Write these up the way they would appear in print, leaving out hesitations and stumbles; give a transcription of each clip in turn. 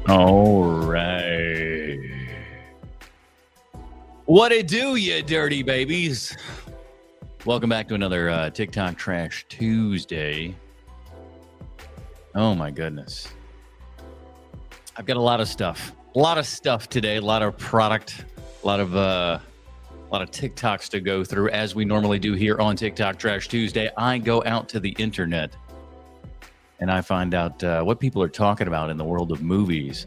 All right. What it do, you dirty babies? Welcome back to another TikTok Trash Tuesday. Oh, my goodness. I've got a lot of stuff. A lot of stuff today. A lot of product. A lot of TikToks to go through, as we normally do here on TikTok Trash Tuesday. I go out to the internet and I find out what people are talking about in the world of movies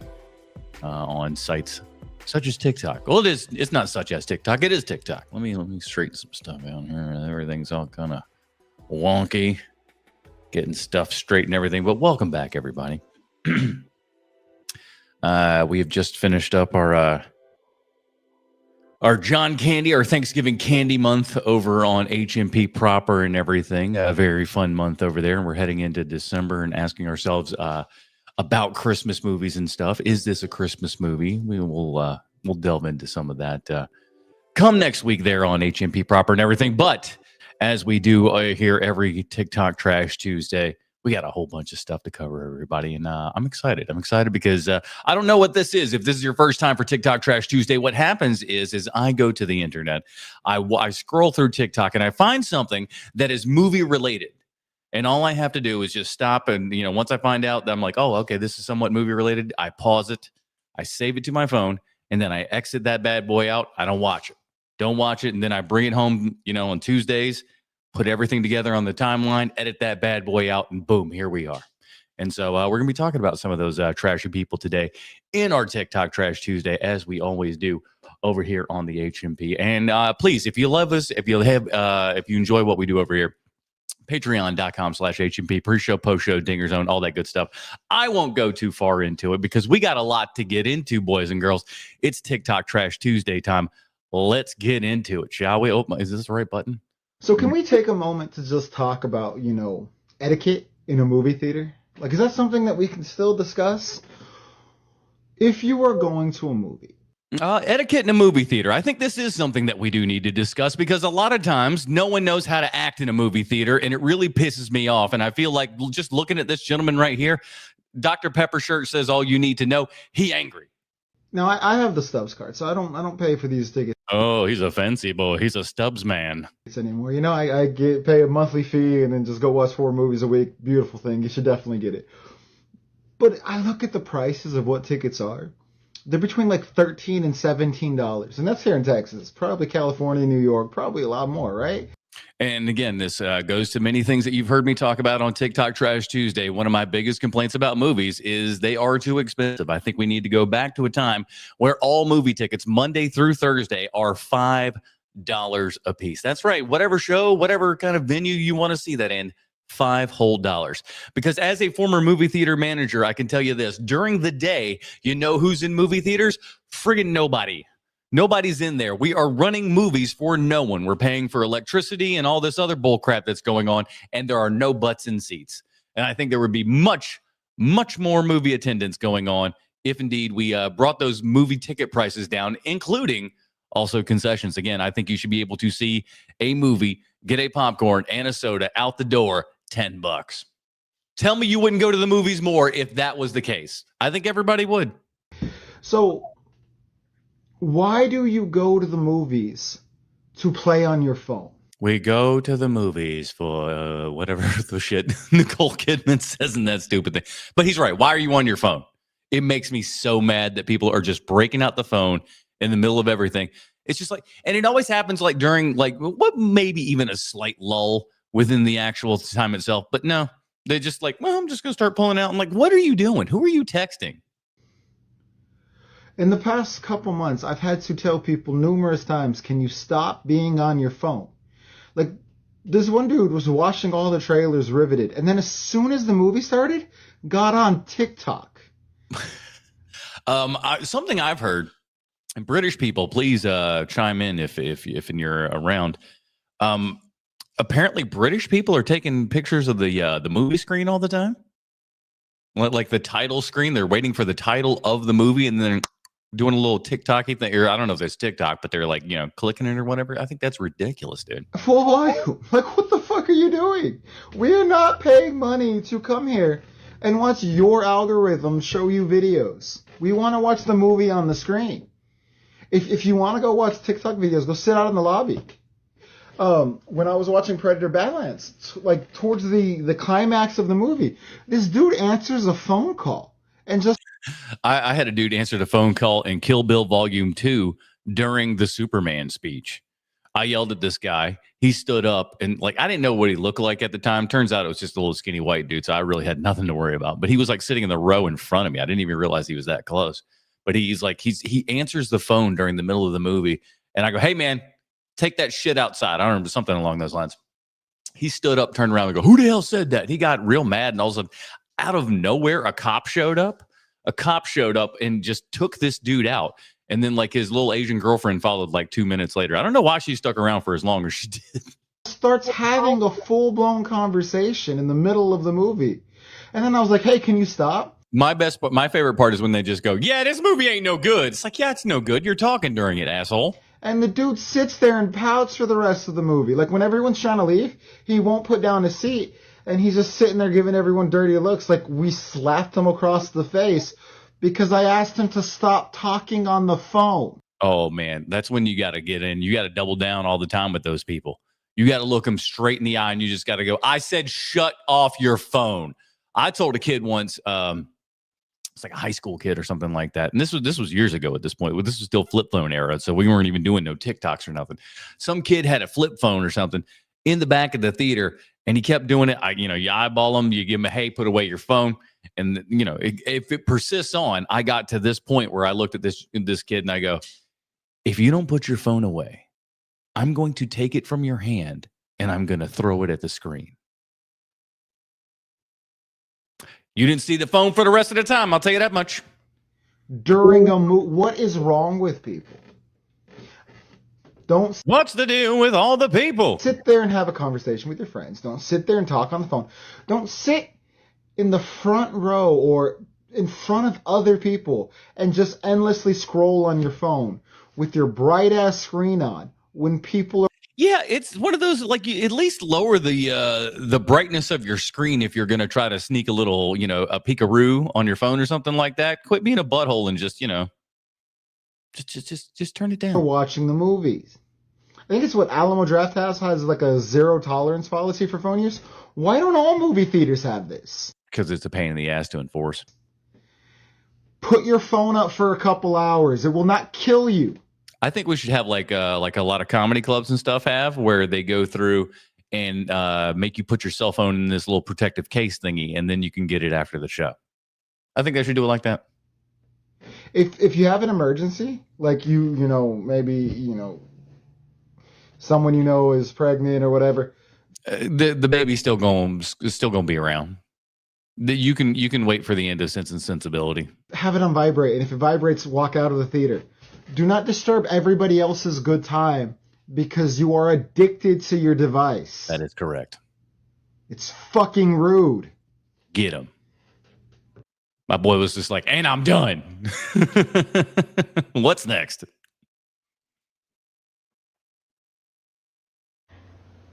on sites such as TikTok. Well, it's not such as TikTok. It is TikTok. Let me straighten some stuff out here. Everything's all kind of wonky. Getting stuff straight and everything. But welcome back, everybody. We have just finished up our John Candy, our Thanksgiving candy month over on HMP proper and everything. A very fun month over there. And we're heading into December and asking ourselves about Christmas movies and stuff. Is this a Christmas movie? We'll delve into some of that come next week there on HMP proper and everything. But as we do here every TikTok Trash Tuesday, we got a whole bunch of stuff to cover, everybody. And I'm excited. I'm excited because I don't know what this is. If this is your first time for TikTok Trash Tuesday, what happens is I go to the internet, I scroll through TikTok, and I find something that is movie related. And all I have to do is just stop. And, once I find out that I'm like, oh, okay, this is somewhat movie related, I pause it, I save it to my phone, and then I exit that bad boy out. I don't watch it. And then I bring it home, on Tuesdays, put everything together on the timeline, edit that bad boy out, and boom, here we are. And so we're going to be talking about some of those trashy people today in our TikTok Trash Tuesday, as we always do over here on the HMP. And please, if you love us, if you enjoy what we do over here, patreon.com/HMP, pre-show, post-show, dinger zone, all that good stuff. I won't go too far into it because we got a lot to get into, boys and girls. It's TikTok Trash Tuesday time. Let's get into it, shall we? Oh, is this the right button? So can we take a moment to just talk about, etiquette in a movie theater? Like, is that something that we can still discuss? If you are going to a movie. Etiquette in a movie theater. I think this is something that we do need to discuss because a lot of times no one knows how to act in a movie theater, and it really pisses me off. And I feel like just looking at this gentleman right here, Dr. Pepper shirt says all you need to know. He angry. Now, I have the Stubbs card, so I don't pay for these tickets. Oh, he's a fancy boy. He's a Stubbs man. Anymore. I pay a monthly fee and then just go watch 4 movies a week. Beautiful thing. You should definitely get it. But I look at the prices of what tickets are. They're between like $13 and $17. And that's here in Texas. Probably California, New York, probably a lot more, right? And again, this goes to many things that you've heard me talk about on TikTok Trash Tuesday. One of my biggest complaints about movies is they are too expensive. I think we need to go back to a time where all movie tickets, Monday through Thursday, are $5 a piece. That's right. Whatever show, whatever kind of venue you want to see that in, $5 whole. Because as a former movie theater manager, I can tell you this. During the day, you know who's in movie theaters? Friggin' nobody. Nobody's in there. We are running movies for no one. We're paying for electricity and all this other bull crap that's going on, and there are no butts in seats. And I think there would be much, much more movie attendance going on if indeed we brought those movie ticket prices down, including also concessions. Again, I think you should be able to see a movie, get a popcorn and a soda out the door, $10. Tell me you wouldn't go to the movies more if that was the case. I think everybody would. So why do you go to the movies to play on your phone? We go to the movies for whatever the shit Nicole Kidman says in that stupid thing. But he's right. Why are you on your phone? It makes me so mad that people are just breaking out the phone in the middle of everything. It's just like, and it always happens like during like what maybe even a slight lull within the actual time itself. But no, they just like, well, I'm just going to start pulling out. I'm like, what are you doing? Who are you texting? In the past couple months, I've had to tell people numerous times, can you stop being on your phone? Like, this one dude was watching all the trailers riveted, and then as soon as the movie started, got on TikTok. Something I've heard, and British people, please chime in if you're around. Apparently, British people are taking pictures of the movie screen all the time. Like the title screen, they're waiting for the title of the movie and then doing a little TikTok-y thing. Or I don't know if it's TikTok, but they're like, clicking it or whatever. I think that's ridiculous, dude. Why? Like, what the fuck are you doing? We're not paying money to come here and watch your algorithm show you videos. We want to watch the movie on the screen. If you want to go watch TikTok videos, go sit out in the lobby. When I was watching Predator Badlands, like towards the climax of the movie, this dude answers a phone call and just. I had a dude answer the phone call in Kill Bill Volume 2 during the Superman speech. I yelled at this guy. He stood up and like I didn't know what he looked like at the time. Turns out it was just a little skinny white dude, so I really had nothing to worry about. But he was like sitting in the row in front of me. I didn't even realize he was that close. But he answers the phone during the middle of the movie, and I go, "Hey man, take that shit outside." I don't remember, something along those lines. He stood up, turned around, and go, "Who the hell said that?" He got real mad, and all of a sudden, out of nowhere, a cop showed up. A cop showed up and just took this dude out. And then like his little Asian girlfriend followed like 2 minutes later. I don't know why she stuck around for as long as she did. Starts having a full-blown conversation in the middle of the movie. And then I was like, hey, can you stop? My favorite part is when they just go, yeah, this movie ain't no good. It's like, yeah, it's no good. You're talking during it, asshole. And the dude sits there and pouts for the rest of the movie. Like when everyone's trying to leave, he won't put down his seat. And he's just sitting there giving everyone dirty looks like we slapped him across the face because I asked him to stop talking on the phone. Oh, man, that's when you got to get in. You got to double down all the time with those people. You got to look them straight in the eye and you just got to go, I said, shut off your phone. I told a kid once, it's like a high school kid or something like that. And this was years ago at this point. This was still flip phone era. So we weren't even doing no TikToks or nothing. Some kid had a flip phone or something in the back of the theater. And he kept doing it. You eyeball him, you give him a, hey, put away your phone. And, if it persists on, I got to this point where I looked at this kid and I go, if you don't put your phone away, I'm going to take it from your hand and I'm going to throw it at the screen. You didn't see the phone for the rest of the time. I'll tell you that much. During a movie, what is wrong with people? What's the deal with all the people? Sit there and have a conversation with your friends. Don't sit there and talk on the phone. Don't sit in the front row or in front of other people and just endlessly scroll on your phone with your bright ass screen on when people are. Yeah, it's one of those, like, you at least lower the brightness of your screen if you're going to try to sneak a little, a peekaroo on your phone or something like that. Quit being a butthole and just turn it down. Watching the movies. I think it's what Alamo Drafthouse has, like a zero tolerance policy for phone use. Why don't all movie theaters have this? Because it's a pain in the ass to enforce. Put your phone up for a couple hours. It will not kill you. I think we should have like a lot of comedy clubs and stuff have where they go through and make you put your cell phone in this little protective case thingy, and then you can get it after the show. I think they should do it like that. If you have an emergency, like maybe someone is pregnant or whatever, the baby's still going to be around. You can wait for the end of Sense and Sensibility. Have it on vibrate, and if it vibrates, walk out of the theater. Do not disturb everybody else's good time because you are addicted to your device. That is correct. It's fucking rude. Get him. My boy was just like, and I'm done. What's next?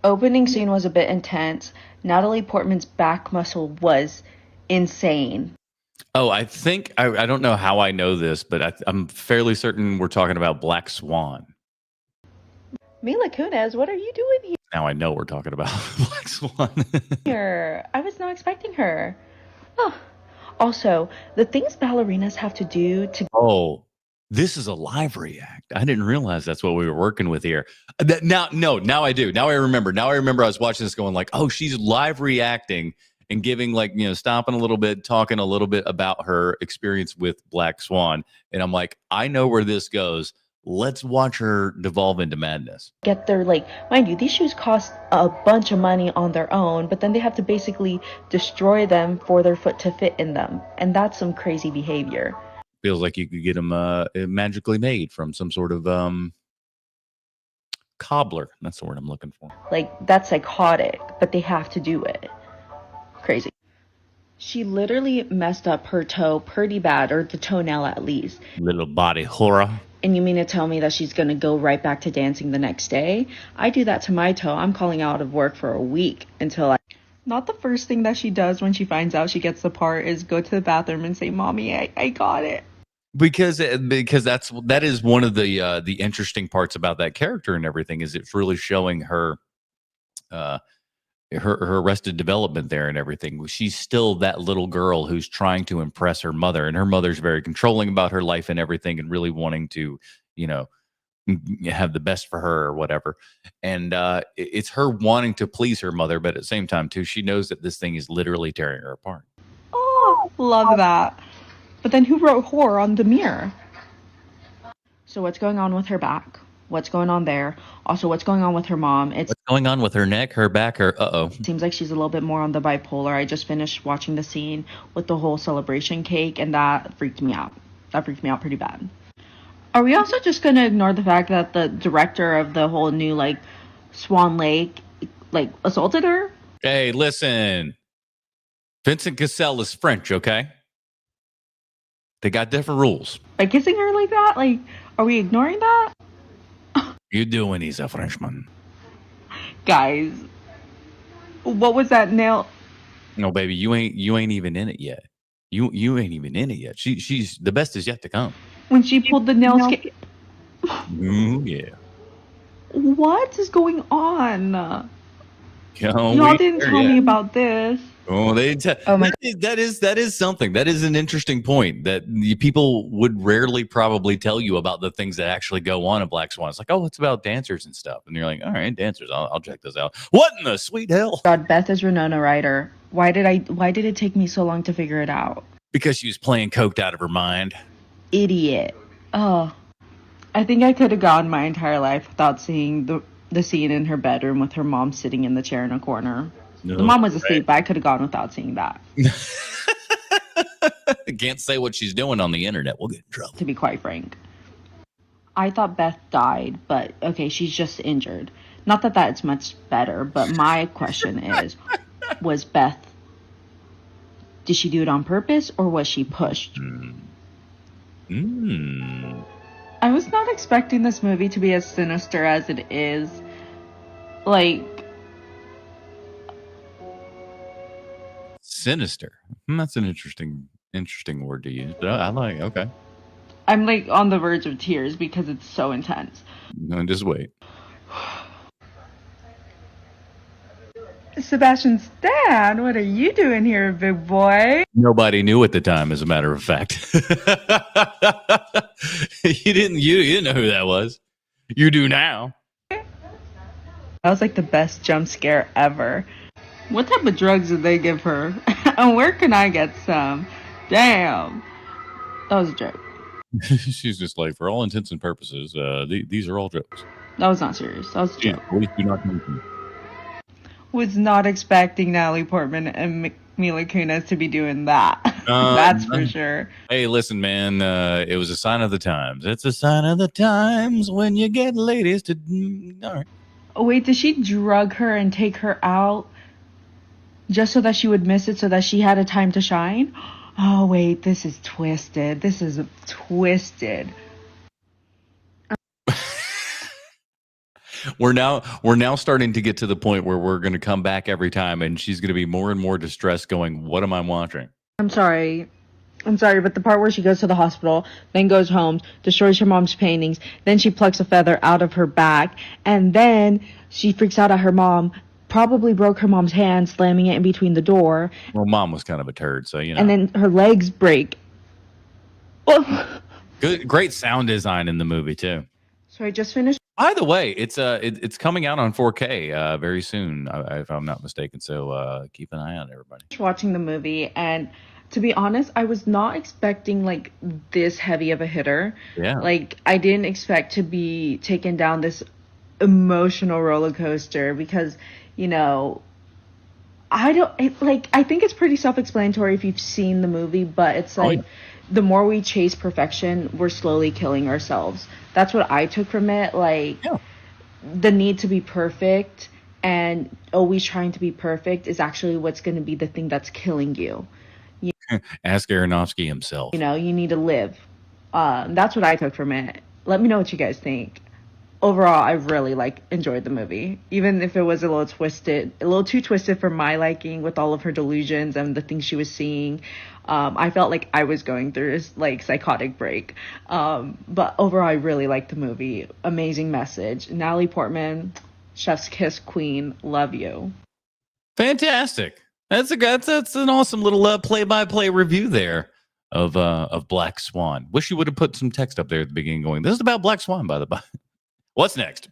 Opening scene was a bit intense. Natalie Portman's back muscle was insane. Oh, I think, I don't know how I know this, but I'm fairly certain we're talking about Black Swan. Mila Kunis, what are you doing here? Now I know we're talking about Black Swan. I was not expecting her. Oh. Also, the things ballerinas have to do to... Oh, this is a live react. I didn't realize that's what we were working with here. Now I do. Now I remember. I was watching this going like, oh, she's live reacting and giving stopping a little bit, talking a little bit about her experience with Black Swan. And I'm like, I know where this goes. Let's watch her devolve into madness. Get their, mind you, these shoes cost a bunch of money on their own, but then they have to basically destroy them for their foot to fit in them. And that's some crazy behavior. Feels like you could get them magically made from some sort of cobbler. That's the word I'm looking for. That's psychotic, but they have to do it. Crazy. She literally messed up her toe pretty bad, or the toenail at least. Little body horror. And you mean to tell me that she's going to go right back to dancing the next day? I do that to my toe. I'm calling out of work for a week until I... Not the first thing that she does when she finds out she gets the part is go to the bathroom and say, "Mommy, I got it." Because that is one of the interesting parts about that character and everything, is it's really showing her her arrested development there and everything. She's still that little girl who's trying to impress her mother, and her mother's very controlling about her life and everything, and really wanting to, have the best for her or whatever. And it's her wanting to please her mother, but at the same time too, she knows that this thing is literally tearing her apart. Oh, love that. But then who wrote whore on the mirror? So what's going on with her back? What's going on there? Also, what's going on with her mom? What's going on with her neck, her back, her seems like she's a little bit more on the bipolar. I just finished watching the scene with the whole celebration cake, and that freaked me out. That freaked me out pretty bad. Are we also just gonna ignore the fact that the director of the whole new Swan Lake assaulted her? Hey, listen. Vincent Cassel is French, okay? They got different rules. By kissing her like that? Are we ignoring that? You doing? He's a Frenchman. Guys, what was that nail? No, baby, you ain't even in it yet. You ain't even in it yet. She's the best is yet to come. When she pulled the nail skin. Yeah. What is going on? Y'all didn't tell me about this. Oh, that is something. That is an interesting point that people would rarely probably tell you about the things that actually go on in Black Swan. It's like, oh, it's about dancers and stuff, and you're like, all right, dancers. I'll check this out. What in the sweet hell? God, Beth is Winona Ryder. Why did it take me so long to figure it out? Because she was playing coked out of her mind. Idiot. Oh, I think I could have gone my entire life without seeing the scene in her bedroom with her mom sitting in the chair in a corner. No, the mom was asleep, but I could have gone without seeing that. Can't say what she's doing on the internet. We'll get in trouble. To be quite frank. I thought Beth died, but okay, she's just injured. Not that that's much better, but my question is, was Beth, did she do it on purpose or was she pushed? I was not expecting this movie to be as sinister as it is. Sinister. That's an interesting word to use, but I like. Okay. I'm on the verge of tears because it's so intense. No, just wait. Sebastian Stan, what are you doing here, big boy? Nobody knew at the time, as a matter of fact. You didn't know who that was. You do now. That was the best jump scare ever. What type of drugs did they give her? And where can I get some? Damn. That was a joke. She's just for all intents and purposes, these are all jokes. That was not serious. That was a joke. Please do not come. Was not expecting Natalie Portman and Mila Kunis to be doing that. That's for sure. Hey, listen, man. It was a sign of the times. It's a sign of the times when you get ladies to... All right. Oh, wait, did she drug her and take her out just so that she would miss it so that she had a time to shine? Oh, wait, this is twisted. This is twisted. We're now starting to get to the point where we're going to come back every time, and she's going to be more and more distressed going, what am I watching? I'm sorry, but the part where she goes to the hospital, then goes home, destroys her mom's paintings, then she plucks a feather out of her back, and then she freaks out at her mom, probably broke her mom's hand, slamming it in between the door. Well, mom was kind of a turd, so, And then her legs break. Great sound design in the movie, too. So I just finished. By the way, it's coming out on 4K very soon, if I'm not mistaken. So keep an eye on everybody. Watching the movie, and to be honest, I was not expecting this heavy of a hitter. Yeah. I didn't expect to be taken down this emotional roller coaster because, I think it's pretty self-explanatory if you've seen the movie, but it's the more we chase perfection, we're slowly killing ourselves. That's what I took from it. The need to be perfect and always trying to be perfect is actually what's going to be the thing that's killing you. Ask Aronofsky himself. You need to live. That's what I took from it. Let me know what you guys think. overall, I really enjoyed the movie, even if it was a little twisted, a little too twisted for my liking with all of her delusions and the things she was seeing. I felt like I was going through this psychotic break. But overall, I really liked the movie. Amazing message. Natalie Portman, Chef's Kiss Queen. Love you. Fantastic. That's an awesome little play-by-play review there of Black Swan. Wish you would have put some text up there at the beginning going, this is about Black Swan, by the by. What's next?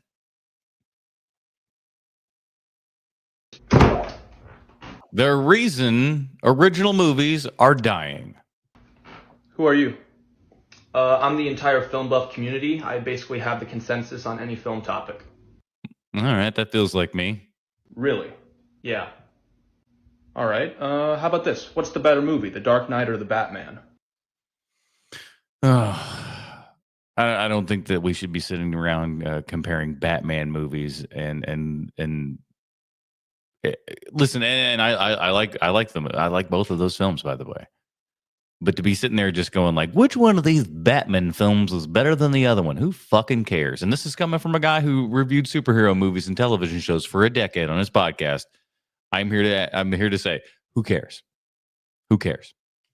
The reason original movies are dying. Who are you? I'm the entire film buff community. I basically have the consensus on any film topic. All right, that feels like me. Really? Yeah. All right. How about this? What's the better movie, The Dark Knight or The Batman? I don't think that we should be sitting around comparing Batman movies and listen. And I like them. I like both of those films, by the way. But to be sitting there just going like, which one of these Batman films is better than the other one? Who fucking cares? And this is coming from a guy who reviewed superhero movies and television shows for a decade on his podcast. I'm here to say, who cares? Who cares?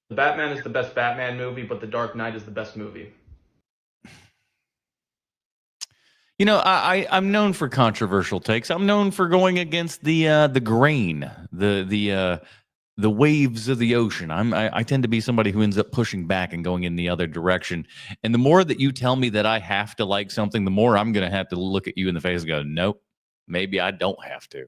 The Batman is the best Batman movie, but The Dark Knight is the best movie. You know, I'm known for controversial takes. I'm known for going against the grain, the waves of the ocean. I tend to be somebody who ends up pushing back and going in the other direction. And the more that you tell me that I have to like something, the more I'm going to have to look at you in the face and go, nope, maybe I don't have to.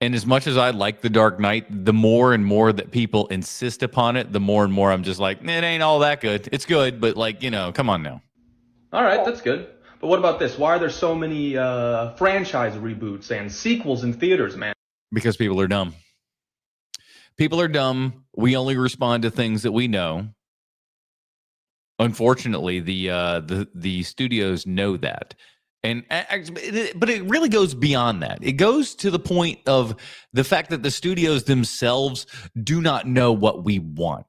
And as much as I like The Dark Knight, the more and more that people insist upon it, the more and more I'm just like, it ain't all that good. It's good, but come on now. All right, that's good. But what about this? Why are there so many franchise reboots and sequels in theaters, man? Because people are dumb. People are dumb. We only respond to things that we know. Unfortunately, the studios know that. But it really goes beyond that. It goes to the point of the fact that the studios themselves do not know what we want.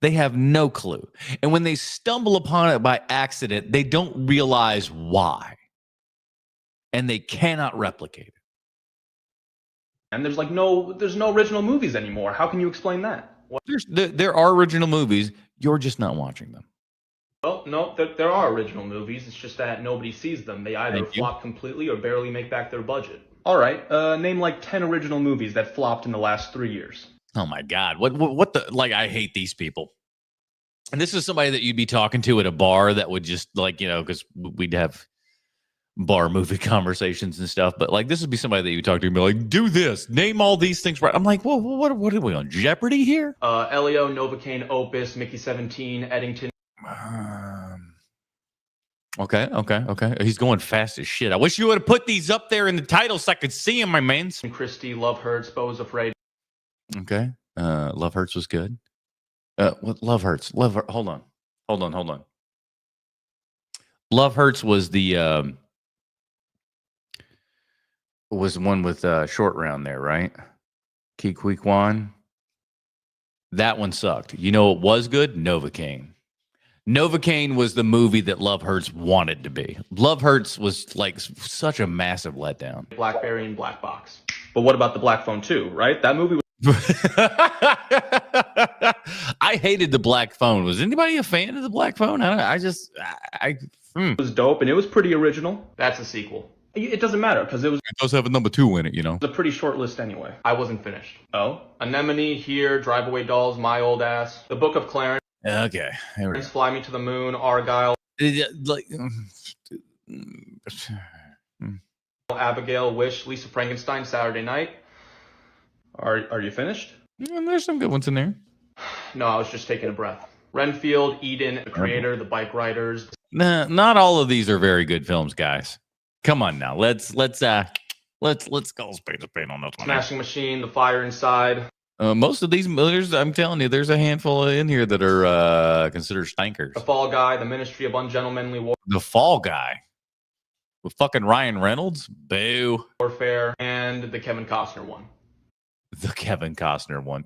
They have no clue. And when they stumble upon it by accident, they don't realize why. And they cannot replicate it. And there's no original movies anymore. How can you explain that? There are original movies. You're just not watching them. Well, no, there are original movies. It's just that nobody sees them. They either flop completely or barely make back their budget. All right, name 10 original movies that flopped in the last 3 years. Oh my God. What the, I hate these people. And this is somebody that you'd be talking to at a bar that would just because we'd have bar movie conversations and stuff. But this would be somebody that you talk to and be like, do this, name all these things. Right. I'm like, well, what are we on Jeopardy here? Elio, Novocaine, Opus, Mickey 17, Eddington. Okay. He's going fast as shit. I wish you would have put these up there in the title so I could see him, my man. Christie, Love Hurts, Beau's Afraid. Okay. Love Hurts was good. What Love Hurts? Hold on. Love Hurts was the one with Short Round there, right? Ki Kui Kwan. That one sucked. You know what was good? Novocaine. Novocaine was the movie that Love Hurts wanted to be. Love Hurts was such a massive letdown. Blackberry and Black Box. But what about the Black Phone 2, right? That movie was I hated the Black Phone. Was anybody a fan of the Black Phone? It was dope and it was pretty original. That's a sequel. It doesn't matter because it does have a number 2 in it, It's a pretty short list anyway. I wasn't finished. Oh, Anemone, Here, Drive Away Dolls, My Old Ass, The Book of Clarence. Okay. Fly Me to the Moon, Argyle. Abigail, Wish, Lisa Frankenstein, Saturday Night. Are you finished? There's some good ones in there. No, I was just taking a breath. Renfield, Eden, The Creator, The Bike Riders. Nah, not all of these are very good films, guys. Come on now. Let's call spade a spade on this one. Smashing Machine, The Fire Inside. Most of these, I'm telling you, there's a handful in here that are considered stinkers. The Fall Guy, The Ministry of Ungentlemanly War. The Fall Guy with fucking Ryan Reynolds. Boo. Warfare, and the Kevin Costner one. The Kevin Costner one.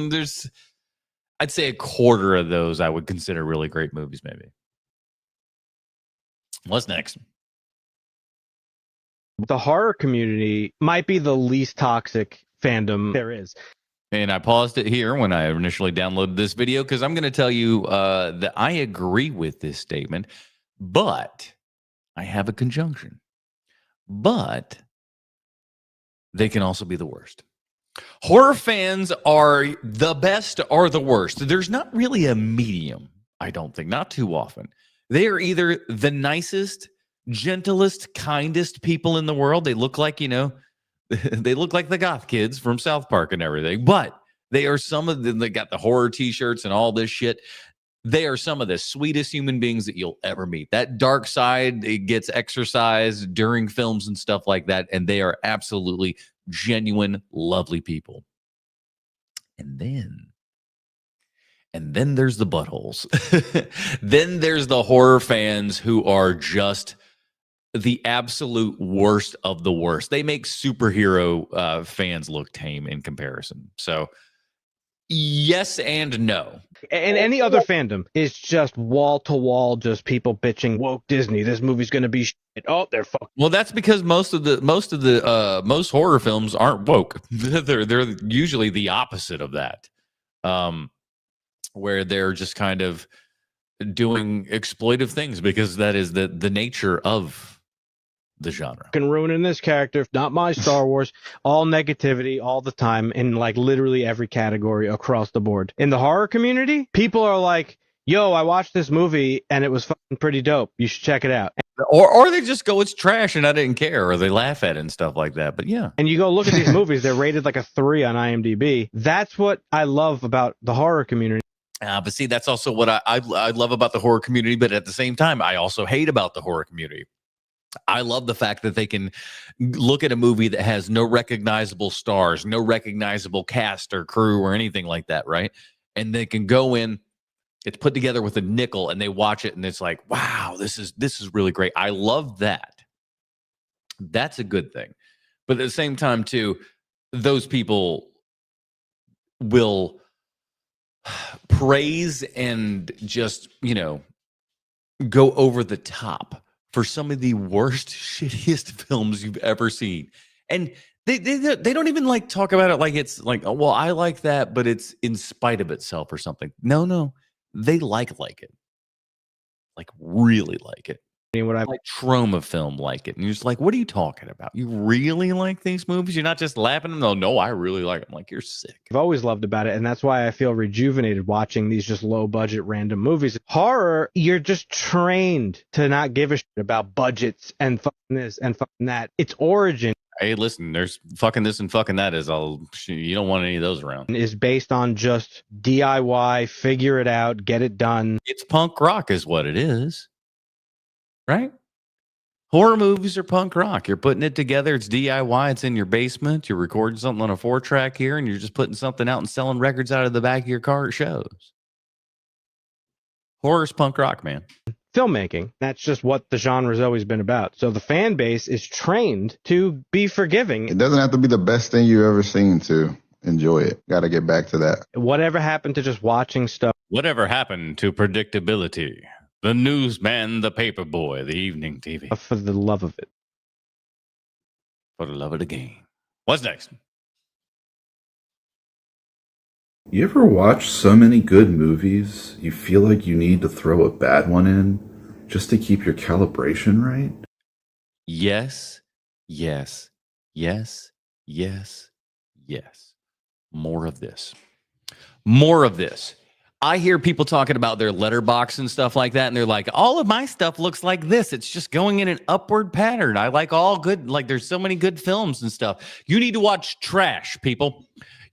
There's I'd say a quarter of those I would consider really great movies, maybe. What's next? The horror community might be the least toxic fandom there is. And I paused it here when I initially downloaded this video because I'm going to tell you that I agree with this statement, but I have a conjunction. But they can also be the worst. Horror fans are the best or the worst. There's not really a medium, I don't think, not too often. They are either the nicest, gentlest, kindest people in the world. They look like, they look like the goth kids from South Park and everything, but they are some of them that got the horror t-shirts and all this shit. They are some of the sweetest human beings that you'll ever meet. That dark side, it gets exercised during films and stuff like that, and they are absolutely genuine, lovely people. And then there's the buttholes. Then there's the horror fans who are just the absolute worst of the worst. They make superhero fans look tame in comparison. So yes and no. And any other fandom is just wall to wall, just people bitching, woke Disney, this movie's going to be shit. Oh, they're fucked. Well, that's because most horror films aren't woke. they're usually the opposite of that. Where they're just kind of doing exploitive things because that is the nature of the genre. Can ruin this character, not my Star Wars. All negativity all the time in like literally every category across the board. In the horror community, people are like, yo, I watched this movie and it was fucking pretty dope. You should check it out. Or they just go, it's trash and I didn't care, or they laugh at it and stuff like that. But yeah. And you go look at these movies, they're rated like a 3 on IMDb. That's what I love about the horror community. But see, that's also what I love about the horror community. But at the same time, I also hate about the horror community. I love the fact that they can look at a movie that has no recognizable stars, no recognizable cast or crew or anything like that, right? And they can go in, it's put together with a nickel, and they watch it, and it's like, wow, this is really great. I love that. That's a good thing. But at the same time, too, those people will praise and just, go over the top for some of the worst, shittiest films you've ever seen. And they don't even like talk about it like it's like, oh, well, I like that, but it's in spite of itself or something. No. They like it. Like really like it. What I like Troma film like it. And you're just like, what are you talking about? You really like these movies? You're not just laughing at them. No, I really like them. Like, you're sick. I've always loved about it, and that's why I feel rejuvenated watching these just low budget random movies. Horror, you're just trained to not give a shit about budgets and fucking this and fucking that. Its origin. Hey, listen, there's fucking this and fucking that you don't want any of those around. Is based on just DIY, figure it out, get it done. It's punk rock is what it is. Right? Horror movies are punk rock. You're putting it together. It's DIY. It's in your basement. You're recording something on a 4-track here, and you're just putting something out and selling records out of the back of your car at shows. Horror's punk rock, man. Filmmaking. That's just what the genre's always been about. So the fan base is trained to be forgiving. It doesn't have to be the best thing you've ever seen to enjoy it. Got to get back to that. Whatever happened to just watching stuff? Whatever happened to predictability? The newsman, the paper boy, the evening TV. For the love of it. For the love of the game. What's next? You ever watch so many good movies, you feel like you need to throw a bad one in just to keep your calibration right? Yes. More of this. I hear people talking about their letterbox and stuff like that, and they're like, all of my stuff looks like this. It's just going in an upward pattern. I like all good, like there's so many good films and stuff. You need to watch trash, people.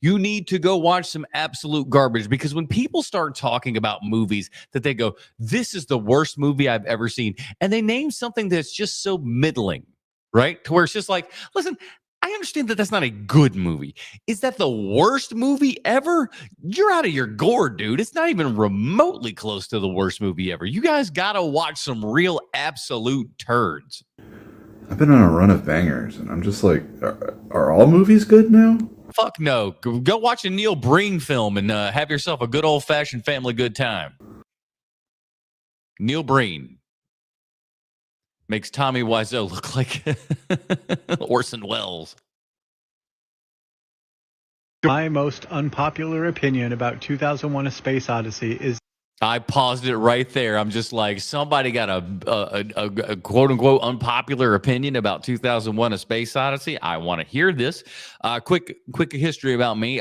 You need to go watch some absolute garbage, because when people start talking about movies that they go, this is the worst movie I've ever seen, and they name something that's just so middling, right? To where it's just like, listen, I understand that that's not a good movie. Is that the worst movie ever? You're out of your gourd, dude. It's not even remotely close to the worst movie ever. You guys got to watch some real absolute turds. I've been on a run of bangers, and I'm just like, are all movies good now? Fuck no. Go watch a Neil Breen film and have yourself a good old-fashioned family good time. Neil Breen makes Tommy Wiseau look like Orson Welles. My most unpopular opinion about 2001: A Space Odyssey is... I paused it right there. I'm just like, somebody got a quote-unquote unpopular opinion about 2001: A Space Odyssey. I want to hear this. Quick history about me.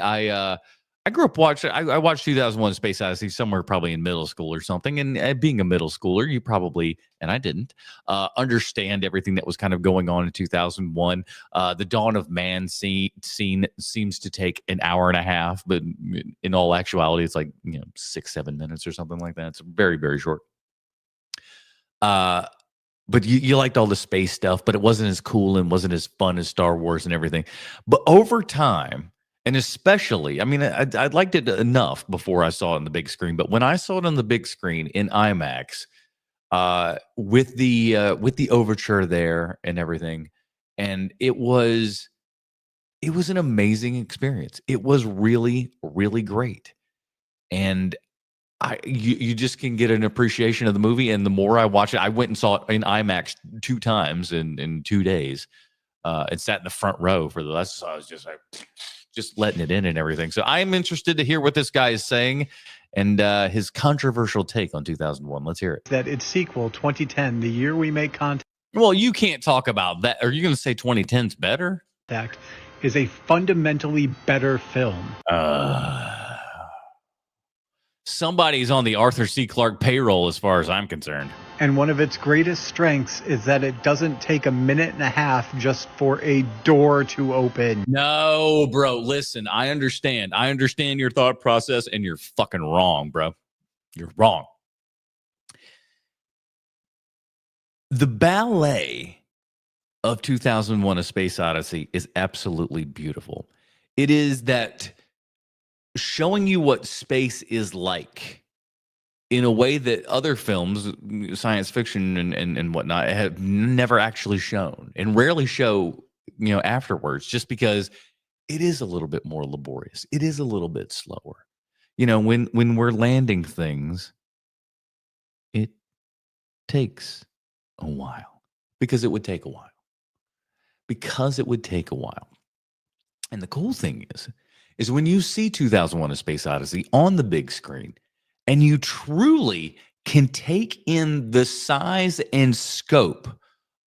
I grew up watching. I watched 2001: Space Odyssey somewhere probably in middle school or something. And being a middle schooler, you probably, and I didn't, understand everything that was kind of going on in 2001. The Dawn of Man scene seems to take an hour and a half, but in all actuality, it's like 6-7 minutes or something like that. It's very, very short. But you liked all the space stuff, but it wasn't as cool and wasn't as fun as Star Wars and everything. But over time, and especially, I mean, I liked it enough before I saw it on the big screen. But when I saw it on the big screen in IMAX, with the overture there and everything, and it was an amazing experience. It was really, really great, and you just can get an appreciation of the movie. And the more I watch it, I went and saw it in IMAX 2 times in 2 days, and sat in the front row for the last. So I was just like, just letting it in and everything. So I am interested to hear what this guy is saying and his controversial take on 2001. Let's hear it. That its sequel, 2010, the year we make contact. Well, you can't talk about that. Are you going to say 2010's better? Is a fundamentally better film. Somebody's on the Arthur C. Clarke payroll as far as I'm concerned. And one of its greatest strengths is that it doesn't take a minute and a half just for a door to open. No, bro. Listen, I understand. I understand your thought process, and you're fucking wrong, bro. You're wrong. The ballet of 2001: A Space Odyssey is absolutely beautiful. It is that showing you what space is like in a way that other films, science fiction and whatnot, have never actually shown, and rarely show, afterwards, just because it is a little bit more laborious. It is a little bit slower. When we're landing things, it takes a while, because it would take a while. And the cool thing is when you see 2001: A Space Odyssey on the big screen, and you truly can take in the size and scope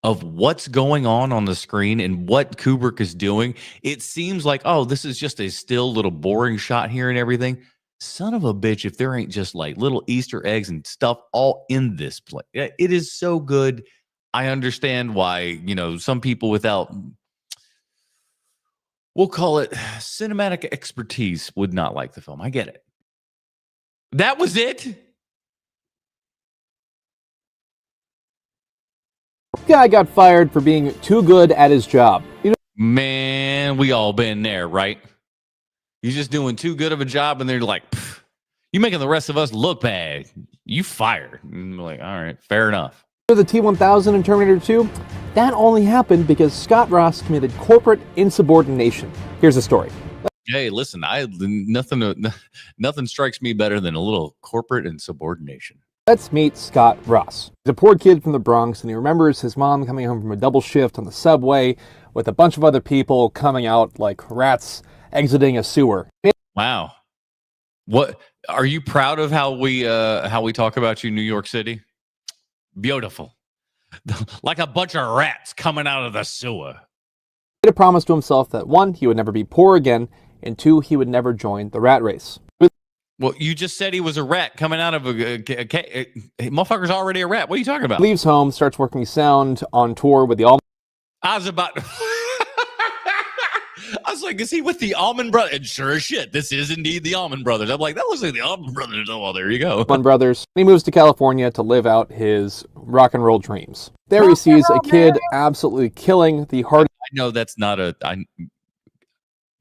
of what's going on the screen and what Kubrick is doing, it seems like, oh, this is just a still little boring shot here and everything. Son of a bitch, if there ain't just like little Easter eggs and stuff all in this play. It is so good. I understand why, some people without, we'll call it cinematic expertise, would not like the film. I get it. That was it? Guy got fired for being too good at his job. Man, we all been there, right? You're just doing too good of a job, and they're like, you're making the rest of us look bad. You fired. And we're like, all right, fair enough. The T-1000 in Terminator 2, that only happened because Scott Ross committed corporate insubordination. Here's the story. Hey, listen, nothing strikes me better than a little corporate insubordination. Let's meet Scott Ross. He's a poor kid from the Bronx, and he remembers his mom coming home from a double shift on the subway with a bunch of other people coming out like rats exiting a sewer. Wow. What are you proud of how we talk about you, New York City? Beautiful. Like a bunch of rats coming out of the sewer. He made a promise to himself that 1, he would never be poor again, and 2, he would never join the rat race. Well, you just said he was a rat coming out of a motherfucker's already a rat. What are you talking about? He leaves home, starts working sound on tour with the Allman. I was like, is he with the Allman Brothers? And sure as shit, this is indeed the Allman Brothers. I'm like, that looks like the Allman Brothers. Oh, well, there you go. Allman Brothers. He moves to California to live out his rock and roll dreams. There he sees a kid absolutely killing the hardest. I know that's not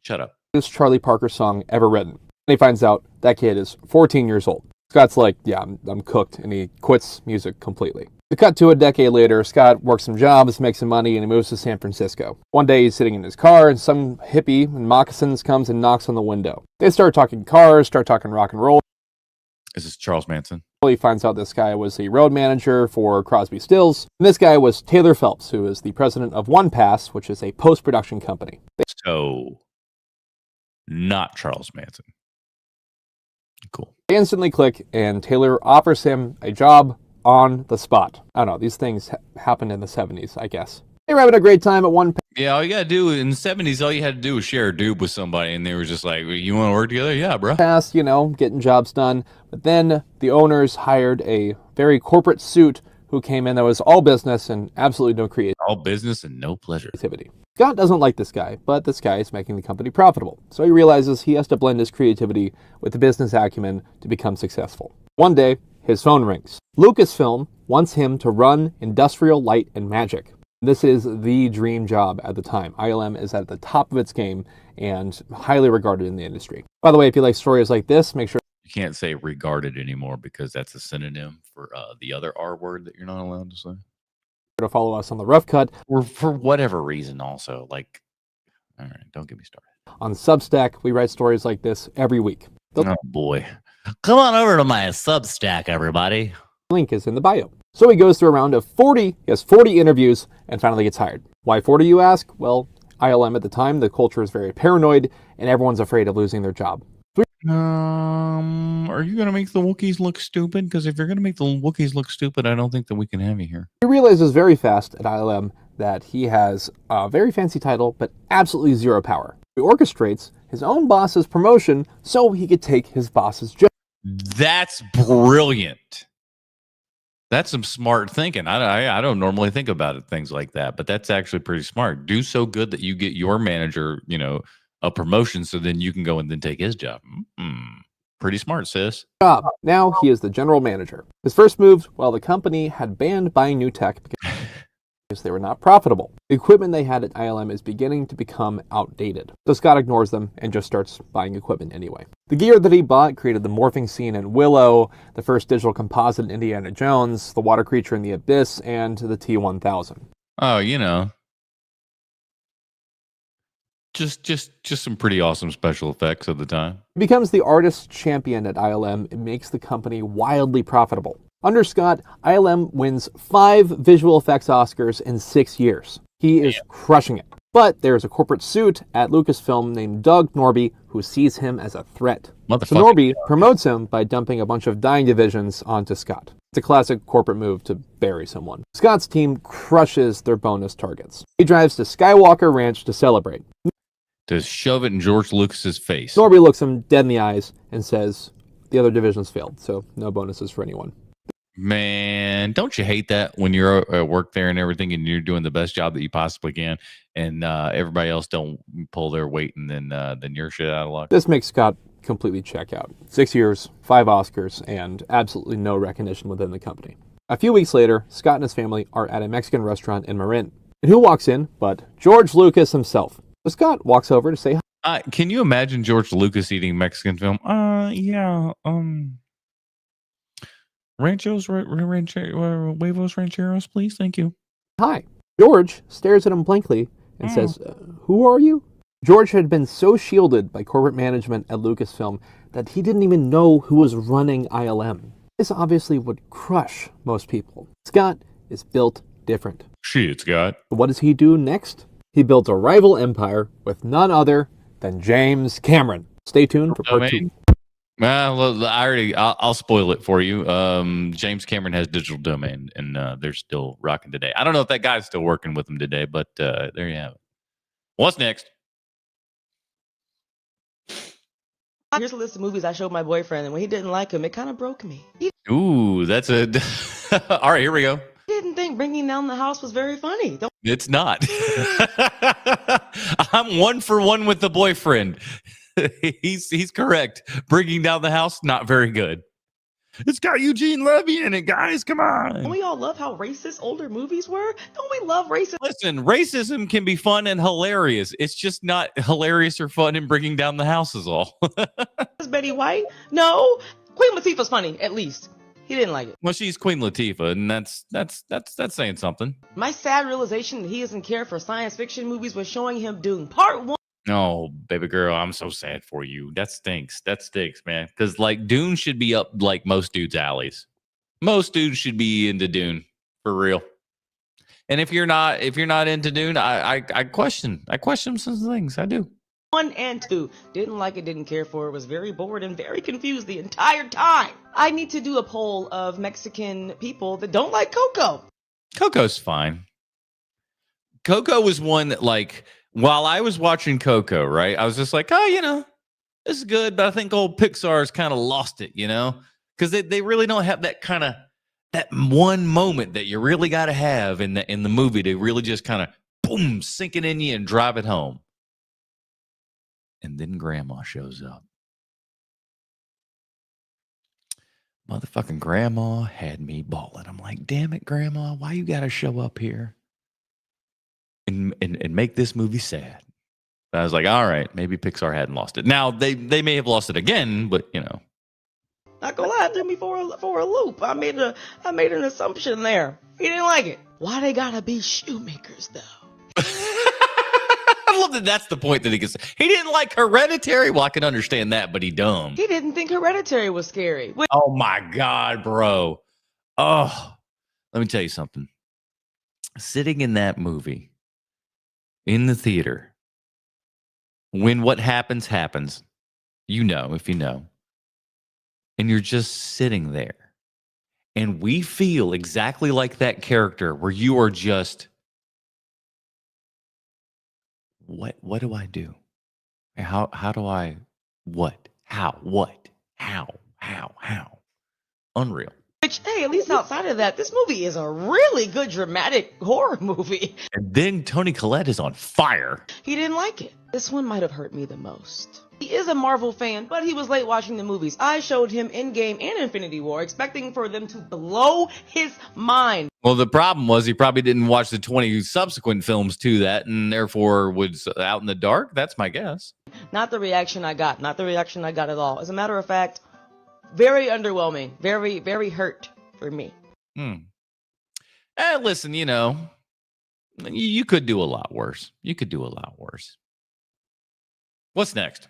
shut up. Charlie Parker song ever written. And he finds out that kid is 14 years old. Scott's like, yeah, I'm cooked, and he quits music completely. The cut to a decade later, Scott works some jobs, makes some money, and he moves to San Francisco. One day he's sitting in his car, and some hippie in moccasins comes and knocks on the window. They start talking cars, start talking rock and roll. This is Charles Manson. He finds out this guy was the road manager for Crosby Stills. And this guy was Taylor Phelps, who is the president of One Pass, which is a post-production company. So, not Charles Manson. Cool. They instantly click, and Taylor offers him a job on the spot. I don't know, these things happened in the 70s, I guess. They were having a great time at One Pass. Yeah, all you gotta do in the 70s, all you had to do was share a doob with somebody, and they were just like, you want to work together? Yeah, bro. Pass, getting jobs done. But then the owners hired a very corporate suit who came in that was all business and absolutely no creativity. All business and no pleasure. Scott doesn't like this guy, but this guy is making the company profitable. So he realizes he has to blend his creativity with the business acumen to become successful. One day, his phone rings. Lucasfilm wants him to run Industrial Light and Magic. This is the dream job at the time. ILM is at the top of its game and highly regarded in the industry. By the way, if you like stories like this, make sure you can't say regarded anymore because that's a synonym for the other R word that you're not allowed to say. To follow us on The Rough Cut. Or for whatever reason also. All right, don't get me started. On Substack, we write stories like this every week. Oh boy. Come on over to my Substack, everybody. Link is in the bio. So he goes through a round of 40, he has 40 interviews, and finally gets hired. Why 40, you ask? Well, ILM at the time, the culture is very paranoid, and everyone's afraid of losing their job. Are you going to make the Wookiees look stupid? Because if you're going to make the Wookiees look stupid, I don't think that we can have you here. He realizes very fast at ILM that he has a very fancy title, but absolutely zero power. He orchestrates his own boss's promotion so he could take his boss's job. That's brilliant. That's some smart thinking. I don't normally think about it, things like that, but that's actually pretty smart. Do so good that you get your manager, a promotion, so then you can go and then take his job. Pretty smart, sis. Now he is the general manager. His first move, the company had banned buying new tech because they were not profitable. The equipment they had at ILM is beginning to become outdated. So Scott ignores them and just starts buying equipment anyway. The gear that he bought created the morphing scene in Willow, the first digital composite in Indiana Jones, the water creature in the Abyss, and the T-1000. Oh, just some pretty awesome special effects at the time. He becomes the artist champion at ILM and makes the company wildly profitable. Under Scott, ILM wins 5 visual effects Oscars in 6 years. He is crushing it. But there's a corporate suit at Lucasfilm named Doug Norby who sees him as a threat. So Norby promotes him by dumping a bunch of dying divisions onto Scott. It's a classic corporate move to bury someone. Scott's team crushes their bonus targets. He drives to Skywalker Ranch to celebrate. To shove it in George Lucas's face. Norby looks him dead in the eyes and says, the other divisions failed, so no bonuses for anyone. Man, don't you hate that when you're at work there and everything and you're doing the best job that you possibly can and everybody else don't pull their weight and then you're shit out of luck? This makes Scott completely check out. 6 years, 5 Oscars, and absolutely no recognition within the company. A few weeks later, Scott and his family are at a Mexican restaurant in Marin. And who walks in but George Lucas himself? So Scott walks over to say hi. Can you imagine George Lucas eating Mexican film? Huevos Rancheros, please. Thank you. Hi. George stares at him blankly and says, who are you? George had been so shielded by corporate management at Lucasfilm that he didn't even know who was running ILM. This obviously would crush most people. Scott is built different. Shit, Scott. What does he do next? He built a rival empire with none other than James Cameron. Stay tuned for part 2. Well, I'll spoil it for you. James Cameron has Digital Domain, and they're still rocking today. I don't know if that guy's still working with them today, but there you have it. What's next? Here's a list of movies I showed my boyfriend, and when he didn't like them, it kind of broke me. Ooh, that's a... All right, here we go. He didn't think Bringing Down the House was very funny. It's not. I'm 1 for 1 with the boyfriend. He's correct. Bringing Down the House, not very good. It's got Eugene Levy in it, guys. Come on. Don't we all love how racist older movies were? Don't we love racism? Listen, racism can be fun and hilarious. It's just not hilarious or fun in Bringing Down the House is all. Betty White? No. Queen Latifah's funny, at least. He didn't like it. Well, she's Queen Latifah, and that's saying something. My sad realization that he doesn't care for science fiction movies was showing him Dune Part 1. Oh, baby girl, I'm so sad for you. That stinks. That stinks, man. Because like Dune should be up like most dudes' alleys. Most dudes should be into Dune for real. And if you're not into Dune, I question some things. I do. 1 and 2. Didn't like it, didn't care for it, was very bored and very confused the entire time. I need to do a poll of Mexican people that don't like Coco. Coco's fine. Coco was one that, like, while I was watching Coco, right, I was just like, oh, this is good, but I think old Pixar's kind of lost it, because they really don't have that kind of, that one moment that you really got to have in the movie to really just kind of, boom, sink it in you and drive it home. And then Grandma shows up. Motherfucking Grandma had me bawling. I'm like, damn it, Grandma, why you got to show up here and make this movie sad? I was like, all right, maybe Pixar hadn't lost it. Now, they may have lost it again, but, Not gonna lie, it took me for a loop. I made an assumption there. He didn't like it. Why they gotta be shoemakers, though? I love that that's the point that he gets. He didn't like Hereditary. Well, I can understand that, but he dumb. He didn't think Hereditary was scary. Oh, my God, bro. Oh, let me tell you something. Sitting in that movie, in the theater, when what happens, if you know, and you're just sitting there, and we feel exactly like that character where you are just, what do I do? How do I, what? How? What? How? Unreal. Which, hey, at least outside of that, this movie is a really good dramatic horror movie. And then Toni Collette is on fire. He didn't like it. This one might have hurt me the most. He is a Marvel fan, but he was late watching the movies. I showed him Endgame and Infinity War, expecting for them to blow his mind. Well, the problem was he probably didn't watch the 20 subsequent films to that, and therefore was out in the dark. That's my guess. Not the reaction I got. Not the reaction I got at all. As a matter of fact, very underwhelming. Very, very hurt for me. Listen, you could do a lot worse. What's next?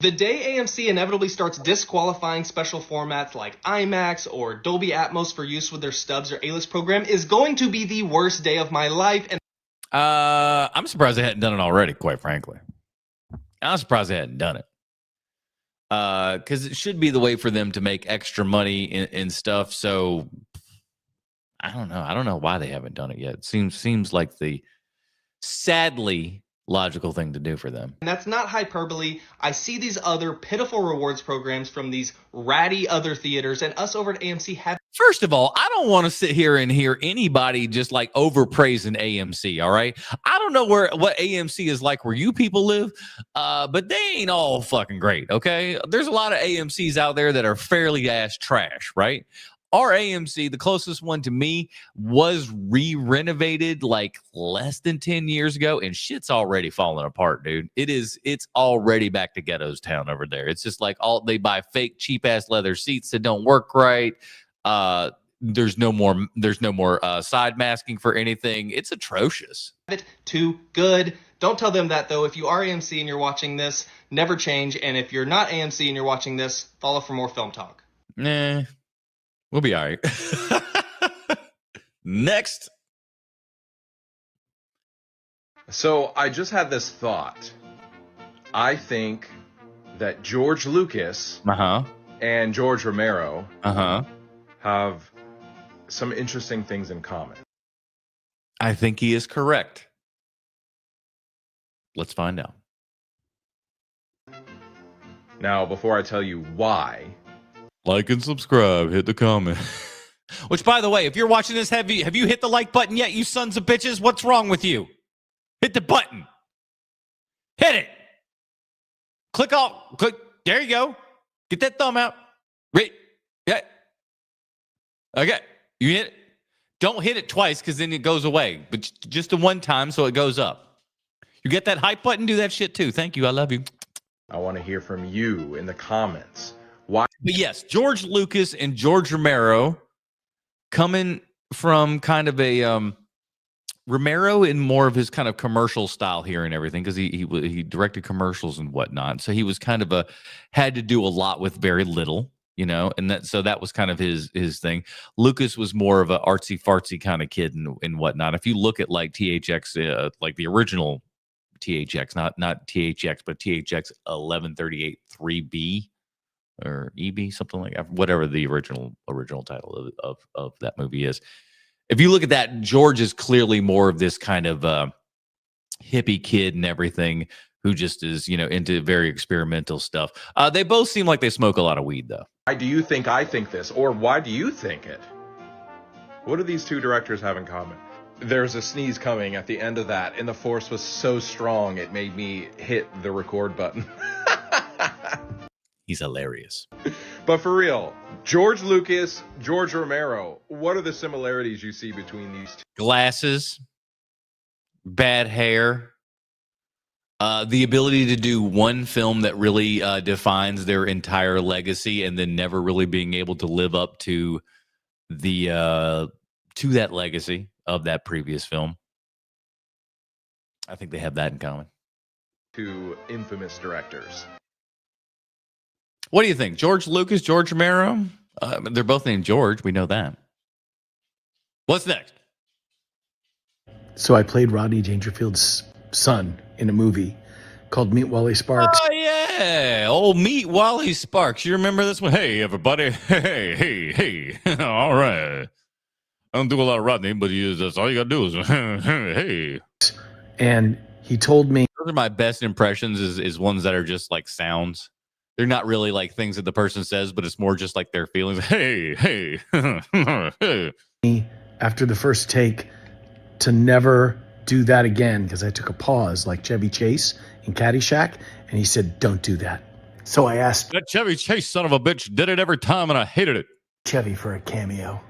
The day AMC inevitably starts disqualifying special formats like IMAX or Dolby Atmos for use with their Stubs or A-List program is going to be the worst day of my life. And I'm surprised they hadn't done it already, quite frankly. I'm surprised they hadn't done it. Because it should be the way for them to make extra money and stuff. So I don't know. I don't know why they haven't done it yet. It seems like the sadly logical thing to do for them. And that's not hyperbole. I see these other pitiful rewards programs from these ratty other theaters, and us over at AMC have. First of all, I don't want to sit here and hear anybody just like overpraising AMC. All right, I don't know what AMC is like where you people live, but they ain't all fucking great. Okay, there's a lot of AMCs out there that are fairly ass trash, right? Our AMC, the closest one to me, was re-renovated like less than 10 years ago, and shit's already falling apart, dude. It's already back to ghettos town over there. It's just like they buy fake cheap ass leather seats that don't work right. There's no more side masking for anything. It's atrocious. Too good. Don't tell them that though. If you are AMC and you're watching this, never change. And if you're not AMC and you're watching this, follow for more film talk. Nah. We'll be all right. Next. So I just had this thought. I think that George Lucas and George Romero have some interesting things in common. I think he is correct. Let's find out. Now, before I tell you why, like and subscribe, hit the comment. Which, by the way, if you're watching this, have you hit the like button yet, you sons of bitches? What's wrong with you? Hit the button. Hit it. Click. There you go. Get that thumb out. Yeah. Okay. You hit it. Don't hit it twice because then it goes away. But just the one time so it goes up. You get that hype button? Do that shit too. Thank you. I love you. I want to hear from you in the comments. Why? But yes, George Lucas and George Romero coming from kind of a Romero in more of his kind of commercial style here and everything, because he directed commercials and whatnot. So he was kind of had to do a lot with very little, and that was kind of his thing. Lucas was more of a artsy fartsy kind of kid and whatnot. If you look at like THX, like the original THX, not THX, but THX 1138 3B or EB, something like that, whatever the original title of that movie is. If you look at that, George is clearly more of this kind of hippie kid and everything, who just is, into very experimental stuff. They both seem like they smoke a lot of weed, though. Why do you think I think this? Or why do you think it? What do these two directors have in common? There's a sneeze coming at the end of that, and the force was so strong it made me hit the record button. He's hilarious. But for real, George Lucas, George Romero, what are the similarities you see between these two? Glasses, bad hair, the ability to do one film that really defines their entire legacy, and then never really being able to live up to that legacy of that previous film. I think they have that in common. Two infamous directors. What do you think? George Lucas, George Romero? They're both named George. We know that. What's next? So I played Rodney Dangerfield's son in a movie called Meet Wally Sparks. Oh, yeah. Old Meet Wally Sparks. You remember this one? Hey, everybody. Hey. All right. I don't do a lot of Rodney, but that's all you got to do is, hey. And he told me. Those are my best impressions is ones that are just like sounds. They're not really like things that the person says, but it's more just like their feelings. Hey. After the first take, to never do that again, because I took a pause like Chevy Chase in Caddyshack, and he said, don't do that. So I asked. That Chevy Chase son of a bitch did it every time, and I hated it. Chevy for a cameo.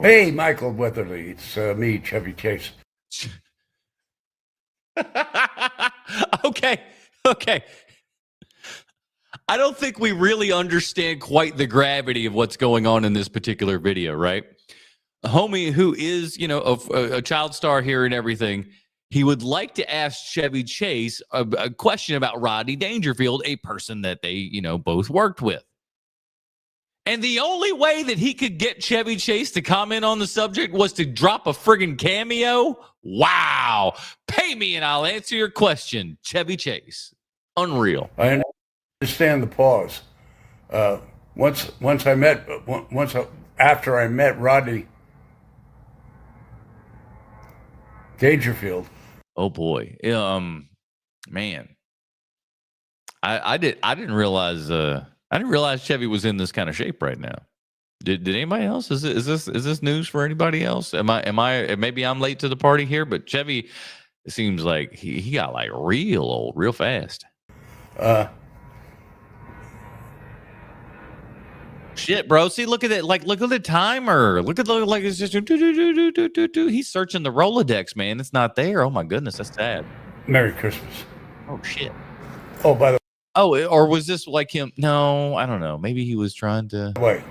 Hey, Michael Weatherly. It's me, Chevy Chase. Okay. I don't think we really understand quite the gravity of what's going on in this particular video, right? A homie who is, a child star here and everything, he would like to ask Chevy Chase a question about Rodney Dangerfield, a person that they, both worked with. And the only way that he could get Chevy Chase to comment on the subject was to drop a friggin' cameo? Wow. Pay me and I'll answer your question, Chevy Chase. Unreal. I understand the pause. After I met Rodney Dangerfield. Oh boy. Man. I didn't realize Chevy was in this kind of shape right now. Did anybody else? Is this news for anybody else? Am I maybe I'm late to the party here, but Chevy, it seems like he got like real old real fast. Shit, bro. See, look at it. Look at the timer. Look at it's just he's searching the Rolodex, man. It's not there. Oh my goodness, that's sad. Merry Christmas. Oh shit. Oh, by the way. Oh, or was this like him? No, I don't know. Maybe he was trying to. Wait.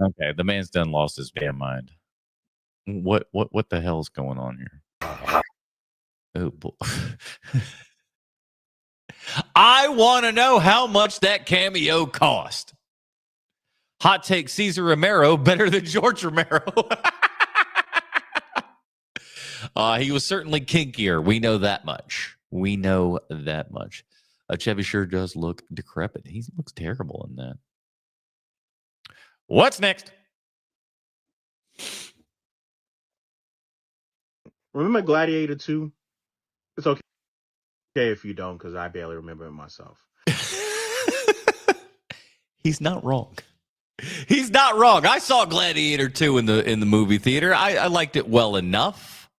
Okay, the man's done lost his damn mind. What the hell's going on here? Oh boy. I want to know how much that cameo cost. Hot take: Cesar Romero better than George Romero. He was certainly kinkier. We know that much. Chevy sure does look decrepit. He looks terrible in that. What's next? Remember Gladiator 2? It's okay if you don't, because I barely remember it myself. He's not wrong. I saw Gladiator 2 in the movie theater. I liked it well enough.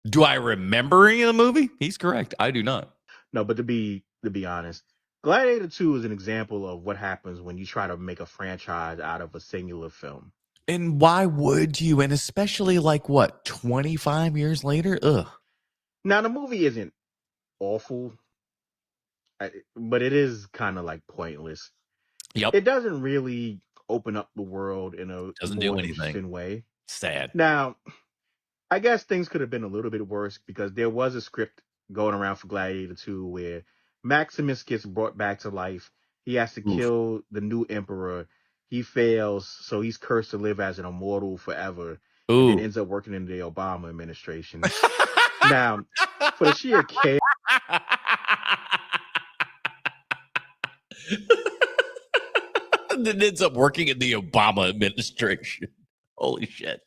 Do I remember any of the movie? He's correct. I do not. No, but to be honest, Gladiator 2 is an example of what happens when you try to make a franchise out of a singular film. And why would you? And especially 25 years later? Ugh. Now, the movie isn't awful, but it is kind of like pointless. Yep. It doesn't really open up the world in a Doesn't more do anything. interesting way. Sad. Now, I guess things could have been a little bit worse because there was a script going around for Gladiator 2 where Maximus gets brought back to life. He has to kill the new emperor. He fails, so he's cursed to live as an immortal forever. And then ends up working in the Obama administration. Now, for the sheer chaos. And then ends up working in the Obama administration. Holy shit.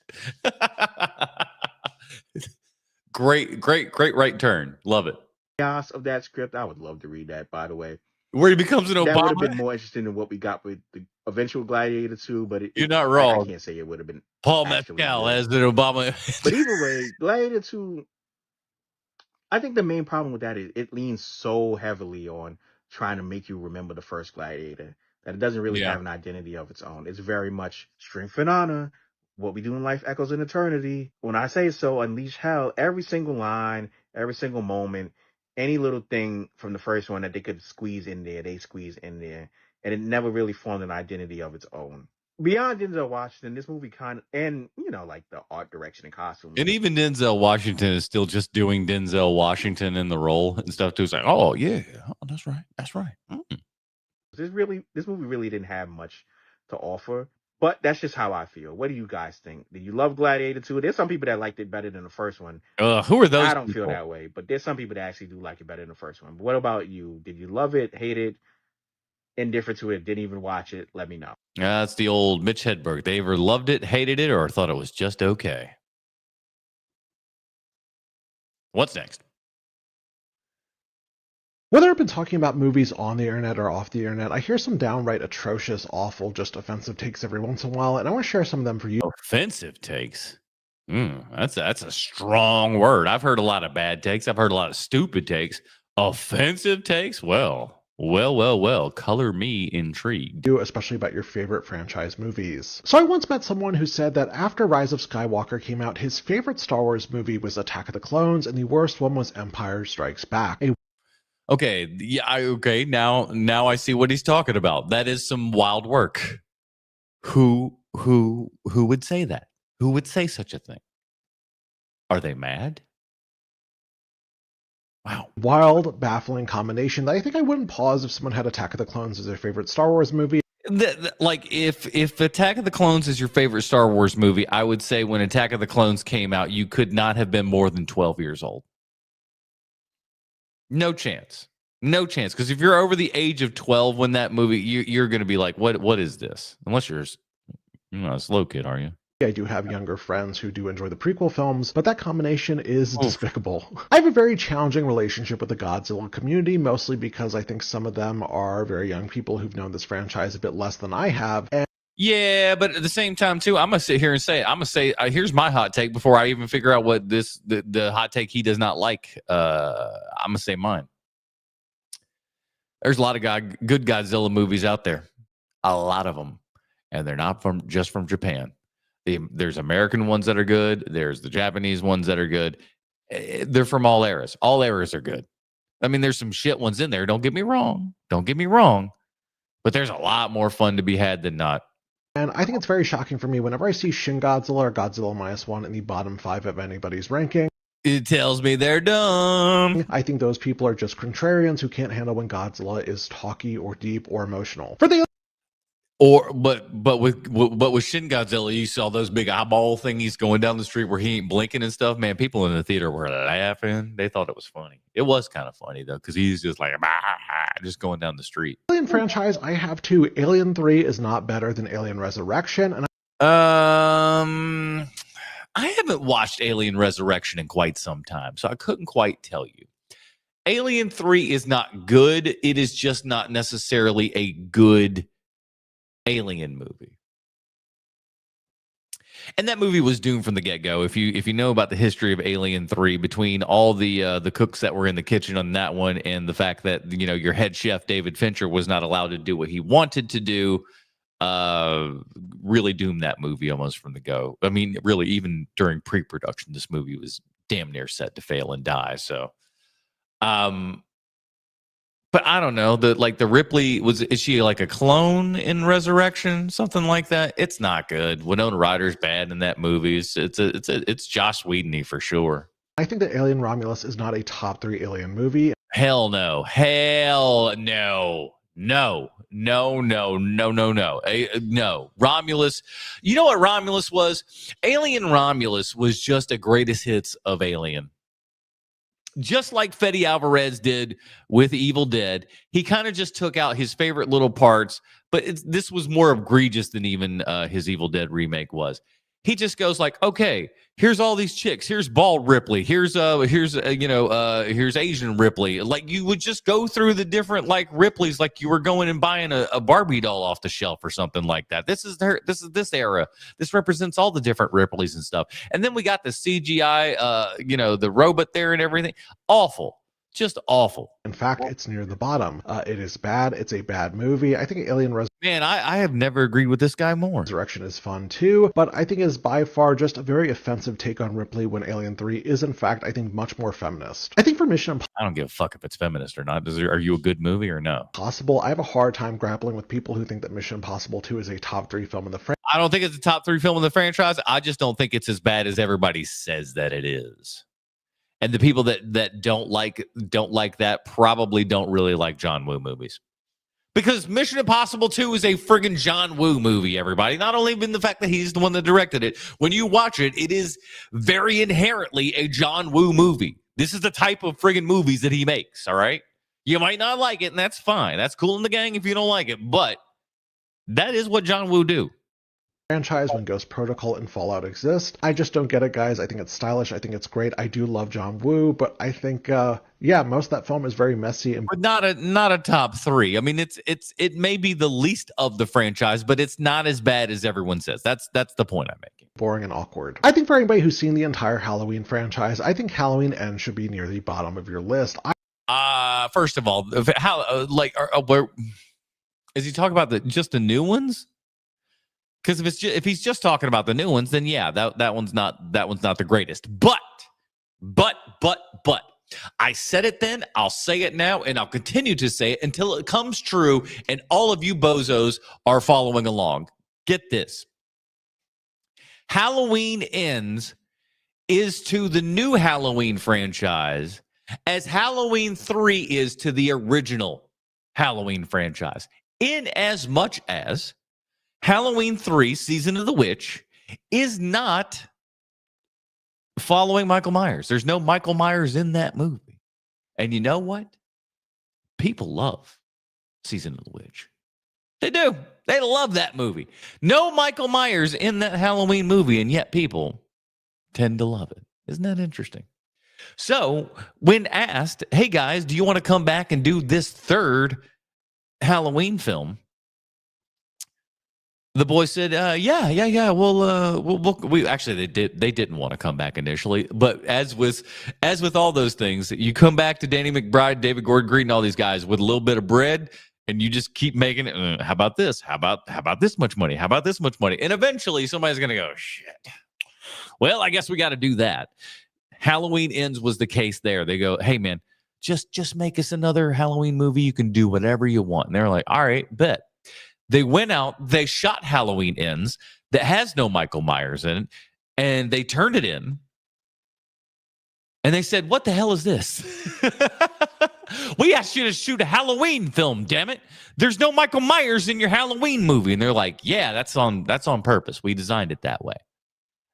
Great right turn. Love it. Chaos of that script. I would love to read that, by the way. Where he becomes an Obama. That would have been more interesting than what we got with the eventual Gladiator 2, but you're not wrong. I can't say it would have been Paul Mescal as an Obama. But either way, Gladiator 2, I think the main problem with that is it leans so heavily on trying to make you remember the first Gladiator that it doesn't really have an identity of its own. It's very much strength and honor. What we do in life echoes in eternity. When I say so, unleash hell. Every single line, every single moment, any little thing from the first one that they could squeeze in there, they squeeze in there. And it never really formed an identity of its own. Beyond Denzel Washington, this movie and like the art direction and costume. And even Denzel Washington is still just doing Denzel Washington in the role and stuff too. It's like, oh yeah, that's right. That's right. This movie really didn't have much to offer. But that's just how I feel. What do you guys think? Did you love Gladiator 2? There's some people that liked it better than the first one. Who are those? I don't feel that way, but there's some people that actually do like it better than the first one. But what about you? Did you love it, hate it, indifferent to it, didn't even watch it? Let me know. That's the old Mitch Hedberg. They either loved it, hated it, or thought it was just okay. What's next? Whether I've been talking about movies on the internet or off the internet, I hear some downright atrocious, awful, just offensive takes every once in a while, and I want to share some of them for you. Offensive takes? That's a strong word. I've heard a lot of bad takes. I've heard a lot of stupid takes. Offensive takes? Well. Color me intrigued. Especially about your favorite franchise movies. So I once met someone who said that after Rise of Skywalker came out, his favorite Star Wars movie was Attack of the Clones, and the worst one was Empire Strikes Back. Okay, yeah, now I see what he's talking about. That is some wild work. Who would say that? Who would say such a thing? Are they mad? Wow. Wild, baffling combination that I think I wouldn't pause if someone had Attack of the Clones as their favorite Star Wars movie. Like if Attack of the Clones is your favorite Star Wars movie, I would say when Attack of the Clones came out, you could not have been more than 12 years old. No chance. No chance. Because if you're over the age of 12 when that movie, you're going to be like, what is this? Unless you're a slow kid, are you? I do have younger friends who do enjoy the prequel films, but that combination is despicable. I have a very challenging relationship with the Godzilla community, mostly because I think some of them are very young people who've known this franchise a bit less than I have. Yeah, but at the same time, too, I'm going to sit here and say, here's my hot take before I even figure out what the hot take he does not like. I'm going to say mine. There's a lot of good Godzilla movies out there. A lot of them. And they're not just from Japan. There's American ones that are good. There's the Japanese ones that are good. They're from all eras. All eras are good. I mean, there's some shit ones in there. Don't get me wrong. But there's a lot more fun to be had than not. And I think it's very shocking for me whenever I see Shin Godzilla or Godzilla -1 in the bottom 5 of anybody's ranking. It tells me they're dumb. I think those people are just contrarians who can't handle when Godzilla is talky or deep or emotional. But with Shin Godzilla, you saw those big eyeball thingies going down the street where he ain't blinking and stuff. Man, people in the theater were laughing. They thought it was funny. It was kind of funny though, because he's just like just going down the street. Alien franchise, I have two. Alien 3 is not better than Alien Resurrection, and I haven't watched Alien Resurrection in quite some time, so I couldn't quite tell you. Alien 3 is not good. It is just not necessarily a good Alien movie. And that movie was doomed from the get-go. If you know about the history of Alien 3, between all the cooks that were in the kitchen on that one and the fact that your head chef David Fincher was not allowed to do what he wanted to do, really doomed that movie almost from the go. I mean, really, even during pre-production, this movie was damn near set to fail and die. So But I don't know. The Ripley is she like a clone in Resurrection, something like that? It's not good. Winona Ryder's bad in that movie. It's Joss Whedon for sure. I think that Alien Romulus is not a top 3 Alien movie. Hell no. Hell no. No. No. No. No. No. No. No. Romulus. You know what Romulus was? Alien Romulus was just a greatest hits of Alien. Just like Fede Alvarez did with Evil Dead, he kind of just took out his favorite little parts, but this was more egregious than even his Evil Dead remake was. He just goes like, okay, here's all these chicks. Here's Bald Ripley. Here's Asian Ripley. Like you would just go through the different like Ripleys, like you were going and buying a Barbie doll off the shelf or something like that. This is this era. This represents all the different Ripleys and stuff. And then we got the CGI, the robot there and everything. Awful. Just awful. In fact, it's near the bottom. It is bad. It's a bad movie. I think Alien Resurrection. Man, I have never agreed with this guy more. Resurrection is fun too, but I think it is by far just a very offensive take on Ripley when Alien 3 is in fact, I think, much more feminist. I think for Mission Impossible. I don't give a fuck if it's feminist or not. Are you a good movie or no? I have a hard time grappling with people who think that Mission Impossible 2 is a top 3 film in the franchise. I don't think it's a top 3 film in the franchise. I just don't think it's as bad as everybody says that it is. And the people that don't like that probably don't really like John Woo movies. Because Mission Impossible 2 is a friggin' John Woo movie, everybody. Not only in the fact that he's the one that directed it. When you watch it, it is very inherently a John Woo movie. This is the type of friggin' movies that he makes, all right? You might not like it, and that's fine. That's cool in the gang if you don't like it. But that is what John Woo do. Franchise when Ghost Protocol and Fallout exist. I just don't get it, guys. I think it's stylish. I think it's great. I do love John Woo, but I think, most of that film is very messy. But not a top 3. I mean, it may be the least of the franchise, but it's not as bad as everyone says. That's the point I'm making. Boring and awkward. I think for anybody who's seen the entire Halloween franchise, I think Halloween Ends should be near the bottom of your list. First of all, where is he talking about just the new ones? Because if he's just talking about the new ones, then yeah, that one's not the greatest. But I said it then, I'll say it now, and I'll continue to say it until it comes true, and all of you bozos are following along. Get this: Halloween Ends is to the new Halloween franchise as Halloween 3 is to the original Halloween franchise, in as much as Halloween 3, Season of the Witch, is not following Michael Myers. There's no Michael Myers in that movie. And you know what? People love Season of the Witch. They do. They love that movie. No Michael Myers in that Halloween movie, and yet people tend to love it. Isn't that interesting? So when asked, hey guys, do you want to come back and do this third Halloween film? The boys said, yeah. We actually they didn't want to come back initially, but as with all those things, you come back to Danny McBride, David Gordon Green, and all these guys with a little bit of bread, and you just keep making it. How about this? How about this much money? How about this much money? And eventually, somebody's gonna go, shit. Well, I guess we got to do that. Halloween Ends was the case there. They go, hey man, just make us another Halloween movie. You can do whatever you want. And they're like, all right, bet. They went out, they shot Halloween Ends that has no Michael Myers in it, and they turned it in. And they said, what the hell is this? We asked you to shoot a Halloween film, damn it. There's no Michael Myers in your Halloween movie. And they're like, yeah, that's on purpose. We designed it that way.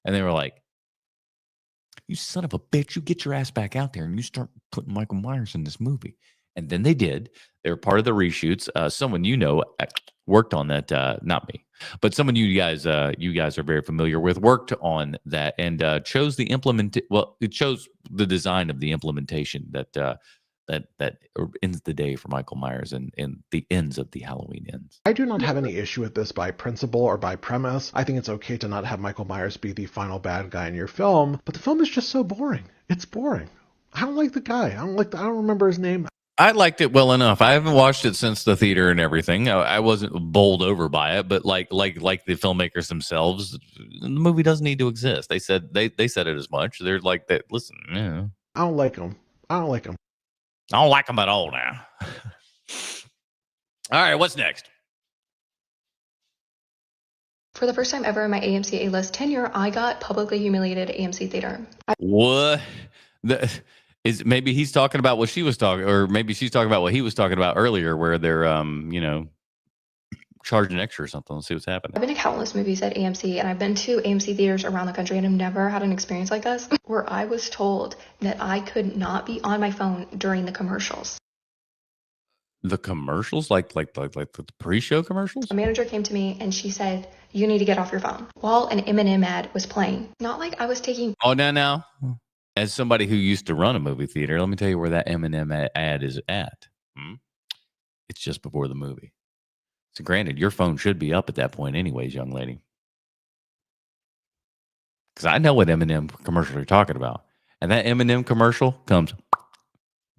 And they were like, you son of a bitch, you get your ass back out there and you start putting Michael Myers in this movie. And then they did. They were part of the reshoots. Someone worked on that, not me, but someone you guys are very familiar with worked on that and chose the it chose the design of the implementation that ends the day for Michael Myers and the ends of the Halloween Ends. I do not have any issue with this by principle or by premise. I think it's okay to not have Michael Myers be the final bad guy in your film, but the film is just so boring. It's boring. I don't like the guy. I don't remember his name. I liked it well enough. I haven't watched it since the theater and everything. I wasn't bowled over by it, but like the filmmakers themselves, the movie doesn't need to exist. They said it as much. They're like that. Listen, I don't like him. I don't like them at all now. All right, what's next? For the first time ever in my AMC A-list tenure, I got publicly humiliated at AMC Theater. What? Maybe he's talking about what she was talking, or maybe she's talking about what he was talking about earlier, where they're, charging extra or something. Let's see what's happening. I've been to countless movies at AMC, and I've been to AMC theaters around the country, and I've never had an experience like this, where I was told that I could not be on my phone during the commercials. The commercials, like the pre-show commercials. A manager came to me and she said, "You need to get off your phone," while an M&M ad was playing. Not like I was taking. Oh, now, as somebody who used to run a movie theater, let me tell you where that M&M ad is at. It's just before the movie. So, granted, your phone should be up at that point, anyways, young lady. Because I know what M&M commercial you're talking about, and that M&M commercial comes.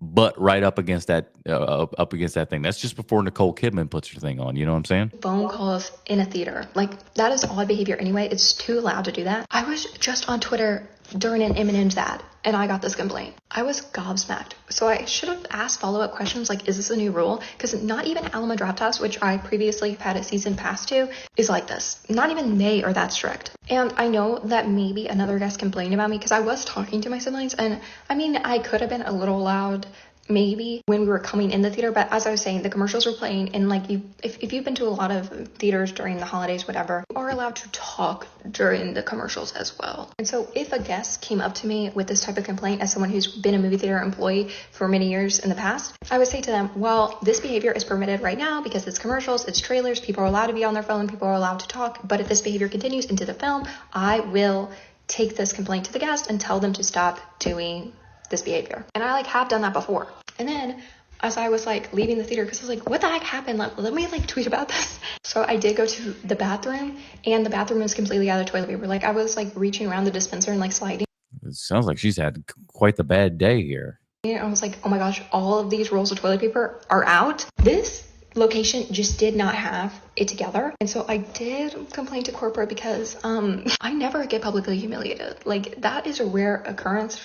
But right up against that thing. That's just before Nicole Kidman puts her thing on. You know what I'm saying? Phone calls in a theater. Like, that is odd behavior anyway. It's too loud to do that. I was just on Twitter during an M&M's ad, and I got this complaint. I was gobsmacked. So I should have asked follow-up questions like, is this a new rule? Because not even Alamo Drafthouse, which I previously had a season pass to, is like this. Not even they are that strict. And I know that maybe another guest complained about me because I was talking to my siblings, and I mean, I could have been a little loud maybe when we were coming in the theater, but as I was saying, the commercials were playing, and like if you've been to a lot of theaters during the holidays, whatever, you are allowed to talk during the commercials as well. And so if a guest came up to me with this type of complaint as someone who's been a movie theater employee for many years in the past, I would say to them, well, this behavior is permitted right now because it's commercials, it's trailers, people are allowed to be on their phone, people are allowed to talk, but if this behavior continues into the film, I will take this complaint to the guest and tell them to stop doing this behavior. And I have done that before. And then as I was leaving the theater, because I was like, what the heck happened? Let me tweet about this. So I did go to the bathroom, and the bathroom was completely out of toilet paper. I was reaching around the dispenser and sliding. It sounds like she's had quite the bad day here. And I was like, oh my gosh, all of these rolls of toilet paper are out. This location just did not have it together. And so I did complain to corporate because I never get publicly humiliated. That is a rare occurrence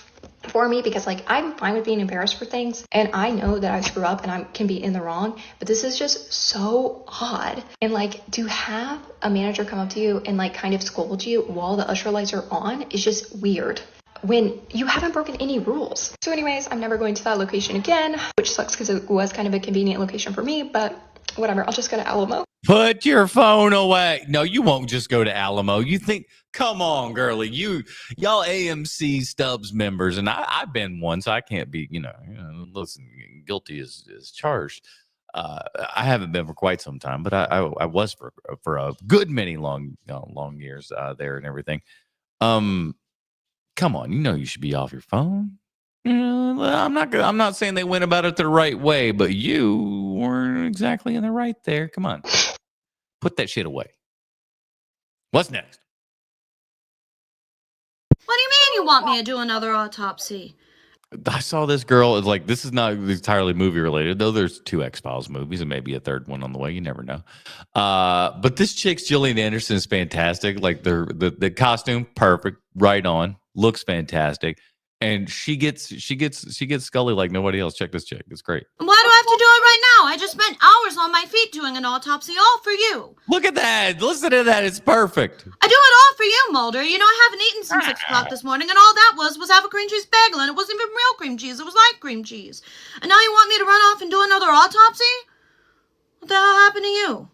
for me because I'm fine with being embarrassed for things, and I know that I screw up and I can be in the wrong, but this is just so odd. And to have a manager come up to you and kind of scold you while the usher lights are on is just weird when you haven't broken any rules. So anyways, I'm never going to that location again, which sucks because it was kind of a convenient location for me, but whatever, I'll just go to Alamo. Put your phone away. No, you won't just go to Alamo. You think, come on, girly. Y'all AMC Stubbs members, and I've been one, so I can't be, listen, guilty is charged. I haven't been for quite some time, but I was for a good many long years there and everything. Come on, you should be off your phone. I'm not saying they went about it the right way, but you weren't exactly in the right there. Come on. Put that shit away. What's next? What do you mean you want me to do another autopsy? I saw this girl. This is not entirely movie related, though there's 2 X-Files movies and maybe a third one on the way. You never know. But this chick's Gillian Anderson is fantastic. The costume, perfect, right on, looks fantastic. And she gets Scully like nobody else. Check this chick. It's great. Why do I have to do it right now? I just spent hours on my feet doing an autopsy all for you. Look at that. Listen to that. It's perfect. I do it all for you, Mulder. I haven't eaten since 6 o'clock this morning, and all that was have a cream cheese bagel, and it wasn't even real cream cheese. It was light cream cheese. And now you want me to run off and do another autopsy? What the hell happened to you?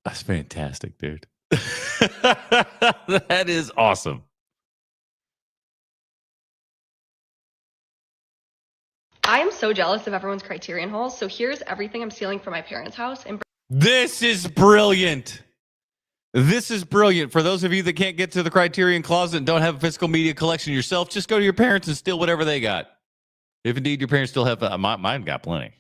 That's fantastic, dude. That is awesome. I am so jealous of everyone's Criterion hauls, so here's everything I'm stealing from my parents' house. This is brilliant. This is brilliant. For those of you that can't get to the Criterion closet and don't have a physical media collection yourself, just go to your parents and steal whatever they got. If indeed your parents still have, mine got plenty.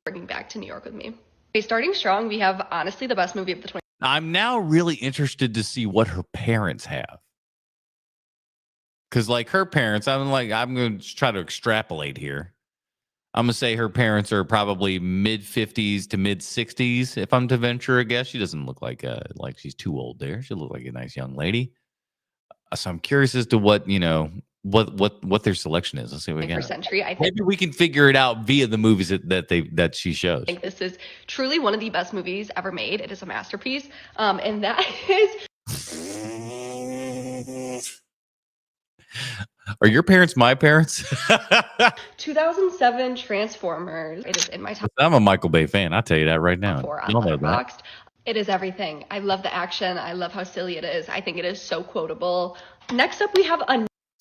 Bringing back to New York with me. Okay, starting strong, we have honestly the best movie of the 20. I'm now really interested to see what her parents have. Because her parents, I'm going to try to extrapolate here. I'm going to say her parents are probably mid-50s to mid-60s, if I'm to venture a guess. She doesn't look like she's too old there. She looks like a nice young lady. So I'm curious as to what, what their selection is. Let's see what we per got. century. I think Maybe we can figure it out via the movies that she shows. I think this is truly one of the best movies ever made. It is a masterpiece. And that is. Are your parents my parents? 2007 Transformers. It is in my top I'm a Michael Bay fan. I'll tell you that right now. 4 Y'all on know that. Letterboxd. It is everything. I love the action. I love how silly it is. I think it is so quotable. Next up, we have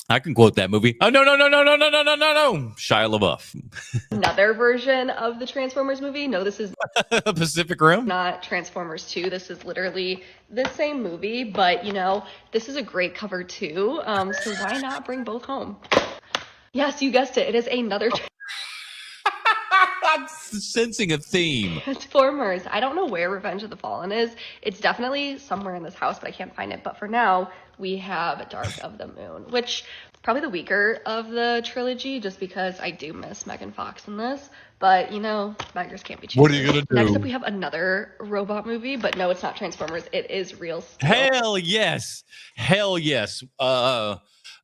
I can quote that movie. Oh no. Shia LaBeouf. another version of the Transformers movie. No, this is Pacific Rim. not Transformers 2. This is literally the same movie, but this is a great cover too. So why not bring both home? Yes, you guessed it. It is another I'm sensing a theme. Transformers. I don't know where Revenge of the Fallen is. It's definitely somewhere in this house, but I can't find it. But for now, we have Dark of the Moon, which is probably the weaker of the trilogy, just because I do miss Megan Fox in this. But beggars can't be choosers. What are you gonna do? Next up, we have another robot movie, but no, it's not Transformers. It is Real Steel. Hell yes.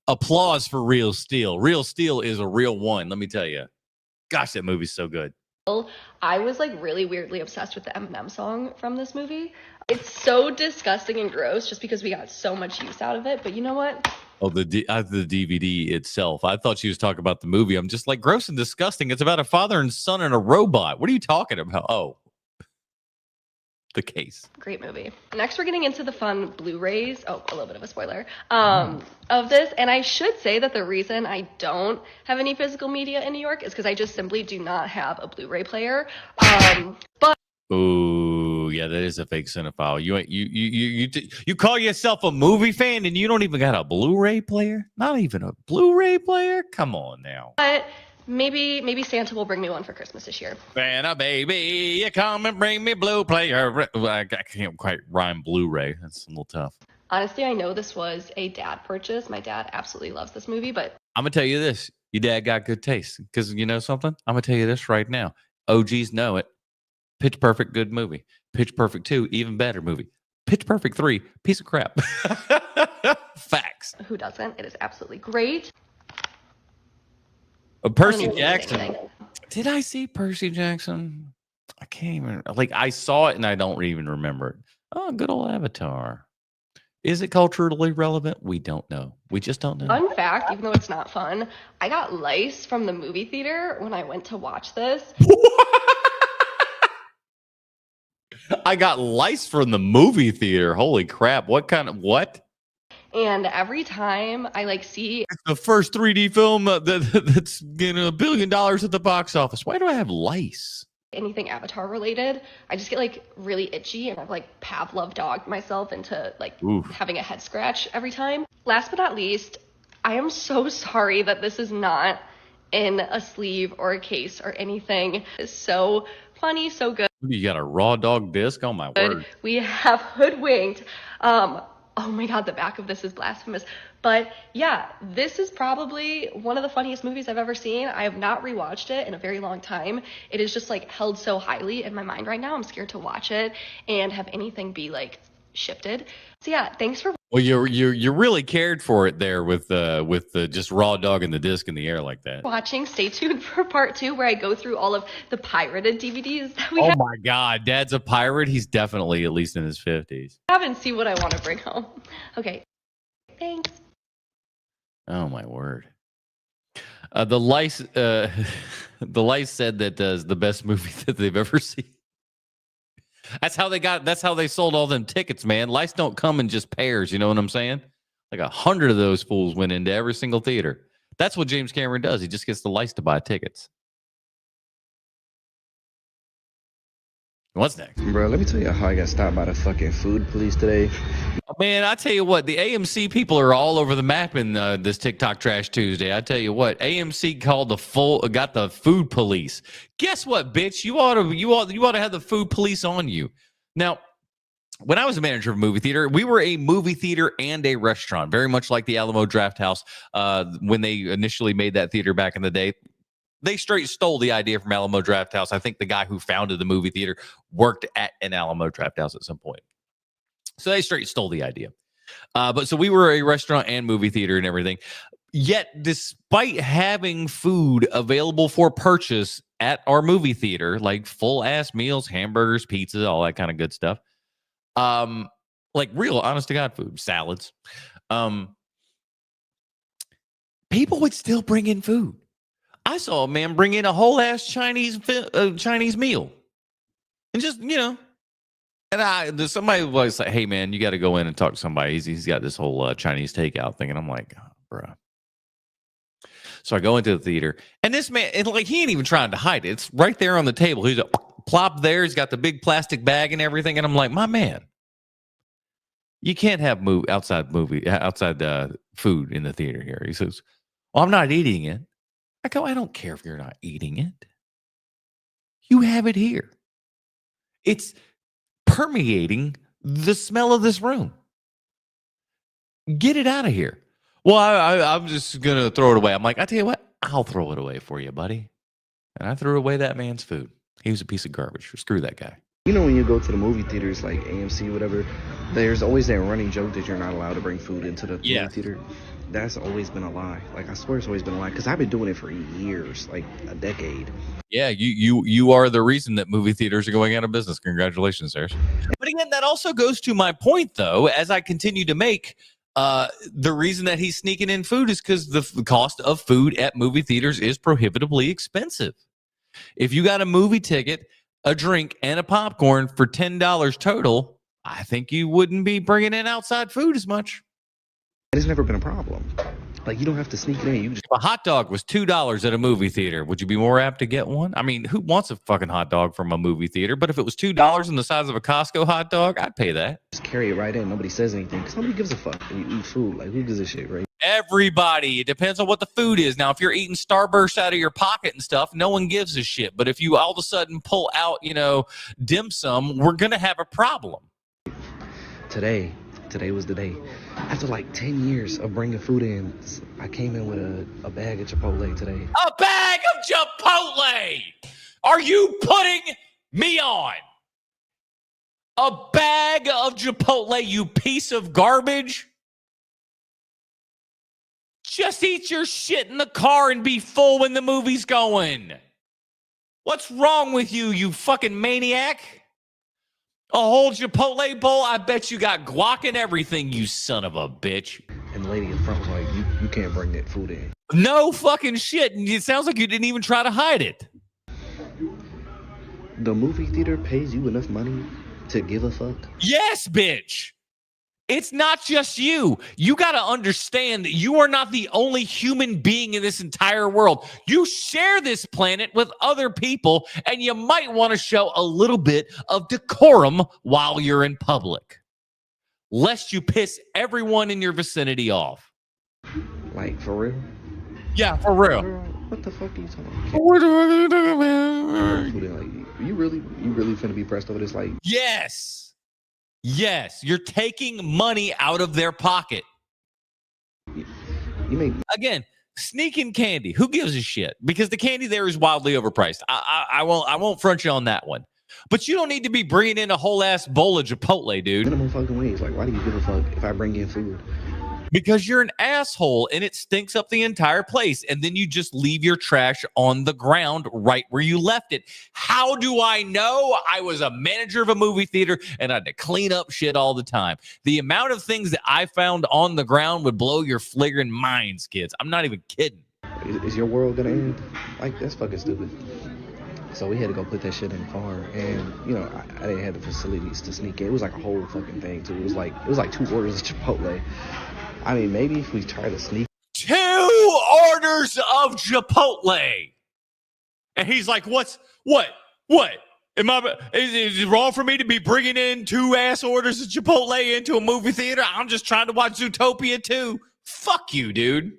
Applause for Real Steel. Real Steel is a real one. Let me tell you. Gosh, that movie's so good. I was really weirdly obsessed with the Eminem song from this movie. It's so disgusting and gross just because we got so much use out of it. But you know what? Oh, the DVD itself. I thought she was talking about the movie. I'm just like, gross and disgusting. It's about a father and son and a robot. What are you talking about? Oh, the case. Great movie. Next, we're getting into the fun Blu-rays. Oh, a little bit of a spoiler of this. And I should say that the reason I don't have any physical media in New York is because I just simply do not have a Blu-ray player. But oh, yeah, that is a fake cinephile. You call yourself a movie fan and you don't even got a Blu-ray player? Not even a Blu-ray player? Come on now. But maybe Santa will bring me one for Christmas this year. Santa baby, you come and bring me blue player. I can't quite rhyme Blu-ray. That's a little tough. Honestly, I know this was a dad purchase. My dad absolutely loves this movie, but I'm going to tell you this. Your dad got good taste. Because you know something? I'm going to tell you this right now. OGs know it. Pitch Perfect, good movie. Pitch Perfect 2, even better movie. Pitch Perfect 3, piece of crap. Facts. Who doesn't? It is absolutely great. Percy Jackson. Did I see Percy Jackson? I can't even. I saw it and I don't even remember it. Oh, good old Avatar. Is it culturally relevant? We don't know. We just don't know. Fun fact, even though it's not fun, I got lice from the movie theater when I went to watch this. I got lice from the movie theater. Holy crap. What? And every time I see it's the first 3D film that's getting $1 billion at the box office. Why do I have lice? Anything Avatar related, I just get really itchy, and I've Pavlov dogged myself into having a head scratch every time. Last but not least, I am so sorry that this is not in a sleeve or a case or anything. It's so funny, so good. You got a raw dog disc? Oh my word. We have Hoodwinked. Oh my god, the back of this is blasphemous. But yeah, this is probably one of the funniest movies I've ever seen. I have not rewatched it in a very long time. It is just held so highly in my mind right now. I'm scared to watch it and have anything be shifted. So yeah, thanks for. Well, you really cared for it there with the just raw dog and the disc in the air like that. Watching. Stay tuned for part 2 where I go through all of the pirated DVDs that we have. Oh my God, Dad's a pirate. He's definitely at least in his 50s. And see what I want to bring home. Okay, thanks. Oh my word. The lice said that is the best movie that they've ever seen. That's how they sold all them tickets, man. Lice don't come in just pairs, you know what I'm saying? 100 of those fools went into every single theater. That's what James Cameron does. He just gets the lice to buy tickets. What's next? Bro, let me tell you how I got stopped by the fucking food police today. Man, I tell you what, the AMC people are all over the map in this TikTok Trash Tuesday. I tell you what, AMC got the food police. Guess what, bitch? You ought to have the food police on you. Now, when I was a manager of a movie theater, we were a movie theater and a restaurant, very much like the Alamo Drafthouse. When they initially made that theater back in the day, they straight stole the idea from Alamo Drafthouse. I think the guy who founded the movie theater worked at an Alamo Drafthouse at some point. So they straight stole the idea. But so we were a restaurant and movie theater and everything. Yet, despite having food available for purchase at our movie theater, like full ass meals, hamburgers, pizza, all that kind of good stuff, like real honest to God food, salads, people would still bring in food. I saw a man bring in a whole ass Chinese meal, and just and somebody was like, "Hey man, you got to go in and talk to somebody. He's got this whole Chinese takeout thing," and I'm like, oh, "Bro." So I go into the theater, and this man, and like he ain't even trying to hide it. It's right there on the table. He's plop there. He's got the big plastic bag and everything, and I'm like, "My man, you can't have outside food in the theater here." He says, "Well, I'm not eating it." I go, "I don't care if you're not eating it. You have it here. It's permeating the smell of this room. Get it out of here." "Well, I'm just going to throw it away." I'm like, "I tell you what, I'll throw it away for you, buddy." And I threw away that man's food. He was a piece of garbage. Screw that guy. You know, when you go to the movie theaters like AMC, whatever, there's always that running joke that you're not allowed to bring food into the movie theater. That's always been a lie. Like, I swear it's always been a lie, because I've been doing it for years, like a decade. Yeah, you are the reason that movie theaters are going out of business. Congratulations, there. But again, that also goes to my point, though, as I continue to make, the reason that he's sneaking in food is because the cost of food at movie theaters is prohibitively expensive. If you got a movie ticket, a drink, and a popcorn for $10 total, I think you wouldn't be bringing in outside food as much. It's never been a problem. Like, you don't have to sneak it in. You just... If a hot dog was $2 at a movie theater, would you be more apt to get one? I mean, who wants a fucking hot dog from a movie theater? But if it was $2 and the size of a Costco hot dog, I'd pay that. Just carry it right in. Nobody says anything, because nobody gives a fuck when you eat food. Like, who gives a shit, right? Everybody. It depends on what the food is. Now, if you're eating Starburst out of your pocket and stuff, no one gives a shit. But if you all of a sudden pull out, dim sum, we're going to have a problem. Today was the day. After like 10 years of bringing food in, I came in with a bag of Chipotle today. A bag of Chipotle! Are you putting me on? A bag of Chipotle, you piece of garbage? Just eat your shit in the car and be full when the movie's going. What's wrong with you, you fucking maniac? A whole Chipotle bowl? I bet you got guac and everything, you son of a bitch. And the lady in front was like, you can't bring that food in. No fucking shit. And it sounds like you didn't even try to hide it. The movie theater pays you enough money to give a fuck? Yes, bitch. It's not just you. You got to understand that you are not the only human being in this entire world. You share this planet with other people, and you might want to show a little bit of decorum while you're in public, lest you piss everyone in your vicinity off. Like, for real? Yeah, for real. Girl, what the fuck are you talking about? What are you doing? Like, you really finna be pressed over this? Like, Yes, you're taking money out of their pocket. Again, sneaking candy. Who gives a shit? Because the candy there is wildly overpriced. I won't front you on that one. But you don't need to be bringing in a whole ass bowl of Chipotle, dude. Minimum fucking wage. Like, why do you give a fuck if I bring in food? Because you're an asshole and it stinks up the entire place. And then you just leave your trash on the ground right where you left it. How do I know? I was a manager of a movie theater and I had to clean up shit all the time. The amount of things that I found on the ground would blow your flagrant minds, kids. I'm not even kidding. Is your world gonna end? Like, that's fucking stupid. So we had to go put that shit in the car, and I didn't have the facilities to sneak in. It was like a whole fucking thing too. It was like 2 orders of Chipotle. I mean, maybe if we try to sneak 2 orders of Chipotle, and he's like, "What? Is it wrong for me to be bringing in 2 ass orders of Chipotle into a movie theater? I'm just trying to watch Zootopia 2. Fuck you, dude.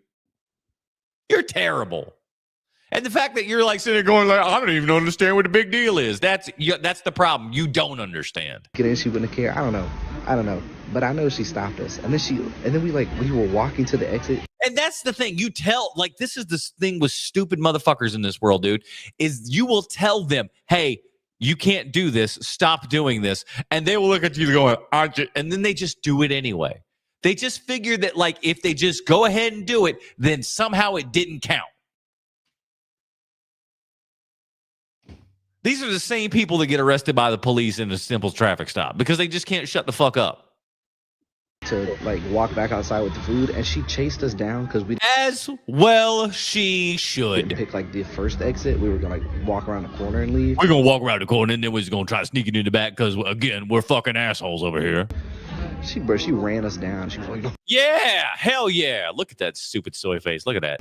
You're terrible." And the fact that you're like sitting there going like, "I don't even understand what the big deal is." That's the problem. You don't understand. Get in, she wouldn't care. I don't know. But I know she stopped us. And then we were walking to the exit. And that's the thing. You tell, like, this is this thing with stupid motherfuckers in this world, dude, is you will tell them, "Hey, you can't do this. Stop doing this." And they will look at you going, "Aren't you?" And then they just do it anyway. They just figured that, like, if they just go ahead and do it, then somehow it didn't count. These are the same people that get arrested by the police in a simple traffic stop because they just can't shut the fuck up. To like walk back outside with the food, and she chased us down because we as well she should pick like the first exit. We were gonna like walk around the corner and leave. We're gonna walk around the corner and then we're just gonna try sneaking in the back because again we're fucking assholes over here. She ran us down. She was like, yeah, hell yeah! Look at that stupid soy face. Look at that.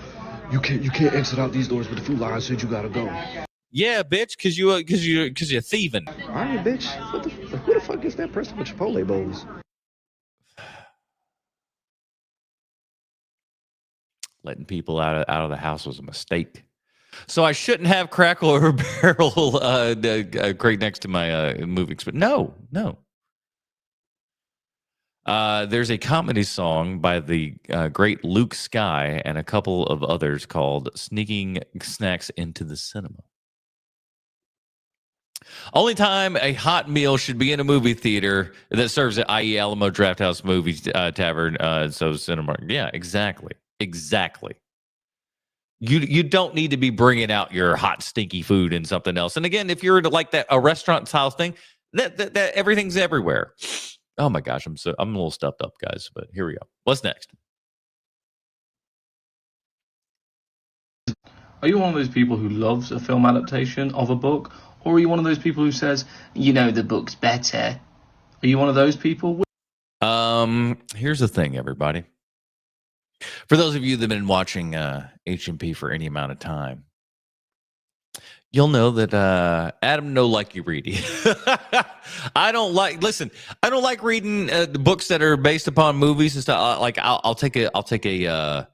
You can't exit out these doors, but the food line said you gotta go. Yeah, bitch, because you're thieving. All right, bitch. Who the fuck is that person with Chipotle bowls? Letting people out of the house was a mistake. So I shouldn't have Crackle or Barrel crate next to my movie. But no. There's a comedy song by the great Luke Sky and a couple of others called Sneaking Snacks into the Cinema. Only time a hot meal should be in a movie theater that serves at i.e. Alamo Drafthouse Movie Tavern, so cinema. Yeah, exactly. You don't need to be bringing out your hot stinky food and something else. And again, if you're like that a restaurant style thing, that everything's everywhere. Oh my gosh, I'm a little stuffed up, guys. But here we go. What's next? Are you one of those people who loves a film adaptation of a book, or are you one of those people who says, the book's better? Are you one of those people? Here's the thing, everybody. For those of you that have been watching H&P for any amount of time, you'll know that Adam no like you reading. I don't like reading the books that are based upon movies and stuff. Like I'll take a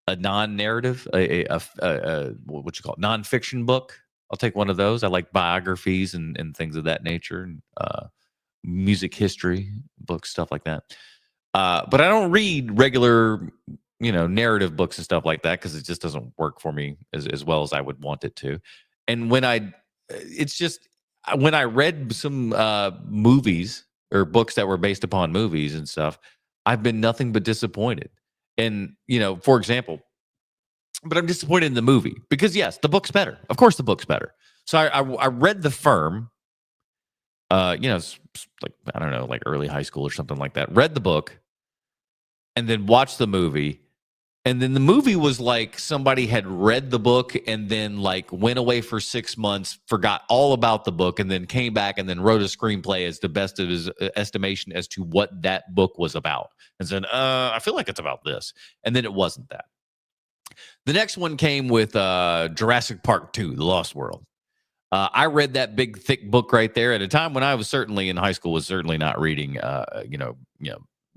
non-narrative, what you call it, non-fiction book. I'll take one of those. I like biographies and things of that nature, and music history books, stuff like that. But I don't read regular, narrative books and stuff like that because it just doesn't work for me as well as I would want it to. And when I read some movies or books that were based upon movies and stuff, I've been nothing but disappointed. And, for example, but I'm disappointed in the movie because yes, the book's better. Of course the book's better. So I read The Firm, it's like, I don't know, like early high school or something like that. Read the book and then watched the movie. And then the movie was like somebody had read the book and then like went away for 6 months, forgot all about the book, and then came back and then wrote a screenplay as the best of his estimation as to what that book was about. And said, I feel like it's about this. And then it wasn't that. The next one came with Jurassic Park 2, The Lost World. I read that big, thick book right there at a time when I was certainly in high school, was certainly not reading,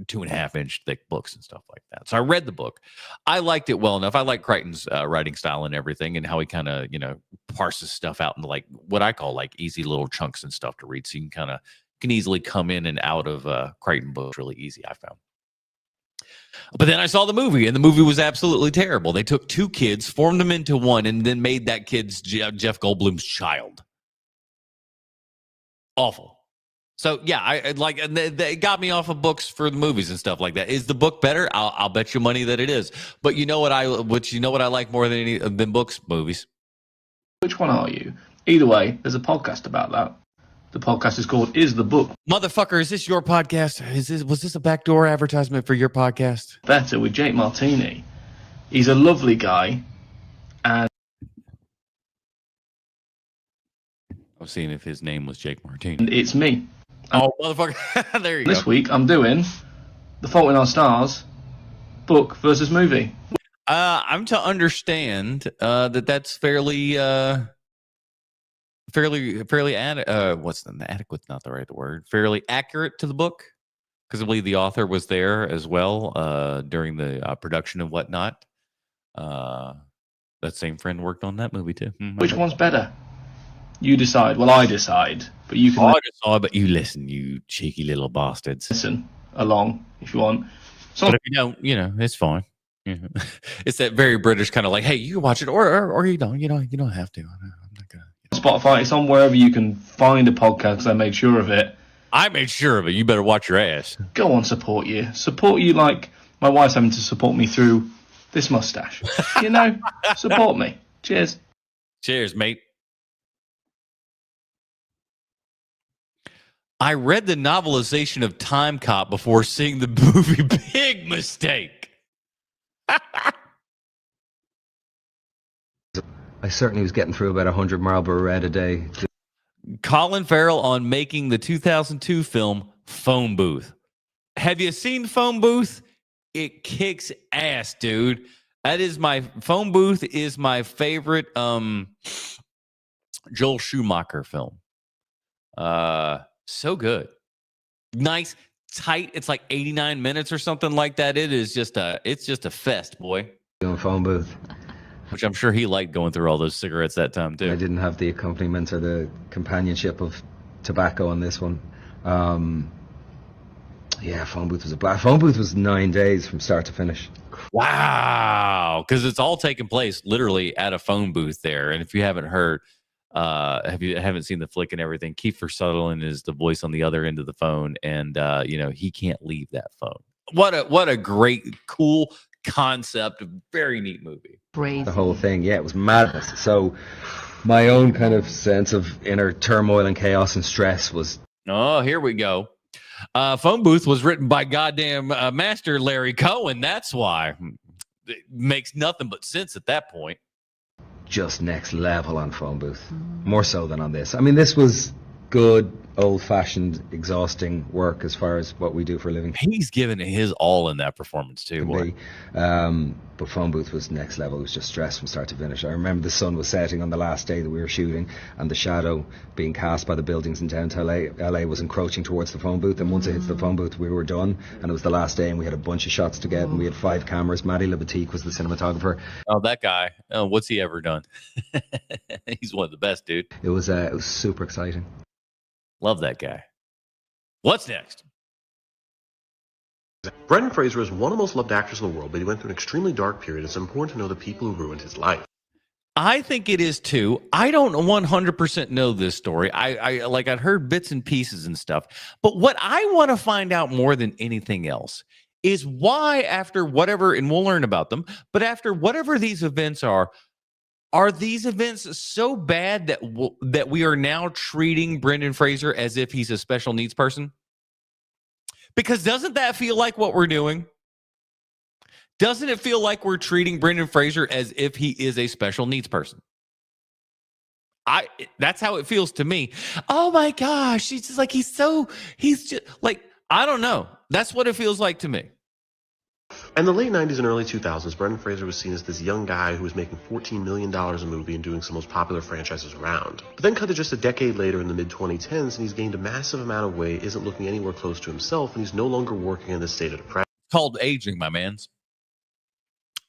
2.5-inch thick books and stuff like that. So I read the book. I liked it well enough. I like Crichton's writing style and everything, and how he kind of, parses stuff out into like what I call like easy little chunks and stuff to read. So you can easily come in and out of Crichton books really easy, I found. But then I saw the movie, and the movie was absolutely terrible. They took two kids, formed them into one, and then made that kid's Jeff Goldblum's child. Awful. So yeah, I like they got me off of books for the movies and stuff like that. Is the book better? I'll bet you money that it is. But you know what I like more than books? Movies. Which one are you? Either way, there's a podcast about that. The podcast is called Is the Book Motherfucker, is this your podcast? Was this a backdoor advertisement for your podcast? Better with Jake Martini? He's a lovely guy, and I was seeing if his name was Jake Martini. And it's me. Oh, motherfucker. There you go. This week I'm doing The Fault in Our Stars, book versus movie. I'm to understand that's fairly adequate, not the right word, fairly accurate to the book, because I believe the author was there as well during the production and whatnot. That same friend worked on that movie too. Which one's better? You decide. Well, I decide, but you can. I decide, but you listen, you cheeky little bastards. Listen along if you want. But if you don't, it's fine. Yeah. It's that very British kind of like, hey, you can watch it or you don't. You don't have to. I'm not gonna. Spotify. It's on wherever you can find a podcast, because I made sure of it. I made sure of it. You better watch your ass. Go on, support you. Support you like my wife's having to support me through this mustache. You know, support me. Cheers. Cheers, mate. I read the novelization of Time Cop before seeing the movie. Big mistake. I certainly was getting through about 100 Marlboro Red a day. Colin Farrell on making the 2002 film Phone Booth. Have you seen Phone Booth? It kicks ass, dude. Phone Booth is my favorite Joel Schumacher film. So good. Nice, tight. It's like 89 minutes or something like that. It's just a fest, boy. Doing Phone Booth. Which I'm sure he liked going through all those cigarettes that time too. I didn't have the accompaniment or the companionship of tobacco on this one. Yeah, Phone Booth was a blast. Phone Booth was 9 days from start to finish. Wow, because it's all taking place literally at a phone booth there. And if you haven't heard, haven't seen the flick and everything, Kiefer Sutherland is the voice on the other end of the phone, and he can't leave that phone. What a great, cool concept. Very neat movie. The whole thing, yeah, it was madness. So my own kind of sense of inner turmoil and chaos and stress was... Oh, here we go. Phone Booth was written by goddamn master Larry Cohen. That's why. It makes nothing but sense at that point. Just next level on Phone Booth. More so than on this. I mean, this was good, old-fashioned, exhausting work as far as what we do for a living. He's given his all in that performance too, boy. But Phone Booth was next level. It was just stress from start to finish. I remember the sun was setting on the last day that we were shooting, and the shadow being cast by the buildings in downtown LA was encroaching towards the phone booth, and once it hits the phone booth, we were done, and it was the last day, and we had a bunch of shots to get, and we had 5 cameras. Matty Libatique was the cinematographer. Oh, that guy. Oh, what's he ever done? He's one of the best, dude. It was super exciting. Love that guy. What's next? Brendan Fraser is one of the most loved actors in the world, but he went through an extremely dark period. It's important to know the people who ruined his life. I think it is too. I don't 100% know this story. I'd heard bits and pieces and stuff. But what I want to find out more than anything else is why, after whatever, and we'll learn about them, but after whatever these events are these events so bad that we are now treating Brendan Fraser as if he's a special needs person? Because doesn't that feel like what we're doing? Doesn't it feel like we're treating Brendan Fraser as if he is a special needs person? That's how it feels to me. Oh my gosh, he's just like, I don't know. That's what it feels like to me. In the late 90s and early 2000s, Brendan Fraser was seen as this young guy who was making $14 million a movie and doing some of the most popular franchises around. But then cut to just a decade later in the mid-2010s, and he's gained a massive amount of weight, isn't looking anywhere close to himself, and he's no longer working in this state of depression. It's called aging, my mans.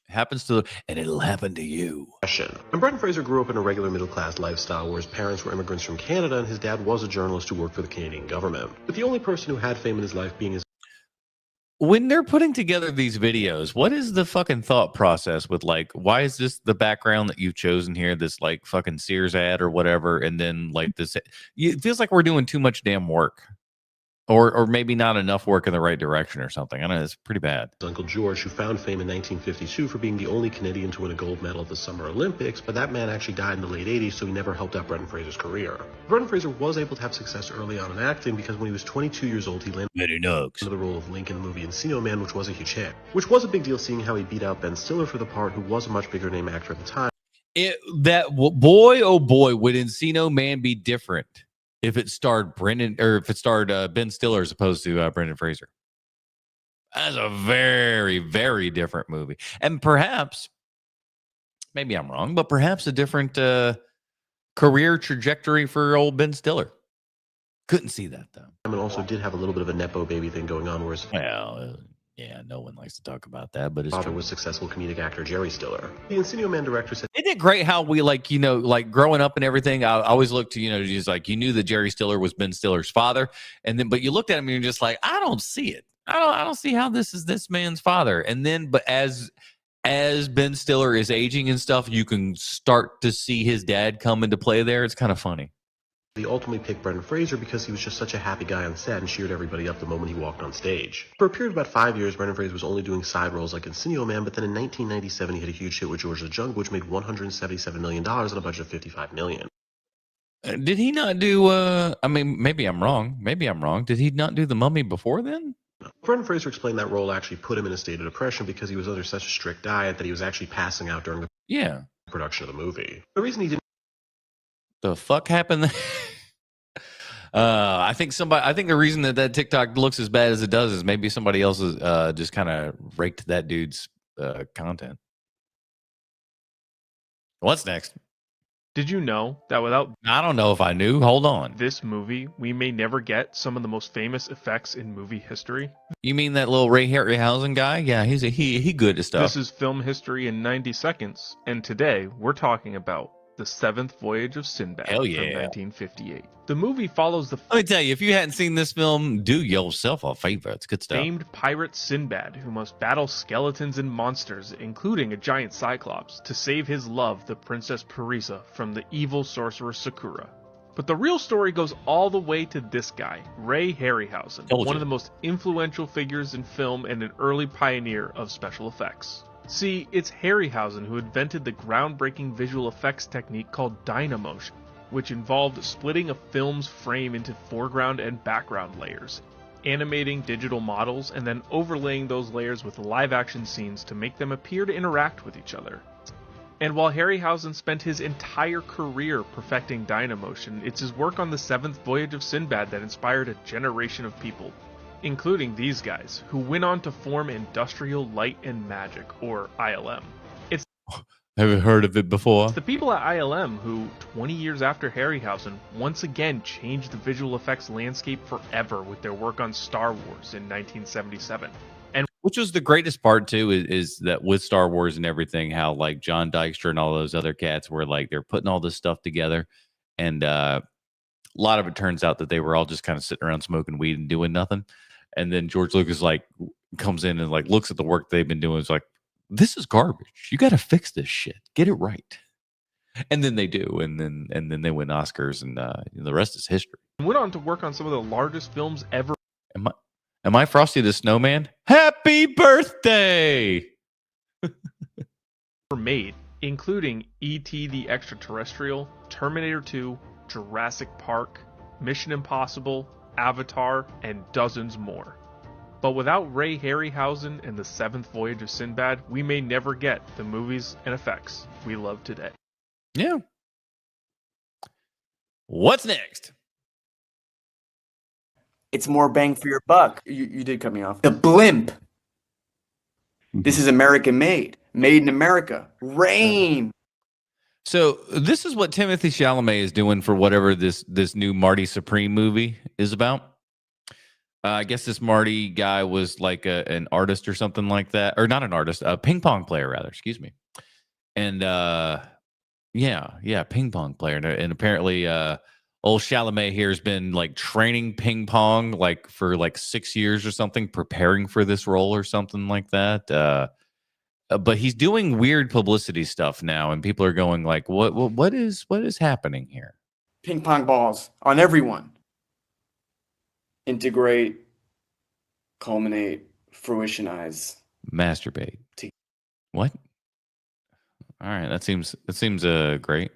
And it'll happen to you. And Brendan Fraser grew up in a regular middle-class lifestyle where his parents were immigrants from Canada and his dad was a journalist who worked for the Canadian government. But the only person who had fame in his life being his... When they're putting together these videos, what is the fucking thought process with, like, why is this the background that you've chosen here, this like fucking Sears ad or whatever, and then like this, it feels like we're doing too much damn work. Or maybe not enough work in the right direction or something. I know, it's pretty bad. Uncle George, who found fame in 1952 for being the only Canadian to win a gold medal at the Summer Olympics, but that man actually died in the late 80s, so he never helped out Brendan Fraser's career. Brendan Fraser was able to have success early on in acting because when he was 22 years old, he landed the role of Link in the movie Encino Man, which was a huge hit. Which was a big deal, seeing how he beat out Ben Stiller for the part, who was a much bigger name actor at the time. Boy, oh boy, would Encino Man be different if it starred Ben Stiller as opposed to Brendan Fraser. That's a very, very different movie. And perhaps, maybe I'm wrong, but perhaps a different career trajectory for old Ben Stiller. Couldn't see that, though. And also did have a little bit of a Nepo baby thing going on, whereas... Well, yeah, no one likes to talk about that, but his father was successful comedic actor Jerry Stiller. The Encino Man director said, "Isn't it great how we like growing up and everything? I always looked to just like you knew that Jerry Stiller was Ben Stiller's father, and then but you looked at him and you're just like, I don't see it. I don't see how this is this man's father. And then, but as Ben Stiller is aging and stuff, you can start to see his dad come into play there. It's kind of funny. He ultimately picked Brendan Fraser because he was just such a happy guy on set and cheered everybody up the moment he walked on stage. For a period of about 5 years, Brendan Fraser was only doing side roles like Encino Man, but then in 1997 he had a huge hit with George of the Jungle, which made $177 million on a budget of $55 million. Did he not do, I mean, maybe I'm wrong. Did he not do The Mummy before then? Brendan Fraser explained that role actually put him in a state of depression because he was under such a strict diet that he was actually passing out during the production of the movie. The reason he didn't... The fuck happened? I think the reason that TikTok looks as bad as it does is maybe somebody else has just kind of raked that dude's content. What's next? Did you know that without... I don't know if I knew. Hold on. This movie, we may never get some of the most famous effects in movie history. You mean that little Ray Harryhausen guy? Yeah, he good at stuff. This is film history in 90 seconds, and today we're talking about The Seventh Voyage of Sinbad from 1958. The movie follows the... Let me tell you, if you hadn't seen this film, do yourself a favor. It's good stuff. Famed pirate Sinbad, who must battle skeletons and monsters, including a giant cyclops, to save his love, the Princess Pernice, from the evil sorcerer Sakura. But the real story goes all the way to this guy, Ray Harryhausen, one of the most influential figures in film and an early pioneer of special effects. See, it's Harryhausen who invented the groundbreaking visual effects technique called Dynamotion, which involved splitting a film's frame into foreground and background layers, animating digital models, and then overlaying those layers with live-action scenes to make them appear to interact with each other. And while Harryhausen spent his entire career perfecting Dynamotion, it's his work on the Seventh Voyage of Sinbad that inspired a generation of people, including these guys, who went on to form Industrial Light and Magic, or ILM. Have you heard of it before? It's the people at ILM who, 20 years after Harryhausen, once again changed the visual effects landscape forever with their work on Star Wars in 1977. And which was the greatest part too, is that with Star Wars and everything, how like John Dykstra and all those other cats were like, they're putting all this stuff together, and a lot of it turns out that they were all just kind of sitting around smoking weed and doing nothing. And then George Lucas like comes in and like looks at the work they've been doing. It's like, this is garbage. You got to fix this shit. Get it right. And then they do, and then they win Oscars, and the rest is history. Went on to work on some of the largest films ever. Am I Frosty the Snowman? Happy birthday! Made, including E.T. the Extraterrestrial, Terminator 2, Jurassic Park, Mission Impossible, Avatar, and dozens more. But without Ray Harryhausen and the Seventh Voyage of Sinbad, we may never get the movies and effects we love today. Yeah. What's next? It's more bang for your buck. You did cut me off. The Blimp. This is American made. Made in America. Rain. So this is what Timothée Chalamet is doing for whatever this new Marty Supreme movie is about. I guess this Marty guy was like an artist or something like that, or not an artist, a ping pong player rather. Excuse me. And ping pong player, and apparently old Chalamet here has been like training ping pong like for like 6 years or something, preparing for this role or something like that. But he's doing weird publicity stuff now, and people are going like, what is happening here? Ping pong balls on everyone. Integrate, culminate, fruitionize, masturbate. What? All right, that seems great.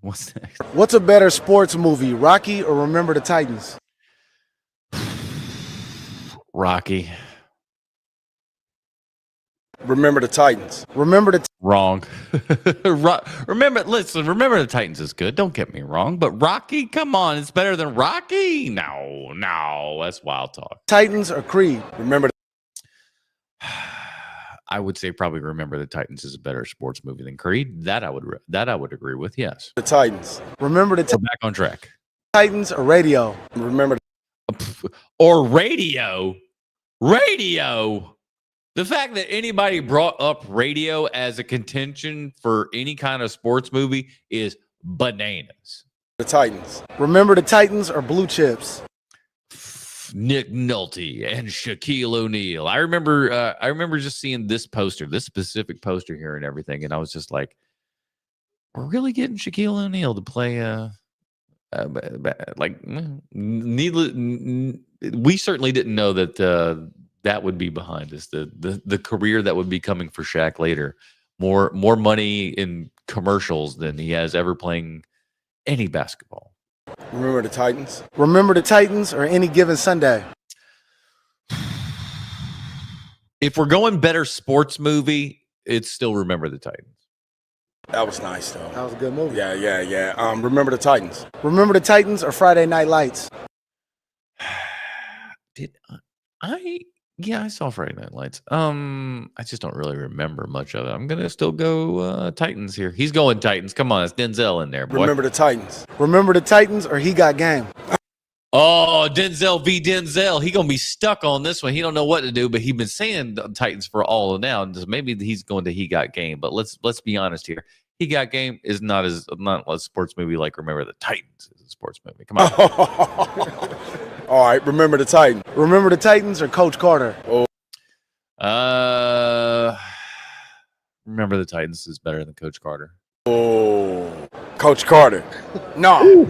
What's next? What's a better sports movie, Rocky or Remember the Titans? Rocky. Remember the Titans. Remember the wrong. Remember the Titans is good. Don't get me wrong, but Rocky, come on, it's better than Rocky. No, that's wild talk. Titans or Creed? Remember. I would say probably Remember the Titans is a better sports movie than Creed. That I would agree with. Yes. The Titans. Remember the. We're back on track. Titans or Radio? Remember. Or Radio. Radio. The fact that anybody brought up Radio as a contention for any kind of sports movie is bananas. The Titans. Remember the Titans or Blue Chips? Nick Nolte and Shaquille O'Neal. I remember just seeing this specific poster here and everything, and I was just like, we're really getting Shaquille O'Neal to play We certainly didn't know that that would be behind us. The career that would be coming for Shaq later. More money in commercials than he has ever playing any basketball. Remember the Titans? Remember the Titans or Any Given Sunday? If we're going better sports movie, it's still Remember the Titans. That was nice, though. That was a good movie. Yeah. Remember the Titans. Remember the Titans or Friday Night Lights? I saw Friday Night Lights. I just don't really remember much of it. I'm gonna still go Titans here. He's going Titans. Come on, it's Denzel in there, boy. Remember the Titans. Remember the Titans or He Got Game? Oh, Denzel v. Denzel. He gonna be stuck on this one. He don't know what to do, but he's been saying Titans for all of now. Maybe he's going to He Got Game. But let's be honest here. He Got Game is not a sports movie like Remember the Titans is a sports movie. Come on. All right, Remember the Titans. Remember the Titans or Coach Carter? Remember the Titans is better than Coach Carter. Coach Carter. No.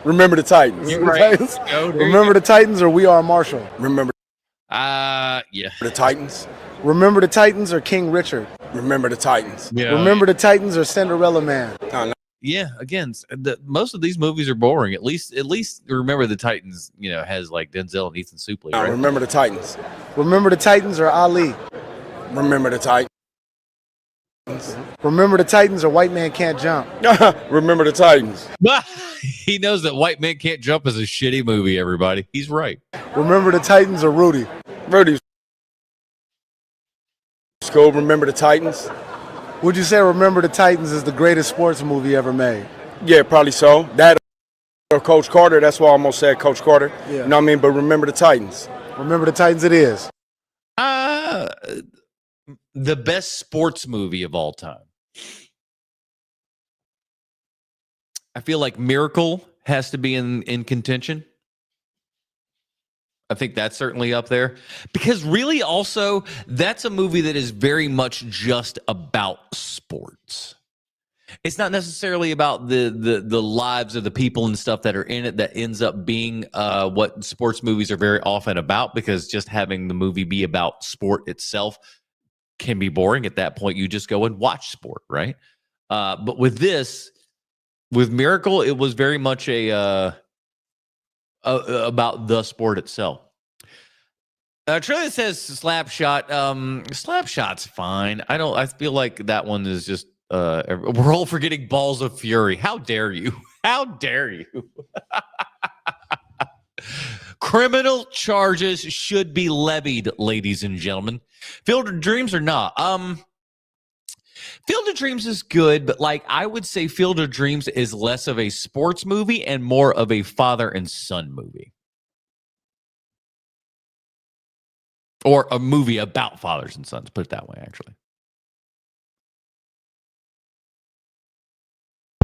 Remember the Titans. You're right. Remember the Titans or We Are Marshall? Remember. Yeah. The Titans. Remember the Titans or King Richard? Remember the Titans. Yeah. Remember the Titans or Cinderella Man? No. Yeah, again, most of these movies are boring. At least Remember the Titans, has like Denzel and Ethan Suplee. Right? Remember the Titans. Remember the Titans or Ali? Remember the Titans. Remember the Titans or White Man Can't Jump? Remember the Titans. He knows that White Man Can't Jump is a shitty movie, everybody. He's right. Remember the Titans or Rudy? Rudy's. Go Remember the Titans. Would you say Remember the Titans is the greatest sports movie ever made? Yeah, probably so. That or Coach Carter. That's why I almost said Coach Carter. Yeah. You know what I mean? But Remember the Titans. Remember the Titans it is. The best sports movie of all time. I feel like Miracle has to be in contention. I think that's certainly up there because really also that's a movie that is very much just about sports. It's not necessarily about the lives of the people and stuff that are in it that ends up being what sports movies are very often about, because just having the movie be about sport itself can be boring. At that point, you just go and watch sport, right? But with Miracle, it was very much about the sport itself. Trillia says Slapshot. Slapshot's fine. I feel like that one is just we're all forgetting Balls of Fury. How dare you? How dare you? Criminal charges should be levied, ladies and gentlemen. Field of Dreams or not? Field of Dreams is good, but I would say Field of Dreams is less of a sports movie and more of a father and son movie. Or a movie about fathers and sons, put it that way, actually.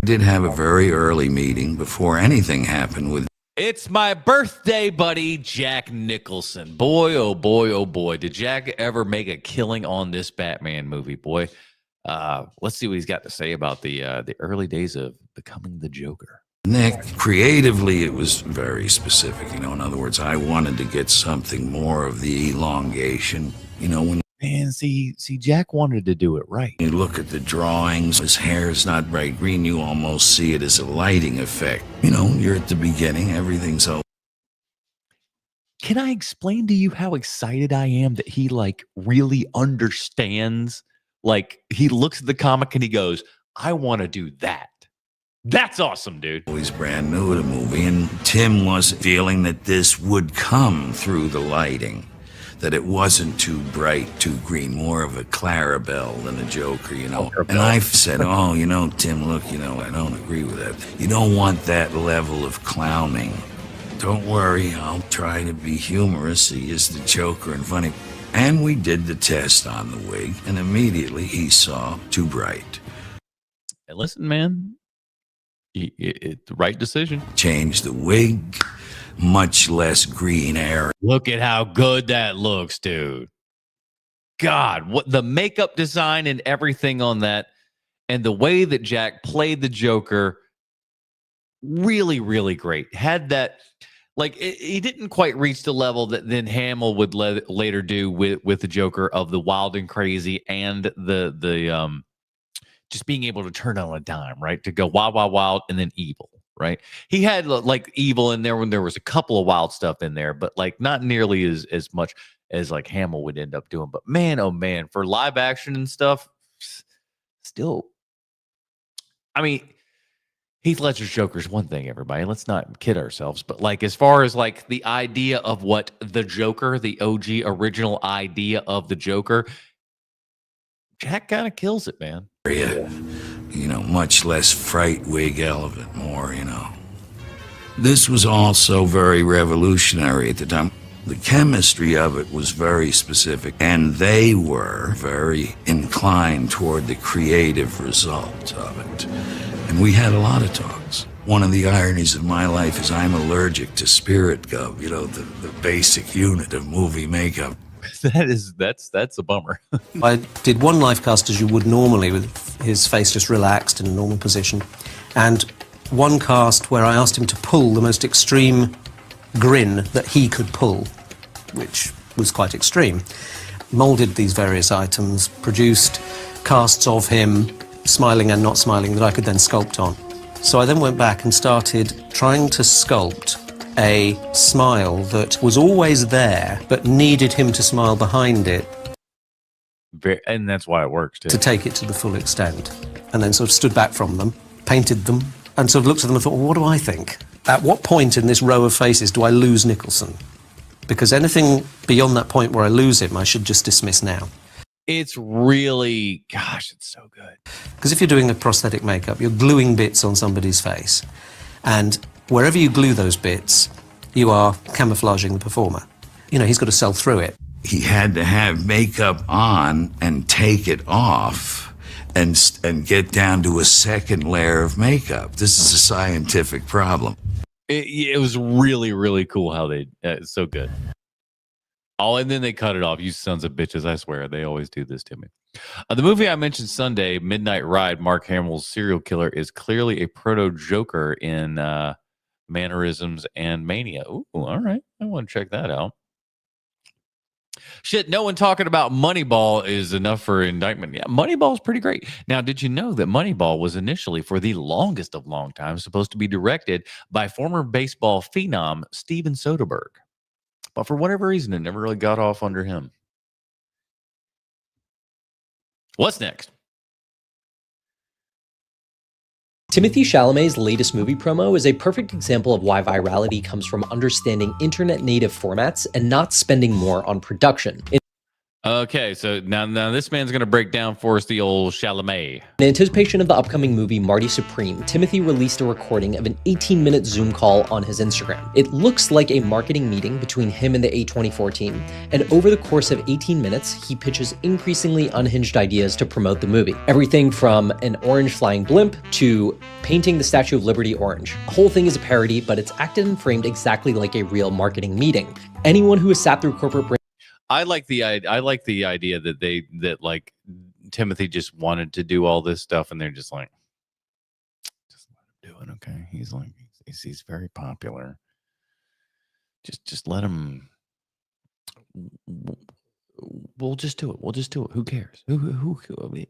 I did have a very early meeting before anything happened with... It's my birthday buddy, Jack Nicholson. Boy, oh boy, oh boy. Did Jack ever make a killing on this Batman movie, boy. Let's see what he's got to say about the early days of becoming the Joker. Nick, creatively, it was very specific. In other words, I wanted to get something more of the elongation. When see, Jack wanted to do it right. You look at the drawings, his hair is not bright green. You almost see it as a lighting effect. You're at the beginning, everything's all. Can I explain to you how excited I am that he really understands? He looks at the comic and he goes, I want to do that. That's awesome, dude. Always brand new to the movie, and Tim was feeling that this would come through the lighting, that it wasn't too bright, too green, more of a Clarabelle than a Joker, And I said, Tim, look, I don't agree with that. You don't want that level of clowning. Don't worry, I'll try to be humorous. He is the Joker and funny. And we did the test on the wig, and immediately he saw too bright. Hey, listen, man. It's the right decision. Change the wig, much less green hair. Look at how good that looks, dude. God, what the makeup design and everything on that, and the way that Jack played the Joker, really, really great. Had that, like, he didn't quite reach the level that then Hamill would later do with the Joker of the wild and crazy and the just being able to turn on a dime, right? To go wild, wild, wild, and then evil, right? He had like evil in there when there was a couple of wild stuff in there, but like not nearly as much as like Hamill would end up doing. But man, oh man, for live action and stuff, still, I mean, Heath Ledger's Joker is one thing, everybody. Let's not kid ourselves. But like, as far as like the idea of what the Joker, the OG original idea of the Joker, Jack kind of kills it, man. You know, much less fright wig element, more, you know. This was also very revolutionary at the time. The chemistry of it was very specific, and they were very inclined toward the creative result of it. And we had a lot of talks. One of the ironies of my life is I'm allergic to spirit gum, you know, the basic unit of movie makeup. That's a bummer. I did one live cast as you would normally, with his face just relaxed in a normal position, and one cast where I asked him to pull the most extreme grin that he could pull, which was quite extreme. Moulded these various items, produced casts of him smiling and not smiling that I could then sculpt on. So I then went back and started trying to sculpt a smile that was always there, but needed him to smile behind it. And that's why it works, too. To take it to the full extent. And then sort of stood back from them, painted them, and sort of looked at them and thought, well, what do I think? At what point in this row of faces do I lose Nicholson? Because anything beyond that point where I lose him, I should just dismiss now. It's really, gosh, it's so good. Because if you're doing a prosthetic makeup, you're gluing bits on somebody's face. And wherever you glue those bits, you are camouflaging the performer. You know, he's got to sell through it. He had to have makeup on and take it off and get down to a second layer of makeup. This is a scientific problem. It was really, really cool how they, it's so good. Oh, and then they cut it off. You sons of bitches, I swear. They always do this to me. The movie I mentioned Sunday, Midnight Ride, Mark Hamill's serial killer, is clearly a proto-Joker in mannerisms and mania. Ooh, all right. I want to check that out. Shit, no one talking about Moneyball is enough for indictment. Yeah, Moneyball is pretty great. Now, did you know that Moneyball was initially, for the longest of long time, supposed to be directed by former baseball phenom Steven Soderbergh? But for whatever reason, it never really got off under him. What's next? Timothée Chalamet's latest movie promo is a perfect example of why virality comes from understanding internet-native formats and not spending more on production. Okay, so now this man's going to break down for us the old Chalamet. In anticipation of the upcoming movie Marty Supreme, Timothée released a recording of an 18-minute Zoom call on his Instagram. It looks like a marketing meeting between him and the A24 team, and over the course of 18 minutes, he pitches increasingly unhinged ideas to promote the movie. Everything from an orange flying blimp to painting the Statue of Liberty orange. The whole thing is a parody, but it's acted and framed exactly like a real marketing meeting. Anyone who has sat through corporate I like the idea that like Timothée just wanted to do all this stuff, and they're just like, just let him do it, okay? He's like, he's very popular. Just let him. We'll just do it. We'll just do it. Who cares? Who I mean,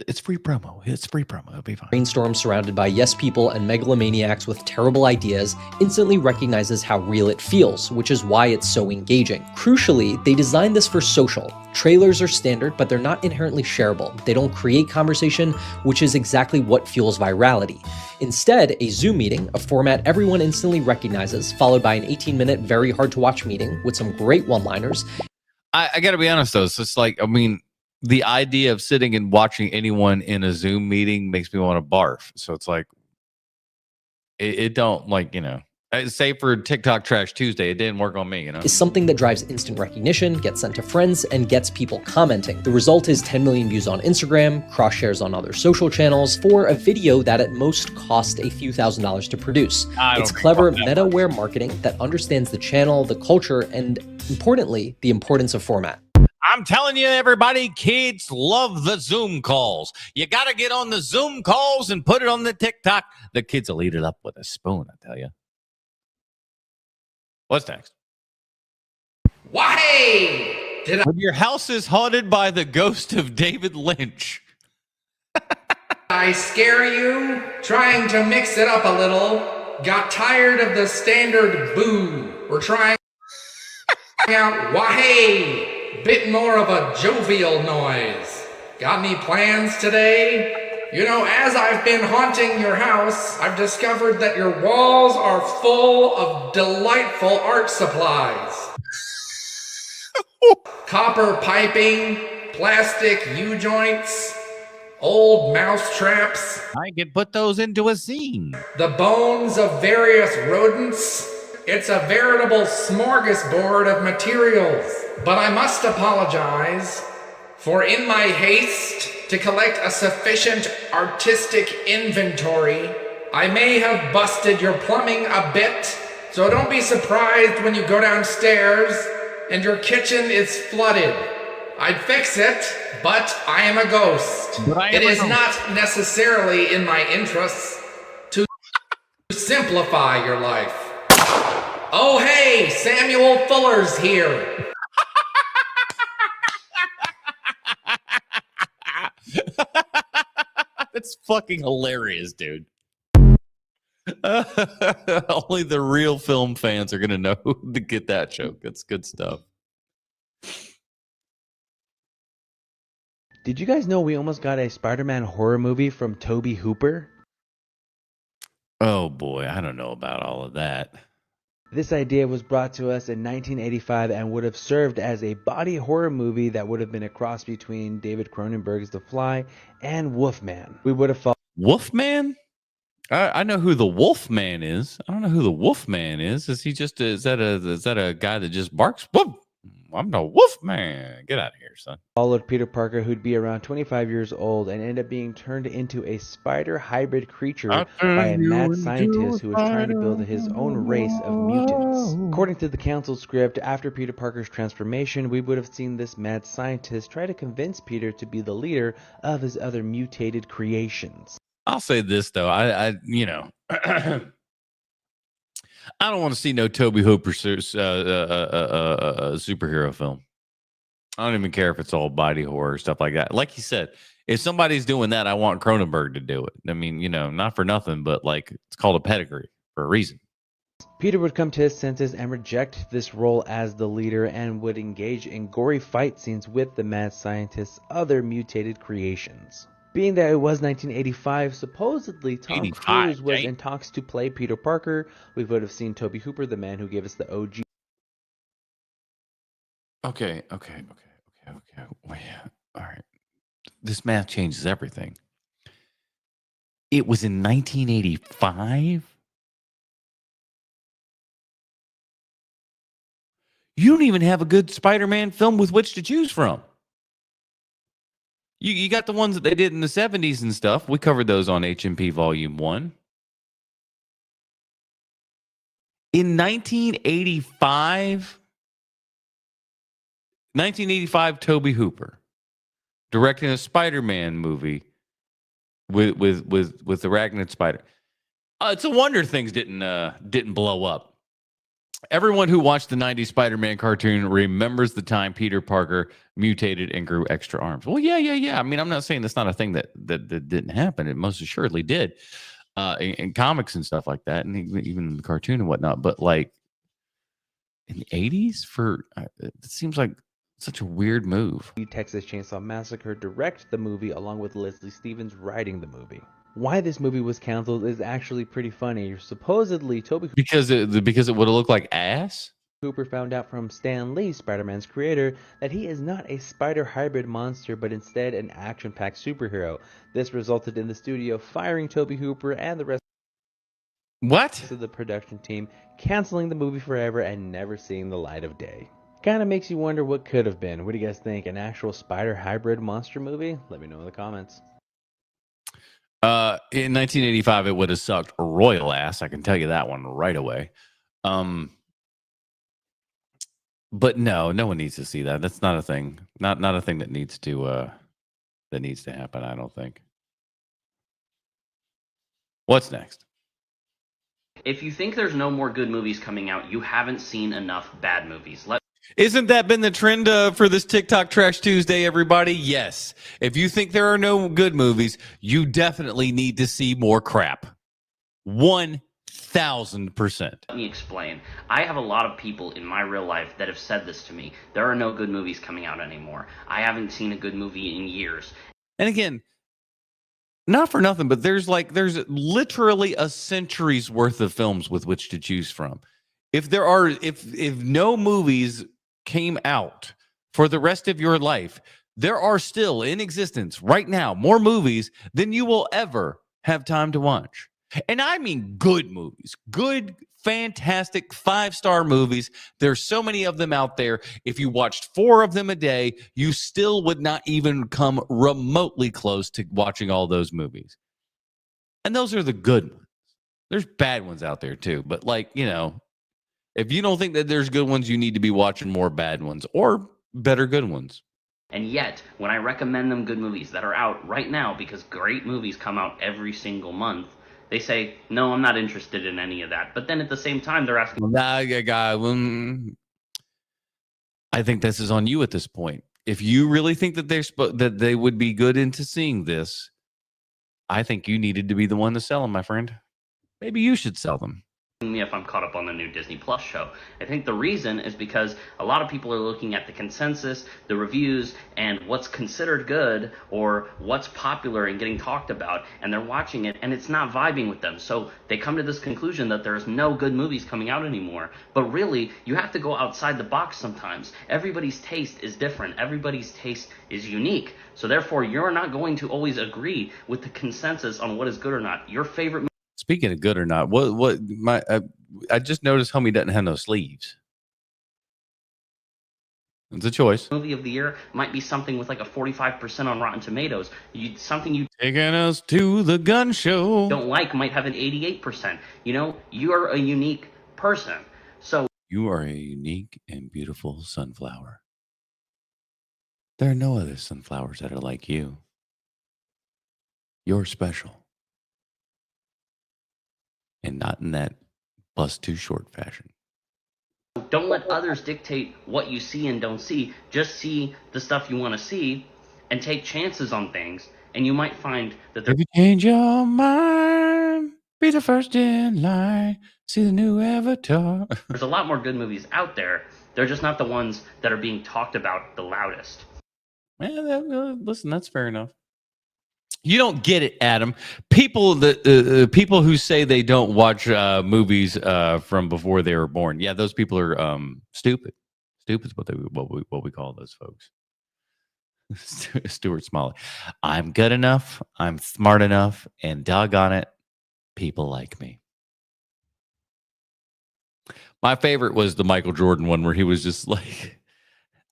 it's free promo. It's free promo. It'll be fine. Brainstorm surrounded by yes people and megalomaniacs with terrible ideas instantly recognizes how real it feels, which is why it's so engaging. Crucially, they designed this for social. Trailers are standard, but they're not inherently shareable. They don't create conversation, which is exactly what fuels virality. Instead, a Zoom meeting, a format everyone instantly recognizes, followed by an 18-minute, very hard-to-watch meeting with some great one-liners. I got to be honest, though. It's just like, I mean, the idea of sitting and watching anyone in a Zoom meeting makes me want to barf. So it's like, it don't, like, you know, say for TikTok Trash Tuesday, it didn't work on me, you know? Is something that drives instant recognition, gets sent to friends, and gets people commenting. The result is 10 million views on Instagram, cross shares on other social channels for a video that at most cost a few $1,000s to produce. It's clever meta-aware marketing that understands the channel, the culture, and importantly, the importance of format. I'm telling you, everybody, kids love the Zoom calls. You got to get on the Zoom calls and put it on the TikTok. The kids will eat it up with a spoon, I tell you. What's next? Why? When your house is haunted by the ghost of David Lynch. I scare you? Trying to mix it up a little. Got tired of the standard boo. We're trying out why? Bit more of a jovial noise. Got any plans today? You know, as I've been haunting your house, I've discovered that your walls are full of delightful art supplies. Copper piping, plastic U-joints, old mouse traps. I can put those into a zine. The bones of various rodents. It's a veritable smorgasbord of materials. But I must apologize, for in my haste to collect a sufficient artistic inventory, I may have busted your plumbing a bit, so don't be surprised when you go downstairs and your kitchen is flooded. I'd fix it, but I am a ghost. It is not necessarily in my interests to simplify your life. Oh hey, Samuel Fuller's here. That's fucking hilarious, dude. Only the real film fans are going to know to get that joke. That's good stuff. Did you guys know we almost got a Spider-Man horror movie from Tobe Hooper? Oh boy, I don't know about all of that. This idea was brought to us in 1985 and would have served as a body horror movie that would have been a cross between David Cronenberg's The Fly and Wolfman. We would have followed Wolfman? I know who the Wolfman is. I don't know who the Wolfman is. Is he just is that a guy that just barks? Woof! I'm the Wolfman. Get out of here, son. Followed Peter Parker, who'd be around 25 years old and end up being turned into a spider hybrid creature by a mad scientist who was trying to build his own race of mutants. According to the council script, after Peter Parker's transformation, we would have seen this mad scientist try to convince Peter to be the leader of his other mutated creations. I'll say this though, I you know, I don't want to see no Tobe Hooper superhero film. I don't even care if it's all body horror stuff like that. Like you said, if somebody's doing that, I want Cronenberg to do it. I mean, you know, not for nothing, but like it's called a pedigree for a reason. Peter would come to his senses and reject this role as the leader and would engage in gory fight scenes with the mad scientist's other mutated creations. Being that it was 1985, supposedly Tom Cruise was in talks to play Peter Parker. We would have seen Tobe Hooper, the man who gave us the OG. Okay. Well, yeah. All right. This math changes everything. It was in 1985? You don't even have a good Spider-Man film with which to choose from. You got the ones that they did in the 70s and stuff. We covered those on HMP Volume 1. In 1985, Tobe Hooper directing a Spider-Man movie with the arachnid spider. It's a wonder things didn't blow up. Everyone who watched the 90s Spider-Man cartoon remembers the time Peter Parker mutated and grew extra arms. Well, yeah. I mean, I'm not saying that's not a thing that didn't happen. It most assuredly did in comics and stuff like that, and even in the cartoon and whatnot. But like in the 80s, it seems like such a weird move. Texas Chainsaw Massacre direct the movie along with Leslie Stevens writing the movie. Why this movie was canceled is actually pretty funny. Supposedly, Tobe because it would have looked like ass. Hooper found out from Stan Lee, Spider-Man's creator, that he is not a spider hybrid monster, but instead an action-packed superhero. This resulted in the studio firing Tobe Hooper and the rest of the production team, canceling the movie forever and never seeing the light of day. Kind of makes you wonder what could have been. What do you guys think? An actual spider hybrid monster movie? Let me know in the comments. In 1985, it would have sucked royal ass. I can tell you that one right away. But no one needs to see that. That's not a thing. Not a thing that needs to happen, I don't think. What's next? If you think there's no more good movies coming out, you haven't seen enough bad movies. Isn't that been the trend for this TikTok Trash Tuesday, everybody? Yes. If you think there are no good movies, you definitely need to see more crap. 1000%. Let me explain. I have a lot of people in my real life that have said this to me. There are no good movies coming out anymore. I haven't seen a good movie in years. And again, not for nothing, but there's literally a century's worth of films with which to choose from. If no movies came out for the rest of your life, there are still in existence right now more movies than you will ever have time to watch. And I mean good movies, good, fantastic 5-star movies. There's so many of them out there. If you watched 4 of them a day, you still would not even come remotely close to watching all those movies. And those are the good ones. There's bad ones out there too. But if you don't think that there's good ones, you need to be watching more bad ones or better good ones. And yet, when I recommend them good movies that are out right now, because great movies come out every single month, they say, no, I'm not interested in any of that. But then at the same time, they're asking... I think this is on you at this point. If you really think that they would be good into seeing this, I think you needed to be the one to sell them, my friend. Maybe you should sell them. Me if I'm caught up on the new Disney Plus show. I think the reason is because a lot of people are looking at the consensus, the reviews, and what's considered good or what's popular and getting talked about, and they're watching it and it's not vibing with them. So they come to this conclusion that there's no good movies coming out anymore. But really, you have to go outside the box sometimes. Everybody's taste is different. Everybody's taste is unique. So therefore, you're not going to always agree with the consensus on what is good or not. Your favorite movie. Speaking of good or not, I just noticed homie doesn't have no sleeves. It's a choice. Movie of the year might be something with like a 45% on Rotten Tomatoes. Something you taking us to the gun show don't like might have an 88%. You are a unique person. So you are a unique and beautiful sunflower. There are no other sunflowers that are like you. You're special. And not in that bust too short fashion. Don't let others dictate what you see and don't see. Just see the stuff you want to see and take chances on things. And you might find that if you change your mind, be the first in line, see the new Avatar. There's a lot more good movies out there. They're just not the ones that are being talked about the loudest. Listen, that's fair enough. You don't get it, Adam. People people who say they don't watch movies from before they were born. Yeah, those people are stupid. Stupid is what we call those folks. Stuart Smalley. I'm good enough. I'm smart enough, and doggone it, people like me. My favorite was the Michael Jordan one where he was just like,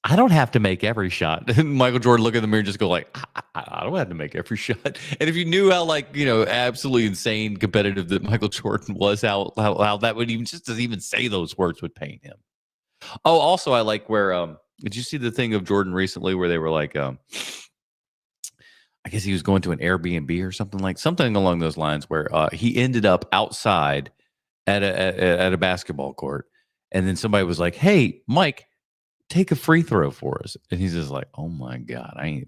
I don't have to make every shot. And Michael Jordan look in the mirror and just go like, I don't have to make every shot. And if you knew how absolutely insane competitive that Michael Jordan was, how that would even just to even say those words would pain him. Oh, also I like where did you see the thing of Jordan recently where they were like I guess he was going to an Airbnb or something along those lines where he ended up outside at a basketball court, and then somebody was like, "Hey, Mike, take a free throw for us." And he's just like, "Oh my God, I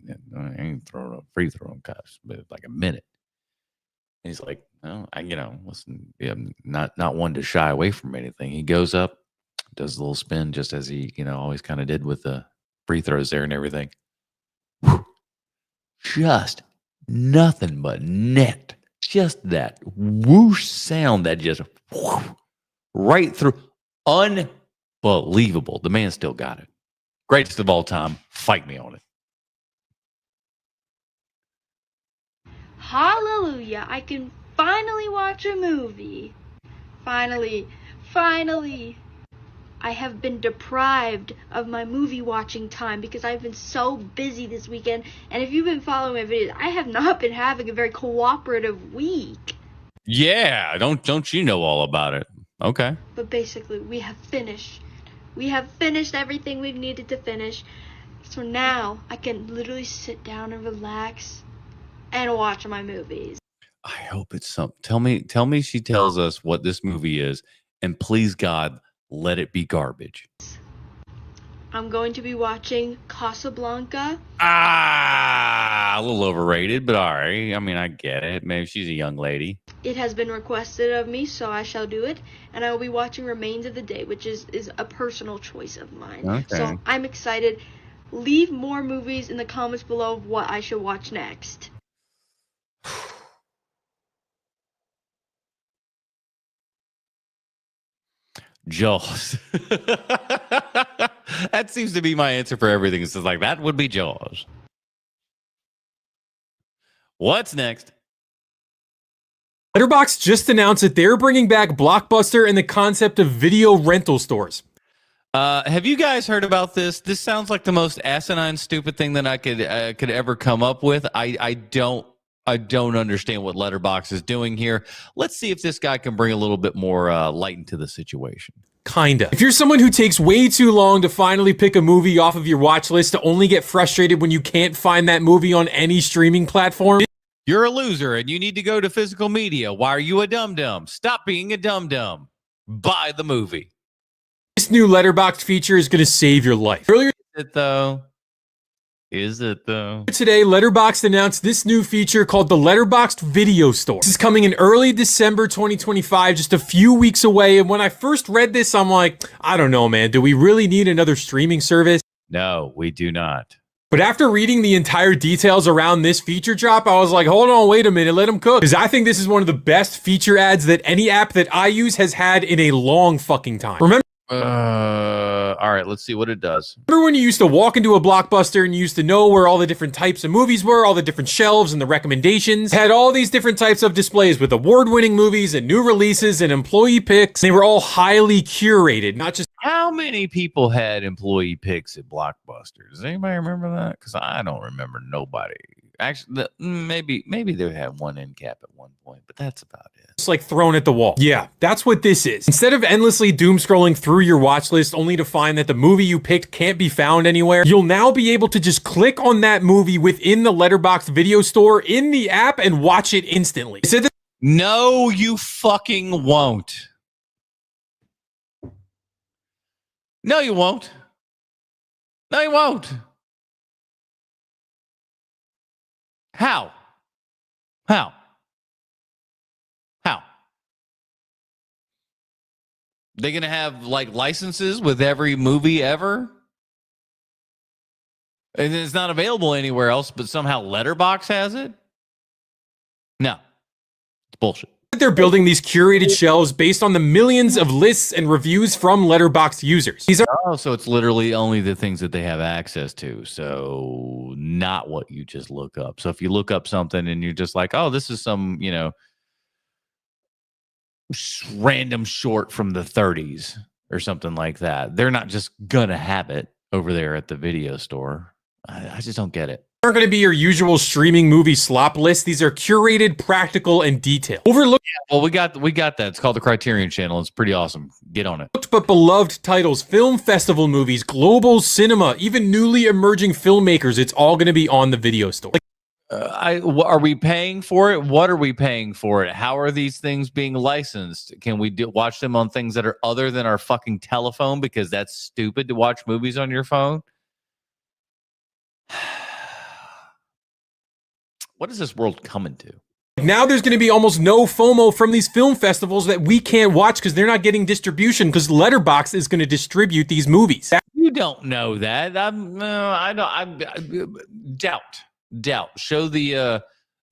ain't throwing a free throw in like a minute." And he's like, "Oh, listen, I'm not one to shy away from anything." He goes up, does a little spin just as he, always kind of did with the free throws there and everything. Whew. Just nothing but net. Just that whoosh sound that just whoosh, right through. Unbelievable. The man still got it. Greatest of all time. Fight me on it. Hallelujah. I can finally watch a movie. Finally. I have been deprived of my movie watching time because I've been so busy this weekend. And if you've been following my videos, I have not been having a very cooperative week. Yeah. Don't you know all about it? Okay. But basically, we have finished We have finished everything we've needed to finish. So now I can literally sit down and relax and watch my movies. I hope it's some. Tell me she tells us what this movie is, and please God, let it be garbage. I'm going to be watching Casablanca. A little overrated, but all right. I mean, I get it. Maybe she's a young lady. It has been requested of me, so I shall do it. And I will be watching Remains of the Day, which is a personal choice of mine. Okay. So I'm excited. Leave more movies in the comments below of what I should watch next. Jaws. That seems to be my answer for everything. It's just like, that would be Jaws. What's next? Letterboxd just announced that they're bringing back Blockbuster and the concept of video rental stores. Have you guys heard about this? This sounds like the most asinine, stupid thing that I could ever come up with. I don't understand what Letterboxd is doing here. Let's see if this guy can bring a little bit more light into the situation. Kinda. If you're someone who takes way too long to finally pick a movie off of your watch list to only get frustrated when you can't find that movie on any streaming platform, you're a loser and you need to go to physical media. Why are you a dum-dum? Stop being a dum-dum. Buy the movie. This new Letterboxd feature is going to save your life. Earlier, Is it though? Today, Letterboxd announced this new feature called the Letterboxd Video Store. This is coming in early December 2025, just a few weeks away. And when I first read this, I'm like, I don't know, man. Do we really need another streaming service? No, we do not. But after reading the entire details around this feature drop, I was like, hold on, wait a minute, let them cook. Because I think this is one of the best feature ads that any app that I use has had in a long fucking time. Remember? All right, let's see what it does. Remember when you used to walk into a Blockbuster and you used to know where all the different types of movies were, all the different shelves and the recommendations? Had all these different types of displays with award-winning movies and new releases and employee picks. They were all highly curated, not just... How many people had employee picks at Blockbuster? Does anybody remember that? Because I don't remember nobody. Actually, maybe they had one end cap at one point, but that's about it. It's like thrown at the wall. Yeah, that's what this is. Instead of endlessly doom scrolling through your watch list only to find that the movie you picked can't be found anywhere, you'll now be able to just click on that movie within the Letterboxd Video Store in the app and watch it instantly. No, you fucking won't. No, you won't. No, you won't. How? How? How? They gonna have like licenses with every movie ever? And it's not available anywhere else, but somehow Letterboxd has it? No. It's bullshit. They're building these curated shelves based on the millions of lists and reviews from Letterboxd users. These are so it's literally only the things that they have access to. So not what you just look up. So if you look up something and you're just like, oh, this is some, random short from the 30s or something like that, they're not just gonna have it over there at the video store. I just don't get it. Aren't going to be your usual streaming movie slop list. These are curated, practical, and detailed. Overlooked. Yeah, well, we got that. It's called the Criterion Channel. It's pretty awesome. Get on it. But beloved titles, film festival movies, global cinema, even newly emerging filmmakers. It's all going to be on the video store. Are we paying for it? What are we paying for it? How are these things being licensed? Can we watch them on things that are other than our fucking telephone? Because that's stupid to watch movies on your phone. What is this world coming to? Now there's going to be almost no FOMO from these film festivals that we can't watch because they're not getting distribution because Letterboxd is going to distribute these movies. You don't know that. I doubt. Show the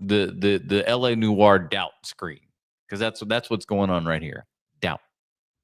LA Noire doubt screen because that's what's going on right here. Doubt.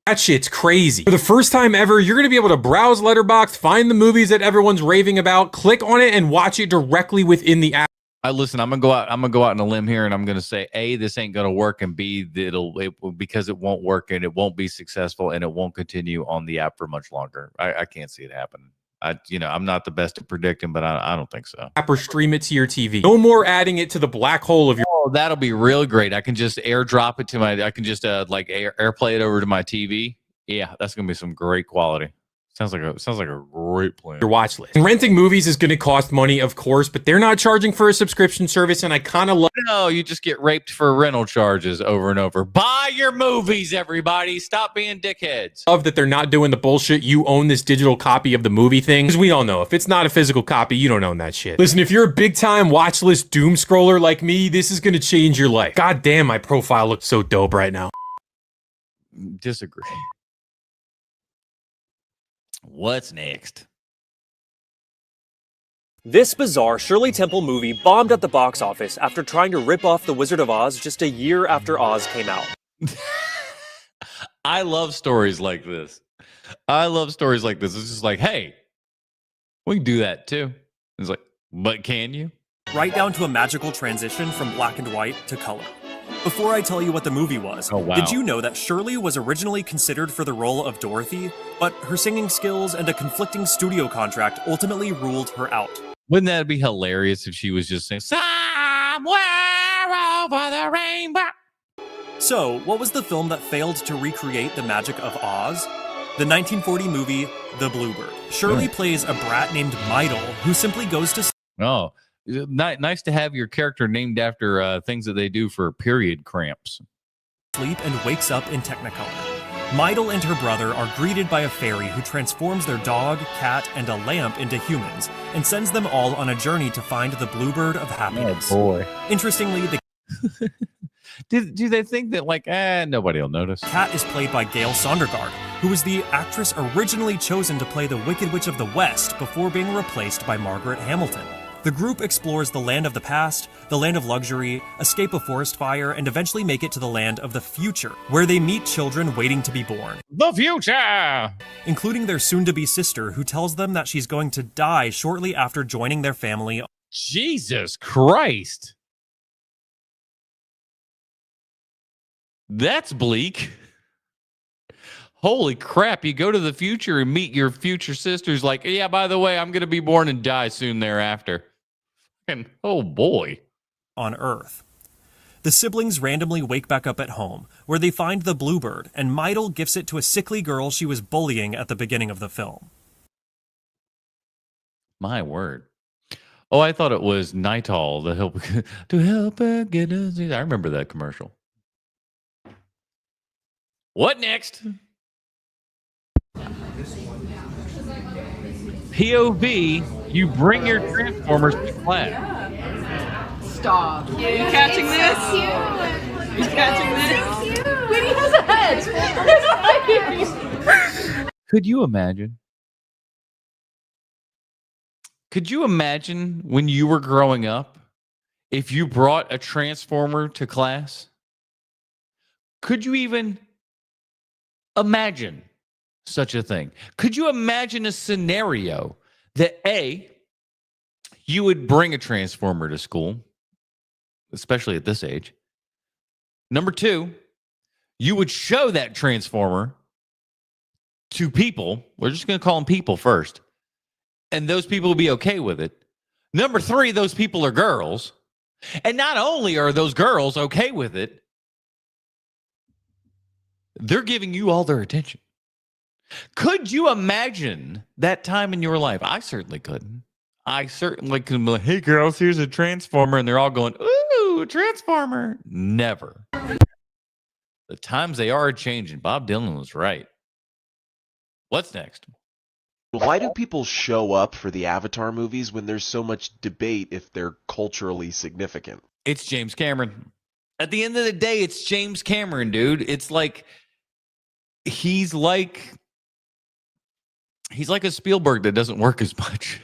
That shit's crazy. For the first time ever, you're going to be able to browse Letterboxd, find the movies that everyone's raving about, click on it, and watch it directly within the app. Listen, I'm gonna go out on a limb here, and I'm gonna say, A, this ain't gonna work, and B, because it won't work and it won't be successful and it won't continue on the app for much longer. I can't see it happening. I'm not the best at predicting, but I don't think so. App or stream it to your TV. No more adding it to the black hole of your. Oh, that'll be real great. I can just airdrop it to my. I can just AirPlay it over to my TV. Yeah, that's gonna be some great quality. Sounds like a great plan. Your watch list. And renting movies is going to cost money, of course, but they're not charging for a subscription service, and I kind of love. No, you just get raped for rental charges over and over. Buy your movies, everybody. Stop being dickheads. Love that they're not doing the bullshit. You own this digital copy of the movie thing, because we all know if it's not a physical copy, you don't own that shit. Listen, if you're a big time watch list doom scroller like me, this is going to change your life. God damn, my profile looks so dope right now. Disagree. What's next? This bizarre Shirley Temple movie bombed at the box office after trying to rip off The Wizard of Oz just a year after Oz came out. I love stories like this. It's just like, hey, we can do that too. It's like, but can you? Right down to a magical transition from black and white to color. Before I tell you what the movie was, did you know that Shirley was originally considered for the role of Dorothy, but her singing skills and a conflicting studio contract ultimately ruled her out? Wouldn't that be hilarious if she was just saying, somewhere over the rainbow? So, what was the film that failed to recreate the magic of Oz? The 1940 movie, The Bluebird. Shirley plays a brat named Mydle who simply goes to Oh, nice to have your character named after things that they do for period cramps. sleep and wakes up in Technicolor. Mydle and her brother are greeted by a fairy who transforms their dog, cat, and a lamp into humans and sends them all on a journey to find the Bluebird of Happiness. Oh boy. Interestingly, the Do they think that nobody will notice? cat is played by Gail Sondergaard, who was the actress originally chosen to play the Wicked Witch of the West before being replaced by Margaret Hamilton. The group explores the land of the past, the land of luxury, escape a forest fire, and eventually make it to the land of the future, where they meet children waiting to be born. The future! Including their soon-to-be sister, who tells them that she's going to die shortly after joining their family. Jesus Christ! That's bleak. Holy crap, you go to the future and meet your future sisters like, yeah, by the way, I'm going to be born and die soon thereafter. And oh boy. On Earth. The siblings randomly wake back up at home, where they find the Bluebird, and Mydle gives it to a sickly girl she was bullying at the beginning of the film. My word. Oh, I thought it was Nitol to help her get us. I remember that commercial. What next? POV, you bring your Transformers to class. Stop. Are you catching this? Are you catching this? Wait, he has a head. Could you imagine? Could you imagine when you were growing up if you brought a Transformer to class? Could you even imagine such a thing? Could you imagine a scenario that A, you would bring a Transformer to school, especially at this age. Number two, you would show that Transformer to people. We're just going to call them people first. And those people will be okay with it. Number three, those people are girls. And not only are those girls okay with it, they're giving you all their attention. Could you imagine that time in your life? I certainly couldn't. I certainly couldn't be like, hey girls, here's a Transformer. And they're all going, ooh, Transformer. Never. The times they are changing. Bob Dylan was right. What's next? Why do people show up for the Avatar movies when there's so much debate if they're culturally significant? It's James Cameron. At the end of the day, it's James Cameron, dude. It's like he's like a Spielberg that doesn't work as much.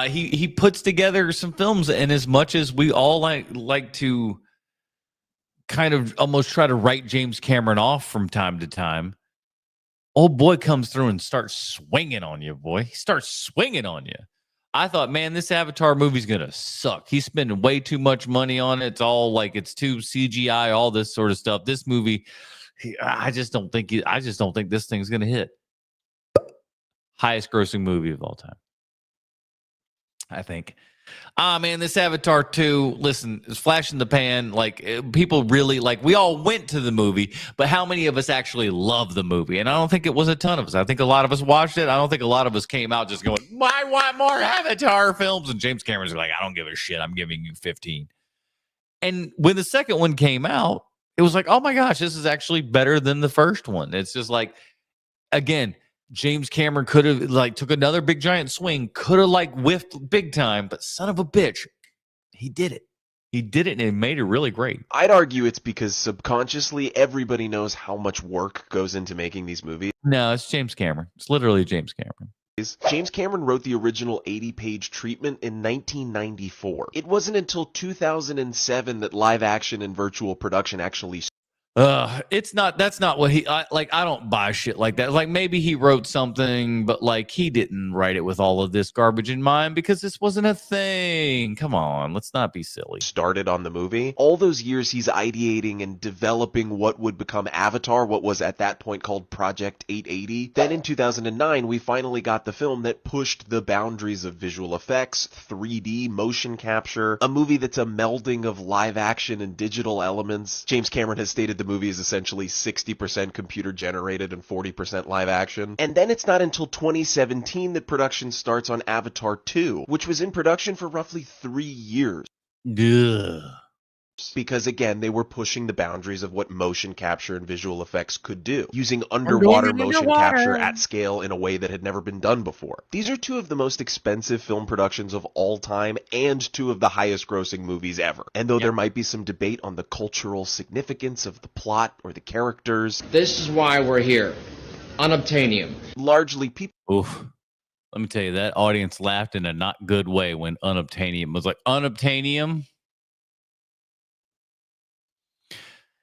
He puts together some films, and as much as we all like to kind of almost try to write James Cameron off from time to time, old boy comes through and starts swinging on you, boy. He starts swinging on you. I thought, man, this Avatar movie's gonna suck. He's spending way too much money on it. It's all like it's too CGI, all this sort of stuff. This movie, I just don't think this thing's gonna hit. Highest grossing movie of all time, I think. Man, this Avatar 2, listen, it's flash in the pan. Like, people really, like, we all went to the movie, but how many of us actually love the movie? And I don't think it was a ton of us. I think a lot of us watched it. I don't think a lot of us came out just going, I want more Avatar films. And James Cameron's like, I don't give a shit. I'm giving you 15. And when the second one came out, it was like, oh my gosh, this is actually better than the first one. It's just like, again, James Cameron could have like took another big giant swing, could have like whiffed big time, but son of a bitch, he did it. He did it and it made it really great. I'd argue it's because subconsciously everybody knows how much work goes into making these movies. No, it's James Cameron. It's literally James Cameron. James Cameron wrote the original 80-page treatment in 1994. It wasn't until 2007 that live action and virtual production actually that's not what he like. I don't buy shit like that. Like, maybe he wrote something, but like he didn't write it with all of this garbage in mind because this wasn't a thing. Come on, let's not be silly. Started on the movie. All those years he's ideating and developing what would become Avatar, what was at that point called Project 880. Then in 2009, we finally got the film that pushed the boundaries of visual effects, 3D, motion capture, a movie that's a melding of live action and digital elements. James Cameron has stated the movie is essentially 60% computer generated and 40% live action. And then it's not until 2017 that production starts on Avatar 2, which was in production for roughly 3 years. Ugh. Because again, they were pushing the boundaries of what motion capture and visual effects could do, using underwater motion capture at scale in a way that had never been done before. These are two of the most expensive film productions of all time and two of the highest grossing movies ever. And though there might be some debate on the cultural significance of the plot or the characters, this is why we're here. Unobtainium. Largely people... Oof. Let me tell you, that audience laughed in a not good way when unobtainium was like, unobtainium?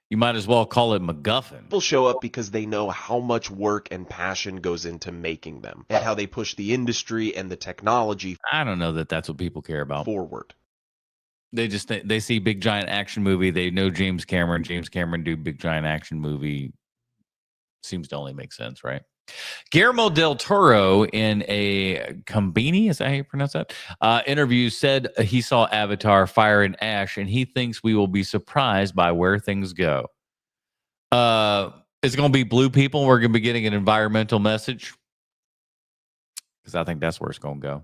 You might as well call it MacGuffin. People show up because they know how much work and passion goes into making them, and how they push the industry and the technology. I don't know that that's what people care about. Forward. They just they see big giant action movie. They know James Cameron. James Cameron do big giant action movie. Seems to only make sense, right? Guillermo del Toro in a Combini, is that how you pronounce that? Interview said he saw Avatar Fire and Ash and he thinks we will be surprised by where things go. It's going to be blue people. We're going to be getting an environmental message because I think that's where it's going to go.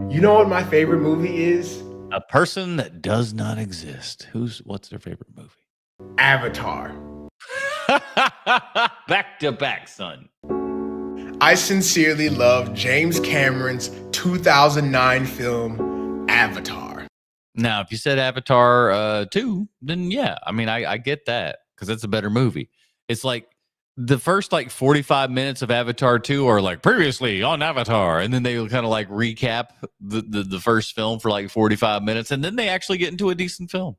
You know what my favorite movie is? A person that does not exist. What's their favorite movie? Avatar. Back to back, son. I sincerely love James Cameron's 2009 film, Avatar. Now, if you said Avatar 2, then yeah. I mean, I get that because it's a better movie. It's like the first like 45 minutes of Avatar 2 are like previously on Avatar, and then they kind of like recap the first film for like 45 minutes, and then they actually get into a decent film.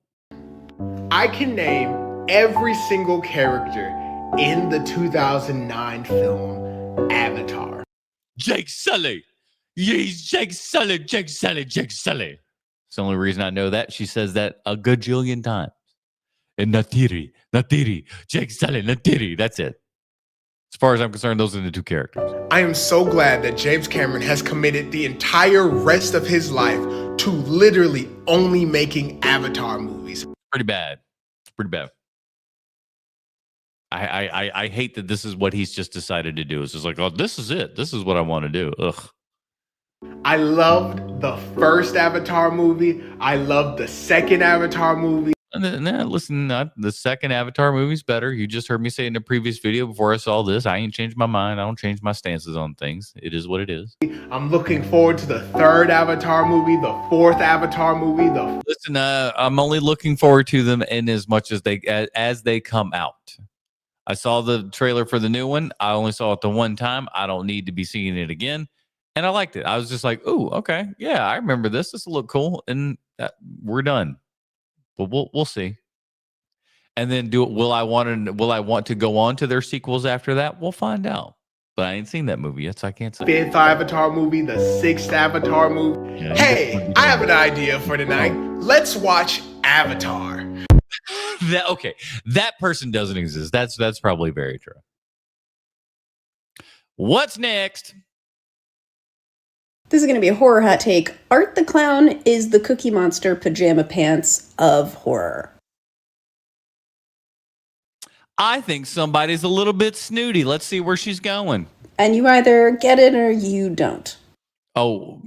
I can name every single character in the 2009 film Avatar. Jake Sully. He's Jake Sully, Jake Sully, Jake Sully. It's the only reason I know that. She says that a gajillion times. And Natiri, Jake Sully, Natiri. That's it. As far as I'm concerned, those are the two characters. I am so glad that James Cameron has committed the entire rest of his life to literally only making Avatar movies. Pretty bad. It's pretty bad. I hate that this is what he's just decided to do. It's just like, oh, this is it. This is what I want to do. Ugh. I loved the first Avatar movie. I loved the second Avatar movie. Listen, the second Avatar movie's better. You just heard me say in the previous video before I saw this. I ain't changed my mind. I don't change my stances on things. It is what it is. I'm looking forward to the third Avatar movie, the fourth Avatar movie. Listen, I'm only looking forward to them in as much as they come out. I saw the trailer for the new one. I only saw it the one time. I don't need to be seeing it again. And I liked it. I was just like, oh, okay. Yeah, I remember this. This will look cool. And we're done. But we'll see. And then will I want to go on to their sequels after that? We'll find out. But I ain't seen that movie yet, so I can't say. Fifth Avatar movie, the sixth Avatar movie. Yeah, hey, I have an idea for tonight. Let's watch Avatar. That person doesn't exist. That's probably very true. What's next? This is going to be a horror hot take. Art the Clown is the Cookie Monster pajama pants of horror. I think somebody's a little bit snooty. Let's see where she's going. And you either get it or you don't. Oh.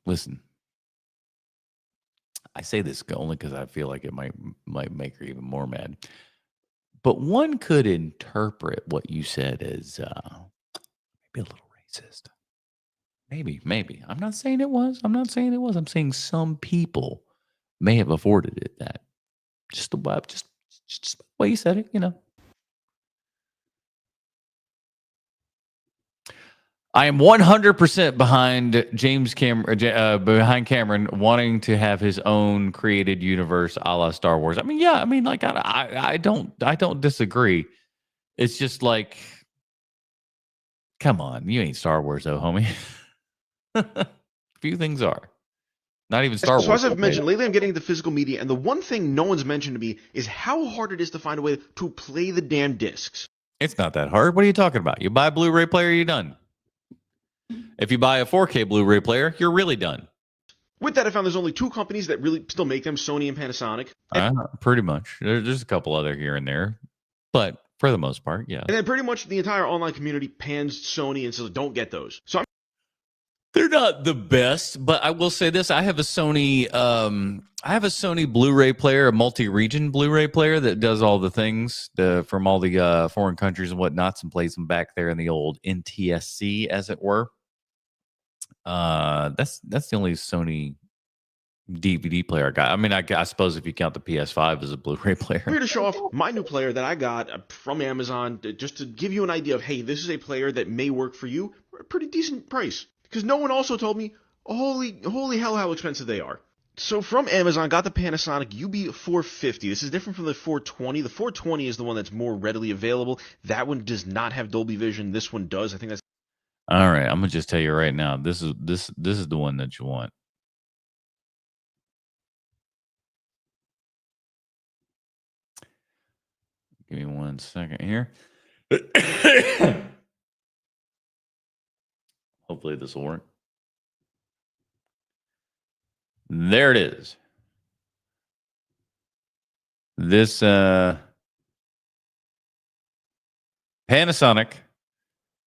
Listen. I say this only because I feel like it might make her even more mad. But one could interpret what you said as maybe a little racist. Maybe. I'm not saying it was. I'm saying some people may have afforded it that. Just the way you said it, you know. I am 100% behind Cameron wanting to have his own created universe a la Star Wars. I mean, yeah, like I don't disagree. It's just like, come on, you ain't Star Wars though, homie. Few things are. Not even Star Wars. So as I've mentioned, lately I'm getting into physical media, and the one thing no one's mentioned to me is how hard it is to find a way to play the damn discs. It's not that hard. What are you talking about? You buy a Blu-ray player, you're done. If you buy a 4K Blu-ray player, you're really done. With that, I found there's only two companies that really still make them, Sony and Panasonic. Pretty much. There's a couple other here and there, but for the most part, yeah. And then pretty much the entire online community pans Sony and says, don't get those. So They're not the best, but I will say this: I have a Sony Blu-ray player, a multi-region Blu-ray player that does all the things from all the foreign countries and whatnots, and plays them back there in the old NTSC, as it were. That's the only Sony DVD player I got. I mean, I suppose if you count the PS5 as a Blu-ray player. I'm here to show off my new player that I got from Amazon, just to give you an idea of, hey, this is a player that may work for you for a pretty decent price. Because no one also told me, holy hell, how expensive they are. So from Amazon, got the Panasonic UB450. This is different from the 420. The 420 is the one that's more readily available. That one does not have Dolby Vision. This one does. I think that's... All right, I'm gonna just tell you right now. This is the one that you want. Give me 1 second here. Hopefully this will work. There it is. This Panasonic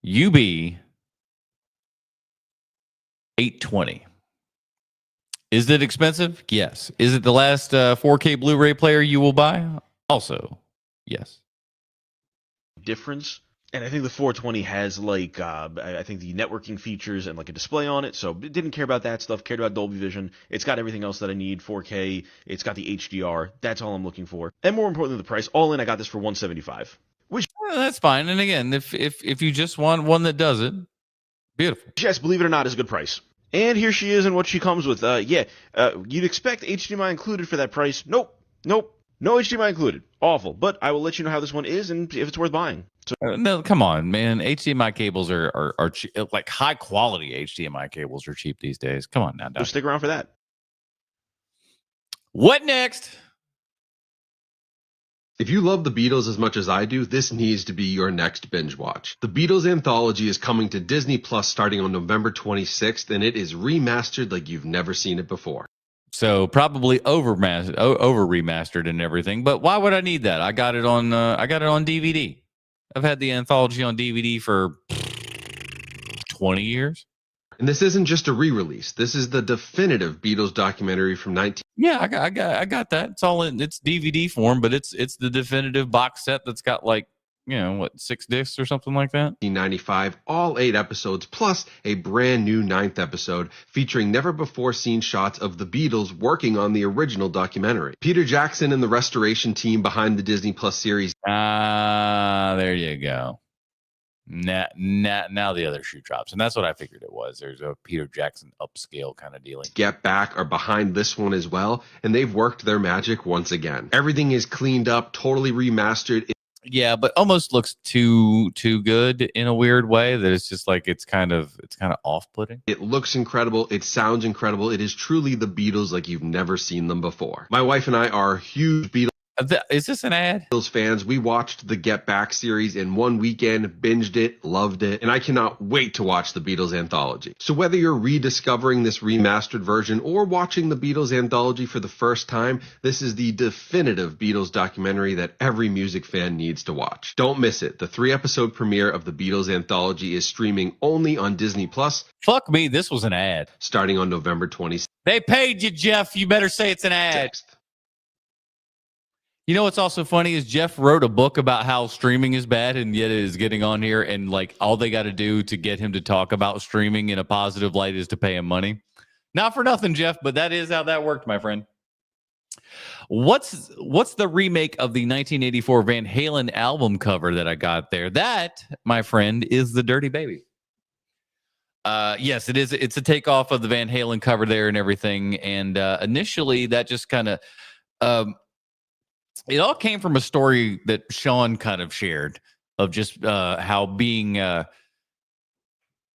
UB 820. Is it expensive? Yes. Is it the last 4K Blu-ray player you will buy? Also, yes. Difference. And I think the 420 has like I think the networking features and like a display on it, so didn't care about that stuff, cared about Dolby Vision. It's got everything else that I need, 4K, it's got the HDR, that's all I'm looking for. And more importantly, the price. All in, I got this for $175. Which that's fine. And again, if you just want one that does it, beautiful. Yes, believe it or not, is a good price. And here she is and what she comes with. You'd expect HDMI included for that price. Nope. No HDMI included. Awful. But I will let you know how this one is and if it's worth buying. So, no, come on, man. HDMI cables are cheap. Like high quality HDMI cables are cheap these days. Come on now. So stick around for that. What next? If you love the Beatles as much as I do, this needs to be your next binge watch. The Beatles Anthology is coming to Disney Plus starting on November 26th, and it is remastered like you've never seen it before. So probably over remastered and everything. But why would I need that? I got it on DVD. I've had the anthology on DVD for 20 years. And this isn't just a re-release. This is the definitive Beatles documentary from 19... Yeah, I got that. It's all in it's DVD form, but it's the definitive box set that's got like, 6 discs or something like that. 1995, all 8 episodes, plus a brand new 9th episode featuring never before seen shots of the Beatles working on the original documentary. Peter Jackson and the restoration team behind the Disney Plus series. There you go. Now the other shoe drops, and that's what I figured it was. There's a Peter Jackson upscale kind of dealing. Get Back are behind this one as well, and they've worked their magic once again. Everything is cleaned up, totally remastered. Yeah, but almost looks too good in a weird way that it's just like it's kind of off-putting. It looks incredible. It sounds incredible. It is truly the Beatles like you've never seen them before. My wife and I are huge Beatles. Is this an ad? Beatles fans, we watched the Get Back series in one weekend, binged it, loved it, and I cannot wait to watch the Beatles anthology. So whether you're rediscovering this remastered version or watching the Beatles anthology for the first time, this is the definitive Beatles documentary that every music fan needs to watch. Don't miss it. The 3-episode premiere of the Beatles anthology is streaming only on Disney Plus. Fuck me, this was an ad. Starting on November 26th. They paid you, Jeff. You better say it's an ad. You know what's also funny is Jeff wrote a book about how streaming is bad, and yet it is getting on here, and like all they got to do to get him to talk about streaming in a positive light is to pay him money. Not for nothing, Jeff, but that is how that worked, my friend. What's the remake of the 1984 Van Halen album cover that I got there? That, my friend, is the Dirty Baby. Yes, it is. It's a takeoff of the Van Halen cover there and everything. And initially, that just kind of it all came from a story that Sean kind of shared of just how being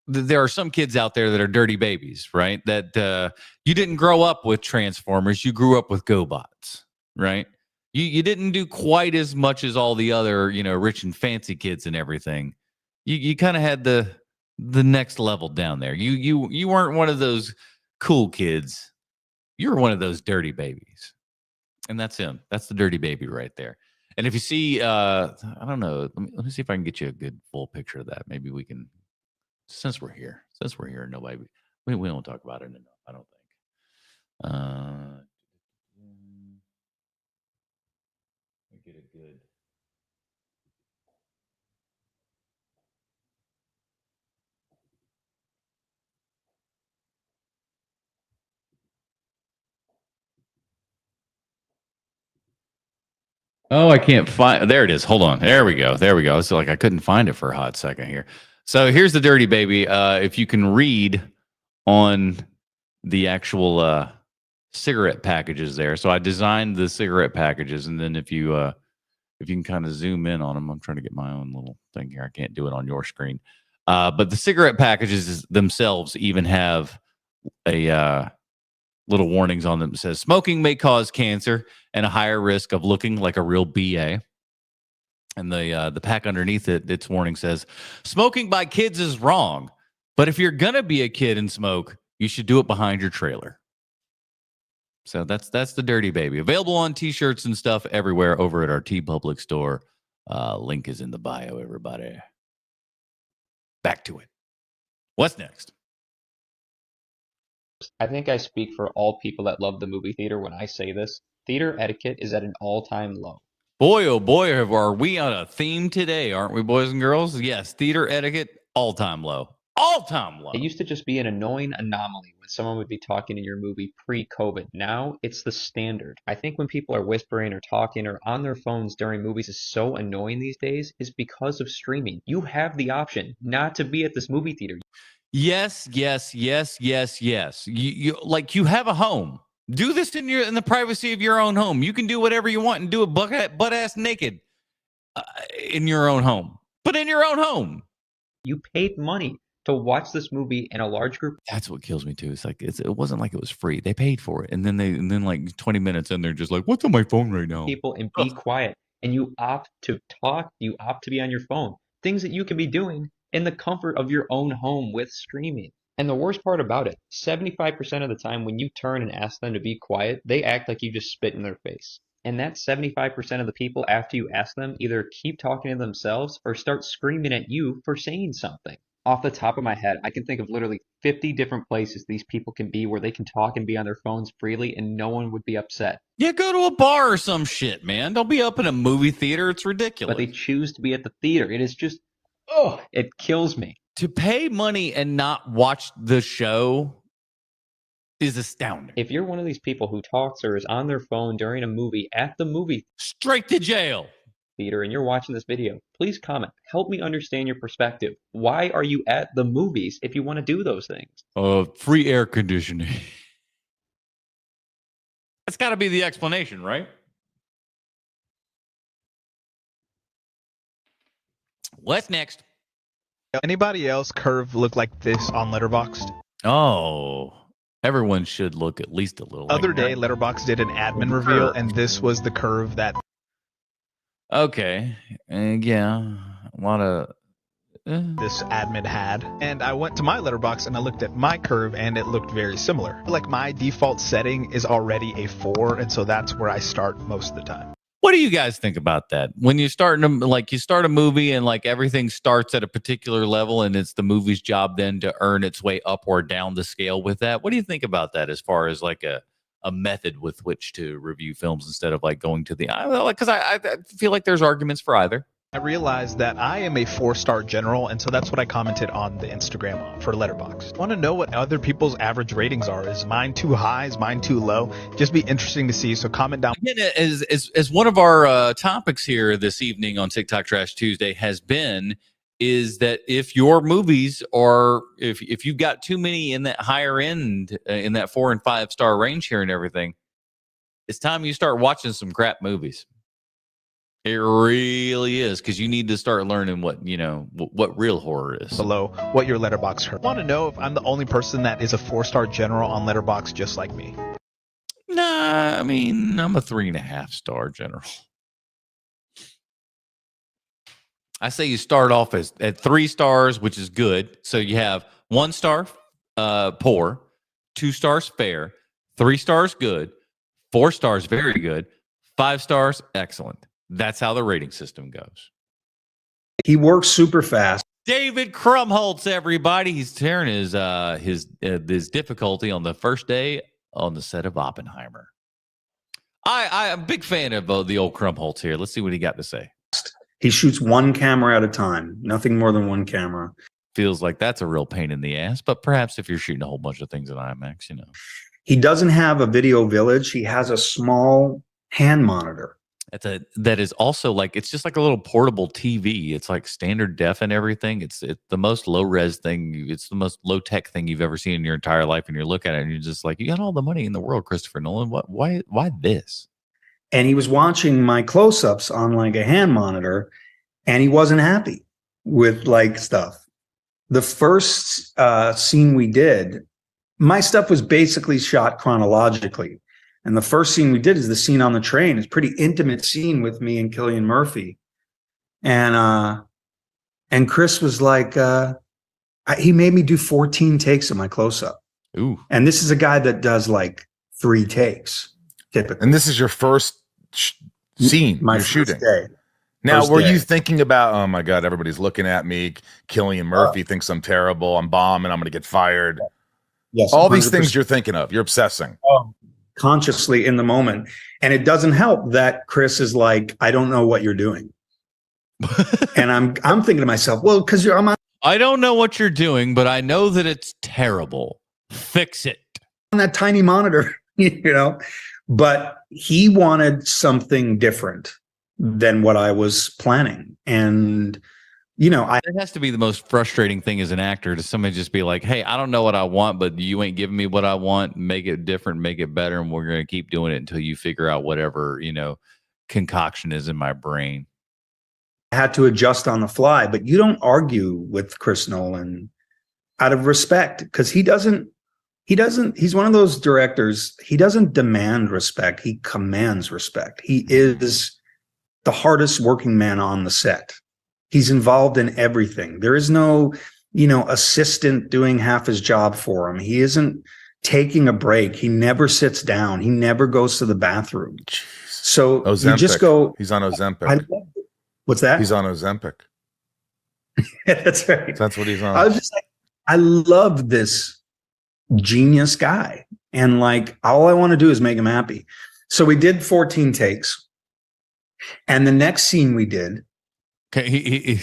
there are some kids out there that are dirty babies, right? That you didn't grow up with Transformers, you grew up with GoBots, right? You didn't do quite as much as all the other, rich and fancy kids and everything. You kind of had the next level down there. You weren't one of those cool kids. You were one of those dirty babies. And that's him. That's the Dirty Baby right there. And if you see, I don't know, let me see if I can get you a good full picture of that. Maybe we can, since we're here, nobody, we don't talk about it enough, I don't think. Get it good. Oh, I can't find. There it is. Hold on. There we go. It's like I couldn't find it for a hot second here. So here's the Dirty Baby. If you can read on the actual cigarette packages there. So I designed the cigarette packages, and then if you can kind of zoom in on them, I'm trying to get my own little thing here. I can't do it on your screen. But the cigarette packages themselves even have a little warnings on them. It says smoking may cause cancer and a higher risk of looking like a real BA. And the pack underneath it, its warning says smoking by kids is wrong, but if you're gonna be a kid and smoke, you should do it behind your trailer. So that's the Dirty Baby. Available on t-shirts and stuff everywhere over at our TeePublic store. Link is in the bio, everybody. Back to it. What's next? I think I speak for all people that love the movie theater when I say this. Theater etiquette is at an all-time low. Boy, oh boy, are we on a theme today, aren't we, boys and girls? Yes, theater etiquette, all-time low. All-time low. It used to just be an annoying anomaly when someone would be talking in your movie pre-COVID. Now it's the standard. I think when people are whispering or talking or on their phones during movies is so annoying these days is because of streaming. You have the option not to be at this movie theater. Yes. You have a home. Do this in the privacy of your own home. You can do whatever you want and do it butt ass naked in your own home. But in your own home, you paid money to watch this movie in a large group. That's what kills me too. It's like it wasn't like it was free. They paid for it, and then like 20 minutes in, they're just like, "What's on my phone right now?" People and be quiet, and you opt to talk. You opt to be on your phone. Things that you can be doing in the comfort of your own home with streaming. And the worst part about it, 75% of the time when you turn and ask them to be quiet, they act like you just spit in their face. And that 75% of the people, after you ask them, either keep talking to themselves or start screaming at you for saying something. Off the top of my head, I can think of literally 50 different places these people can be where they can talk and be on their phones freely and no one would be upset. Yeah, go to a bar or some shit, man. Don't be up in a movie theater. It's ridiculous. But they choose to be at the theater. It is just, it kills me. To pay money and not watch the show is astounding. If you're one of these people who talks or is on their phone during a movie at the movie straight to jail theater and you're watching this video, please comment. Help me understand your perspective. Why are you at the movies if you want to do those things? Free air conditioning. That's got to be the explanation, right? What's next? Anybody else curve look like this on Letterboxd? Oh, everyone should look at least a little. Other day, Letterboxd did an admin reveal, and this was the curve that Okay. Yeah. A lot of. This admin had, and I went to my letterbox and I looked at my curve and it looked very similar. Like my default setting is already a 4, and so that's where I start most of the time. What do you guys think about that? When you start you start a movie and like everything starts at a particular level and it's the movie's job then to earn its way up or down the scale with that. What do you think about that as far as like a method with which to review films instead of like going to the because I feel like there's arguments for either. I realized that I am a 4-star general, and so that's what I commented on the Instagram for Letterboxd. I want to know what other people's average ratings are. Is mine too high? Is mine too low? Just be interesting to see, so comment down. Again, as one of our topics here this evening on TikTok Trash Tuesday has been, is that if your movies are, if you've got too many in that higher end, in that 4 and 5 star range here and everything, it's time you start watching some crap movies. It really is, because you need to start learning what real horror is. Below what your Letterboxd heard. I want to know if I'm the only person that is a 4-star general on Letterboxd just like me. Nah, I mean, I'm a 3.5 star general. I say you start off at 3 stars, which is good. So you have 1 star poor, 2 stars fair, 3 stars good, 4 stars very good, 5 stars excellent. That's how the rating system goes. He works super fast. David Krumholtz, everybody. He's tearing his difficulty on the first day on the set of Oppenheimer. I'm a big fan of the old Krumholtz here. Let's see what he got to say. He shoots 1 camera at a time, nothing more than 1 camera. Feels like that's a real pain in the ass, but perhaps if you're shooting a whole bunch of things in IMAX, He doesn't have a video village. He has a small hand monitor. That is also like, it's just like a little portable TV. It's like standard def and everything. It's the most low res thing. It's the most low tech thing you've ever seen in your entire life. And you're looking at it and you're just like, you got all the money in the world, Christopher Nolan. Why this? And he was watching my close-ups on like a hand monitor, and he wasn't happy with like stuff. The first scene we did, my stuff was basically shot chronologically. And the first scene we did is the scene on the train. It's a pretty intimate scene with me and Cillian Murphy. And Chris was like, he made me do 14 takes of my close-up. Ooh. And this is a guy that does like 3 takes typically. And this is your first scene my you're first shooting. Day. Now, First were day. you thinking about, oh my God, everybody's looking at me. Cillian Murphy thinks I'm terrible. I'm bombing. I'm going to get fired. Yes, All these 100%. things you're thinking of. You're obsessing. Consciously in the moment. And it doesn't help that Chris is like, I don't know what you're doing. And I'm thinking to myself, well, because I don't know what you're doing, but I know that it's terrible. Fix it. On that tiny monitor, but he wanted something different than what I was planning. And it has to be the most frustrating thing as an actor to somebody just be like, hey, I don't know what I want, but you ain't giving me what I want. Make it different, make it better. And we're going to keep doing it until you figure out whatever, concoction is in my brain. I had to adjust on the fly, but you don't argue with Chris Nolan out of respect, because he's one of those directors. He doesn't demand respect. He commands respect. He is the hardest working man on the set. He's involved in everything. There is no, assistant doing half his job for him. He isn't taking a break. He never sits down. He never goes to the bathroom. Jeez. So Ozempic. you just go. He's on Ozempic. What's that? He's on Ozempic. That's right. That's what he's on. I was just like, I love this genius guy. And like, all I want to do is make him happy. So we did 14 takes. And the next scene we did. Okay,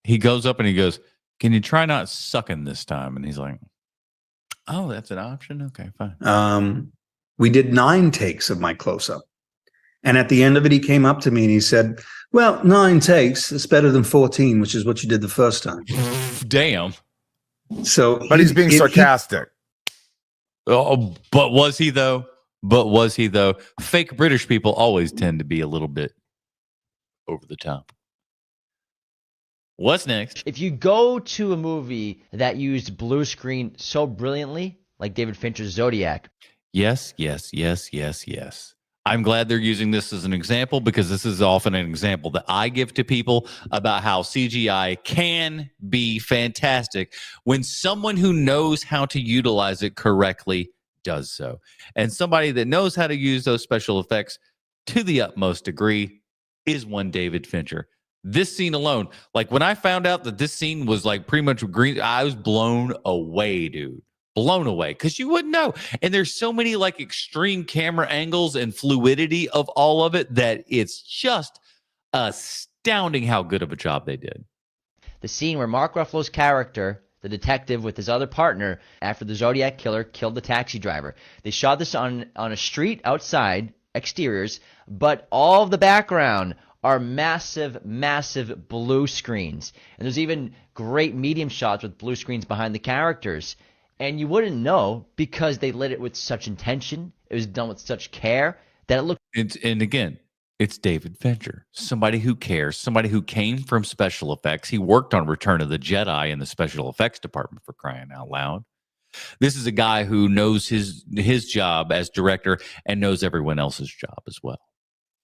he goes up and he goes, can you try not sucking this time? And he's like, oh, that's an option? Okay, fine. We did 9 takes of my close-up. And at the end of it, he came up to me and he said, well, 9 takes is better than 14, which is what you did the first time. Damn. So, but he's being sarcastic. But was he though? Fake British people always tend to be a little bit over the top. What's next? If you go to a movie that used blue screen so brilliantly, like David Fincher's Zodiac. Yes. I'm glad they're using this as an example, because this is often an example that I give to people about how CGI can be fantastic when someone who knows how to utilize it correctly does so. And somebody that knows how to use those special effects to the utmost degree is one David Fincher. This scene alone, like when I found out that this scene was like pretty much green, I was blown away, dude. Blown away, because you wouldn't know. And there's so many like extreme camera angles and fluidity of all of it that it's just astounding how good of a job they did. The scene where Mark Ruffalo's character, the detective with his other partner, after the Zodiac killer killed the taxi driver. They shot this on a street outside, exteriors, but all of the background are massive, massive blue screens. And there's even great medium shots with blue screens behind the characters. And you wouldn't know because they lit it with such intention. It was done with such care that it looked. And again, it's David Fincher, somebody who cares, somebody who came from special effects. He worked on Return of the Jedi in the special effects department, for crying out loud. This is a guy who knows his job as director and knows everyone else's job as well.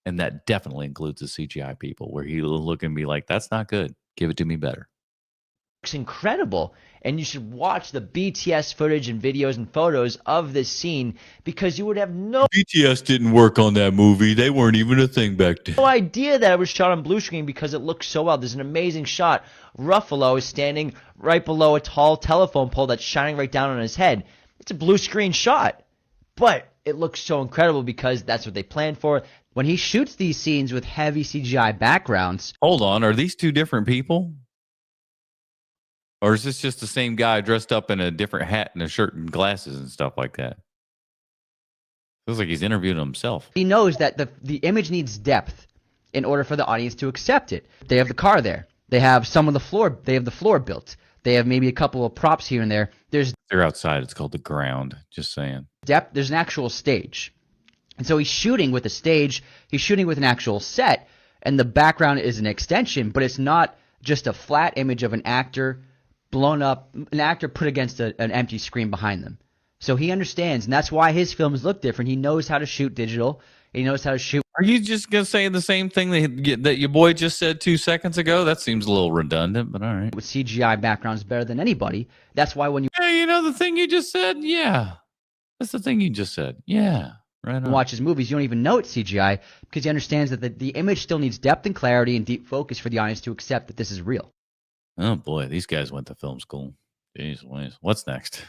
And that definitely includes the CGI people, where he'll look and be like, that's not good. Give it to me better. Looks incredible. And you should watch the BTS footage and videos and photos of this scene, because you would have no BTS didn't work on that movie. They weren't even a thing back then. idea that it was shot on blue screen, because it looks so well. There's an amazing shot. Ruffalo is standing right below a tall telephone pole that's shining right down on his head. It's a blue screen shot, but it looks so incredible because that's what they planned for. When he shoots these scenes with heavy CGI backgrounds. Hold on, are these two different people? Or is this just the same guy dressed up in a different hat and a shirt and glasses and stuff like that? Feels like he's interviewing himself. He knows that the image needs depth in order for the audience to accept it. They have the car there. They have some of the floor. They have the floor built. They have maybe a couple of props here and there. They're outside. It's called the ground. Just saying. Depth. There's an actual stage. And so he's shooting with a stage. He's shooting with an actual set. And the background is an extension, but it's not just a flat image of an actor blown up, an actor put against an empty screen behind them. So he understands, and that's why his films look different. He knows how to shoot digital. He knows how to shoot. Are you just going to say the same thing that your boy just said 2 seconds ago? That seems a little redundant, but all right. With CGI backgrounds better than anybody. That's why when you... Yeah, you know the thing you just said? Yeah. That's the thing you just said. Yeah. Right on. Watch his movies, you don't even know it's CGI, because he understands that the image still needs depth and clarity and deep focus for the audience to accept that this is real. Oh boy, these guys went to film school. Jeez, what's next?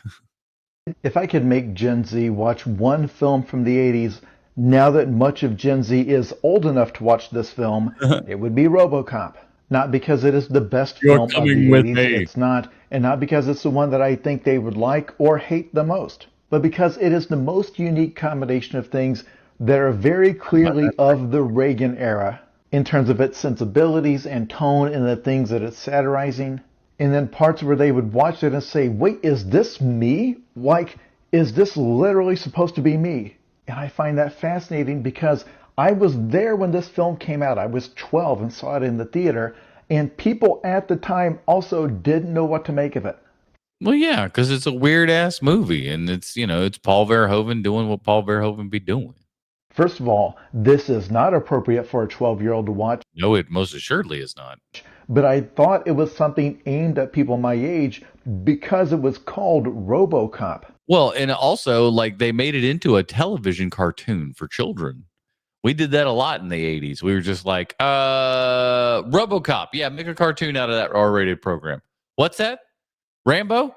If I could make Gen Z watch one film from the 80s, now that much of Gen Z is old enough to watch this film, it would be RoboCop. Not because it is the best film of the 80s, it's not, and not because it's the one that I think they would like or hate the most, but because it is the most unique combination of things that are very clearly of the Reagan era, in terms of its sensibilities and tone and the things that it's satirizing. And then parts where they would watch it and say, wait, is this me? Like, is this literally supposed to be me? And I find that fascinating because I was there when this film came out. I was 12 and saw it in the theater. And people at the time also didn't know what to make of it. Well, yeah, because it's a weird-ass movie. And it's, it's Paul Verhoeven doing what Paul Verhoeven be doing. First of all, this is not appropriate for a 12-year-old to watch. No, it most assuredly is not. But I thought it was something aimed at people my age because it was called RoboCop. Well, and also, like, they made it into a television cartoon for children. We did that a lot in the 80s. We were just like, RoboCop. Yeah, make a cartoon out of that R-rated program. What's that? Rambo?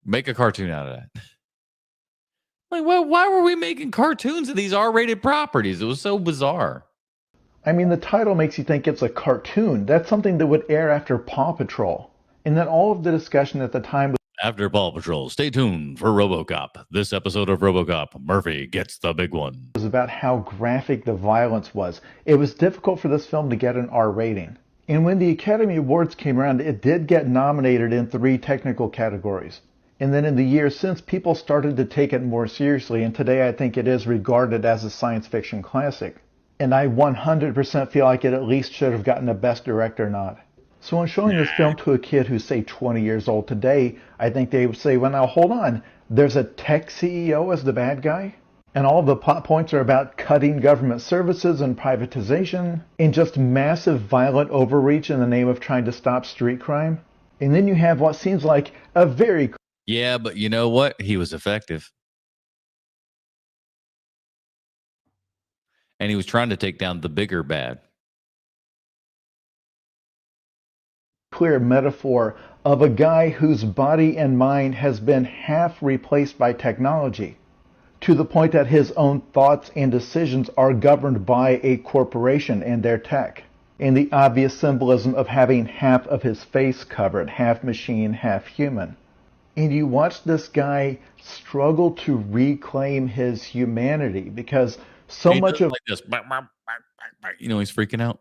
Make a cartoon out of that. Like, well, why were we making cartoons of these R-rated properties? It was so bizarre. I mean, the title makes you think it's a cartoon. That's something that would air after Paw Patrol. And then all of the discussion at the time was... After Paw Patrol, stay tuned for RoboCop. This episode of RoboCop, Murphy gets the big one. It was about how graphic the violence was. It was difficult for this film to get an R rating. And when the Academy Awards came around, it did get nominated in 3 technical categories. And then in the years since, people started to take it more seriously, and today I think it is regarded as a science fiction classic. And I 100% feel like it at least should have gotten a Best Director nod. So when showing this film to a kid who's, say, 20 years old today, I think they would say, well, now hold on, there's a tech CEO as the bad guy? And all the plot points are about cutting government services and privatization and just massive violent overreach in the name of trying to stop street crime. And then you have what seems like a very... Yeah, but you know what? He was effective. And he was trying to take down the bigger bad. clear metaphor of a guy whose body and mind has been half replaced by technology, to the point that his own thoughts and decisions are governed by a corporation and their tech. And the obvious symbolism of having half of his face covered, half machine, half human. And you watch this guy struggle to reclaim his humanity because so much of like this, you know, he's freaking out.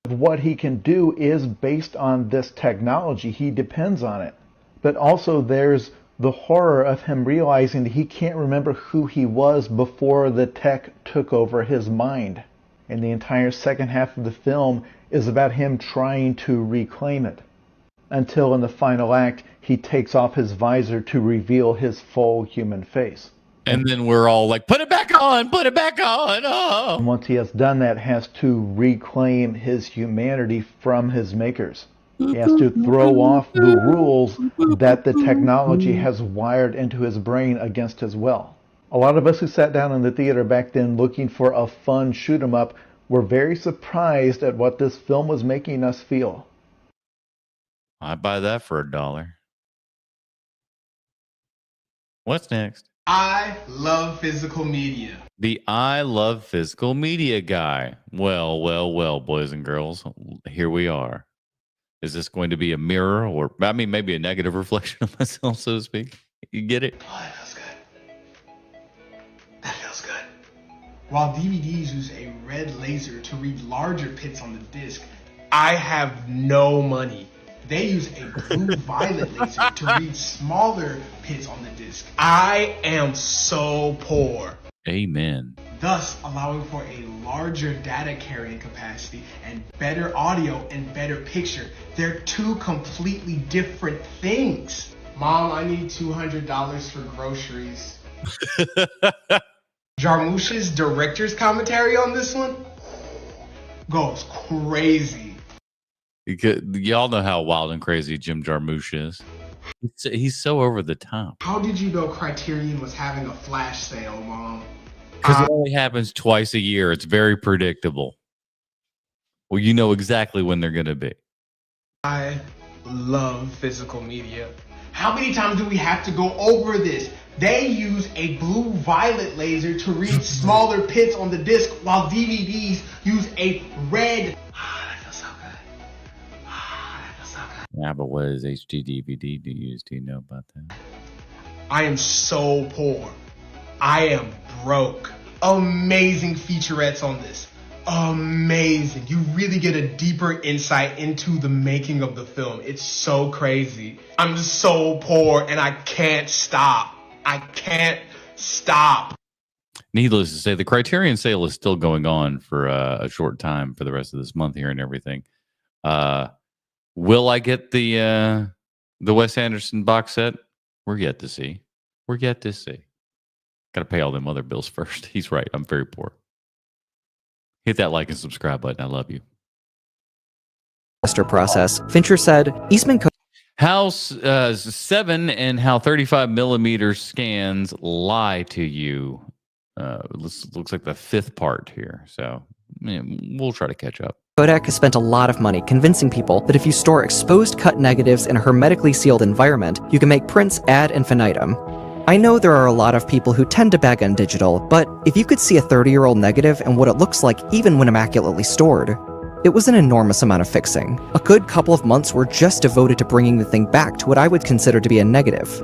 What he can do is based on this technology. He depends on it. But also there's the horror of him realizing that he can't remember who he was before the tech took over his mind. And the entire second half of the film is about him trying to reclaim it. Until in the final act, he takes off his visor to reveal his full human face. And then we're all like, put it back on, put it back on. Oh. And once he has done that, has to reclaim his humanity from his makers. He has to throw off the rules that the technology has wired into his brain against his will. A lot of us who sat down in the theater back then looking for a fun shoot 'em up were very surprised at what this film was making us feel. I'd buy that for $1. What's next? I love physical media. The I love physical media guy. Well, boys and girls, here we are. Is this going to be a mirror or, I mean, maybe a negative reflection of myself, so to speak? You get it? Oh, that feels good. That feels good. While DVDs use a red laser to read larger pits on the disc, I have no money. They use a blue-violet laser to read smaller pits on the disc. I am so poor. Amen. Thus allowing for a larger data carrying capacity and better audio and better picture. They're two completely different things. Mom, I need $200 for groceries. Jarmusch's director's commentary on this one goes crazy. Y'all know how wild and crazy Jim Jarmusch is. He's so over the top. How did you know Criterion was having a flash sale, Mom? Because it only happens twice a year. It's very predictable. Well, you know exactly when they're going to be. I love physical media. How many times do we have to go over this? They use a blue-violet laser to read smaller pits on the disc, while DVDs use a red... Yeah, but what is HD DVD to use? Do you know about that? I am so poor. I am broke. Amazing featurettes on this. Amazing. You really get a deeper insight into the making of the film. It's so crazy. I'm so poor and I can't stop. I can't stop. Needless to say, the Criterion sale is still going on for a short time for the rest of this month here and everything. Will I get the Wes Anderson box set? We're yet to see. We're yet to see. Got to pay all them other bills first. He's right. I'm very poor. Hit that like and subscribe button. I love you. Process. Fincher said Eastman how 7 and how 35 millimeter scans lie to you. Looks like the 5th part here. So we'll try to catch up. Kodak has spent a lot of money convincing people that if you store exposed cut negatives in a hermetically sealed environment, you can make prints ad infinitum. I know there are a lot of people who tend to bag on digital, but if you could see a 30-year-old negative and what it looks like even when immaculately stored, it was an enormous amount of fixing. A good couple of months were just devoted to bringing the thing back to what I would consider to be a negative.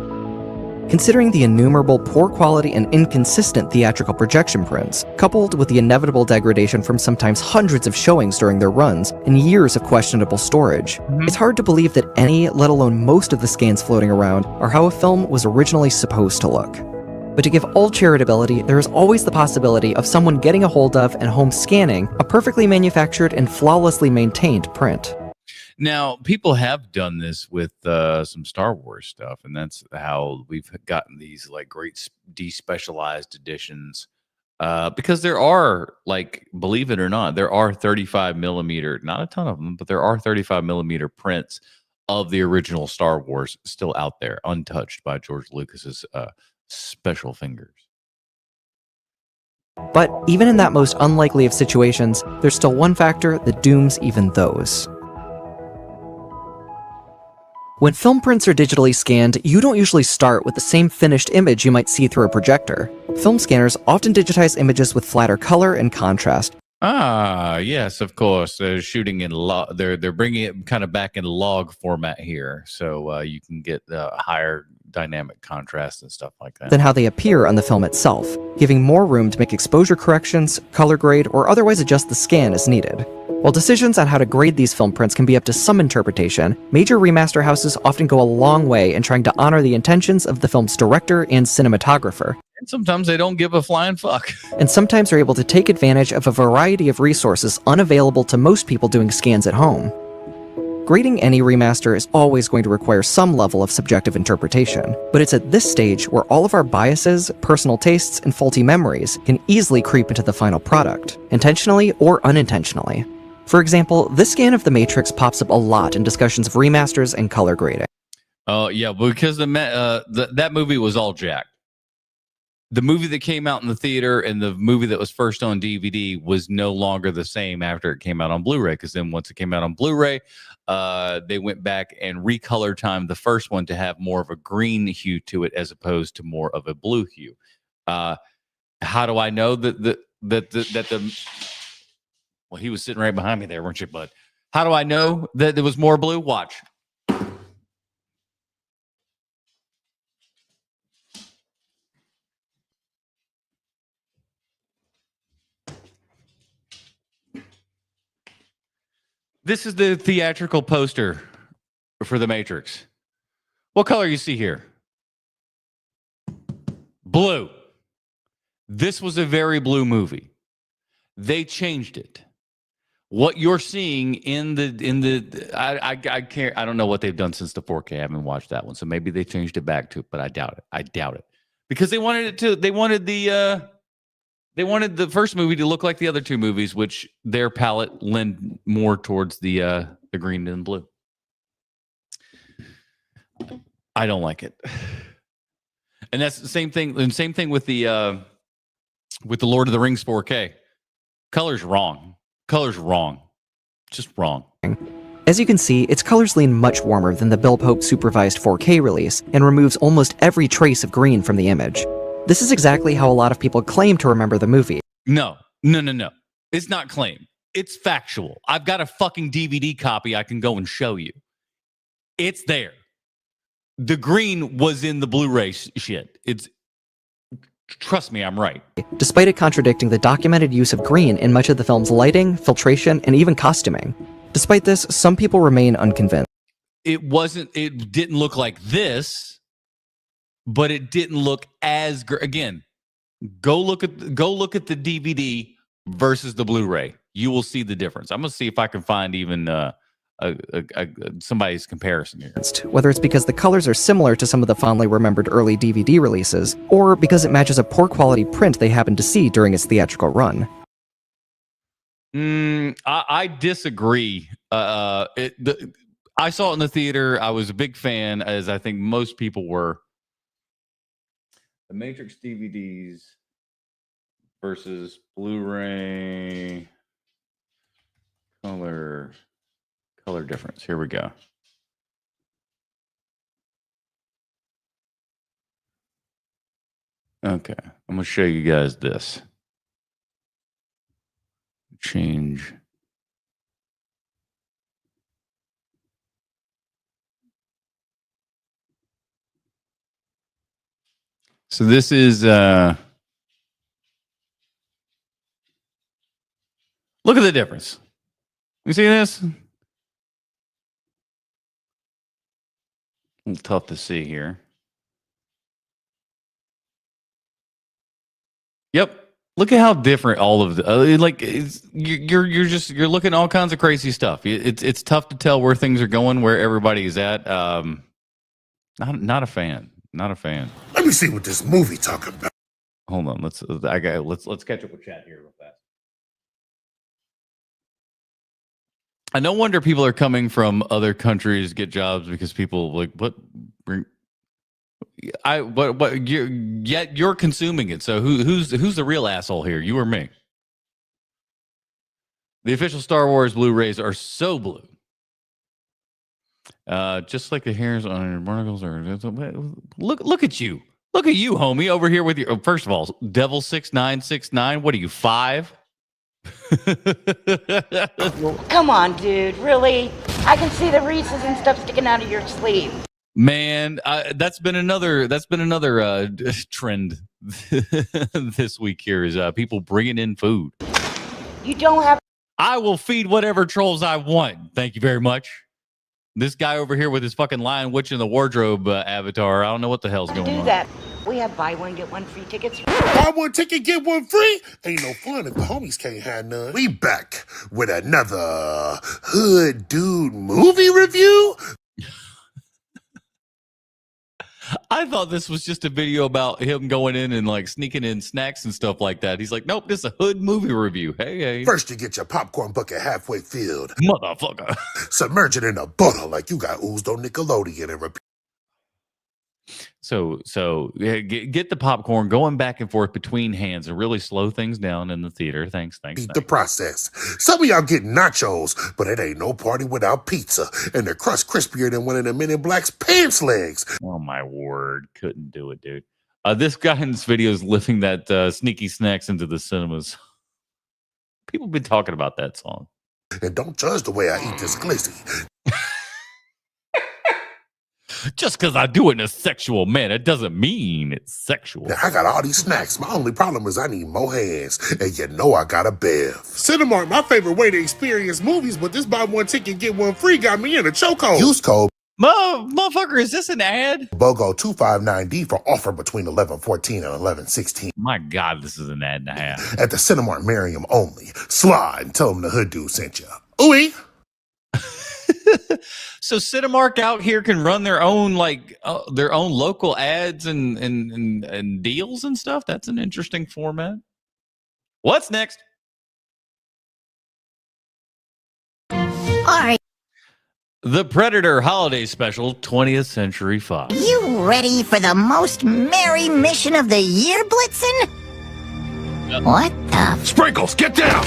Considering the innumerable poor quality and inconsistent theatrical projection prints, coupled with the inevitable degradation from sometimes hundreds of showings during their runs and years of questionable storage, it's hard to believe that any, let alone most of the scans floating around, are how a film was originally supposed to look. But to give all charitability, there is always the possibility of someone getting a hold of and home scanning a perfectly manufactured and flawlessly maintained print. Now, people have done this with some Star Wars stuff, and that's how we've gotten these like great despecialized editions because there are, like, believe it or not, there are 35 millimeter, not a ton of them, but there are 35 millimeter prints of the original Star Wars still out there, untouched by George Lucas's special fingers. But even in that most unlikely of situations, there's still one factor that dooms even those. When film prints are digitally scanned, you don't usually start with the same finished image you might see through a projector. Film scanners often digitize images with flatter color and contrast. Ah, yes, of course. They're shooting in log. They're bringing it kind of back in log format here, so you can get higher dynamic contrast and stuff like that. Than how they appear on the film itself, giving more room to make exposure corrections, color grade, or otherwise adjust the scan as needed. While decisions on how to grade these film prints can be up to some interpretation, major remaster houses often go a long way in trying to honor the intentions of the film's director and cinematographer. And sometimes they don't give a flying fuck. And sometimes are able to take advantage of a variety of resources unavailable to most people doing scans at home. Grading any remaster is always going to require some level of subjective interpretation, but it's at this stage where all of our biases, personal tastes, and faulty memories can easily creep into the final product, intentionally or unintentionally. For example, this scan of The Matrix pops up a lot in discussions of remasters and color grading. Oh, yeah, because that movie was all jacked. The movie that came out in the theater and the movie that was first on DVD was no longer the same after it came out on Blu-ray, because then once it came out on Blu-ray, they went back and recolor timed the first one to have more of a green hue to it as opposed to more of a blue hue. How do I know that the well, he was sitting right behind me there, weren't you, bud? How do I know that there was more blue? Watch. This is the theatrical poster for The Matrix. What color you see here? Blue. This was a very blue movie. They changed it. What you're seeing in the I can't, I don't know what they've done since the 4K. I haven't watched that one, so maybe they changed it back to it, but I doubt it. I doubt it because they wanted the first movie to look like the other two movies, which their palette lend more towards the green and blue. I don't like it, and that's the same thing. And same thing with the Lord of the Rings 4K. Color's wrong. Color's wrong. Just wrong. As you can see, its colors lean much warmer than the Bill Pope supervised 4K release and removes almost every trace of green from the image. This is exactly how a lot of people claim to remember the movie. No. It's not claim. It's factual. I've got a fucking DVD copy I can go and show you. It's there. The green was in the Blu-ray shit. Trust me, I'm right. Despite it contradicting the documented use of green in much of the film's lighting, filtration, and even costuming. Despite this, some people remain unconvinced. It didn't look like this, but it didn't look as again. Go look at the DVD versus the Blu-ray. You will see the difference. I'm gonna see if I can find even somebody's comparison here. Whether it's because the colors are similar to some of the fondly remembered early DVD releases, or because it matches a poor quality print they happened to see during its theatrical run. I disagree. I saw it in the theater. I was a big fan, as I think most people were. The Matrix DVDs versus Blu-ray color difference. Here we go. Okay, I'm gonna show you guys this. Change. So this is look at the difference. You see this? A little tough to see here. Yep. Look at how different all of the you're looking at all kinds of crazy stuff. It's tough to tell where things are going, where everybody is at. Not a fan. Not a fan. Let me see what this movie talking about. Hold on. Let's catch up with chat here real fast. I no wonder people are coming from other countries to get jobs because people like what you're consuming it. So who's the real asshole here? You or me? The official Star Wars Blu-rays are so blue. Just like the hairs on your barnacles are. Look at you. Look at you, homie, over here with your. First of all, Devil 6969. What are you, 5? Come on, dude. Really? I can see the Reese's and stuff sticking out of your sleeve. Man, that's been another trend this week here is people bringing in food. You don't have. I will feed whatever trolls I want. Thank you very much. This guy over here with his fucking Lion Witch in the Wardrobe avatar. I don't know what the hell's going on. Do that. We have buy one, get one free tickets. Buy one ticket, get one free? Ain't no fun if the homies can't have none. We back with another Hood Dude movie review. I thought this was just a video about him going in and like sneaking in snacks and stuff like that. He's like, nope, this is a Hood movie review. Hey. First, you get your popcorn bucket halfway filled. Motherfucker. Submerge it in a butter like you got oozed on Nickelodeon and repeat. So get the popcorn going back and forth between hands and really slow things down in the theater. Thanks. The process. Some of y'all get nachos, but it ain't no party without pizza. And the crust crispier than one of the Men in Black's pants legs. Oh my word. Couldn't do it, dude. This guy in this video is lifting that Sneaky Snacks into the cinemas. People have been talking about that song. And don't judge the way I eat this glizzy. Just because I do it in a sexual manner doesn't mean it's sexual. Now, I got all these snacks. My only problem is I need more hands. And you know I got a bev. Cinemark, my favorite way to experience movies, but this buy one ticket, get one free got me in a chokehold. Use code. Motherfucker, is this an ad? BOGO 259D for offer between 11/14 and 11/16. My God, this is an ad and a half. At the Cinemark Merriam only. Slide and tell them the Hood Dude sent you. Ooey. So Cinemark out here can run their own local ads and deals and stuff. That's an interesting format. What's next? All right. The Predator Holiday Special, 20th Century Fox. You ready for the most merry mission of the year, Blitzen? What the? Sprinkles, get down!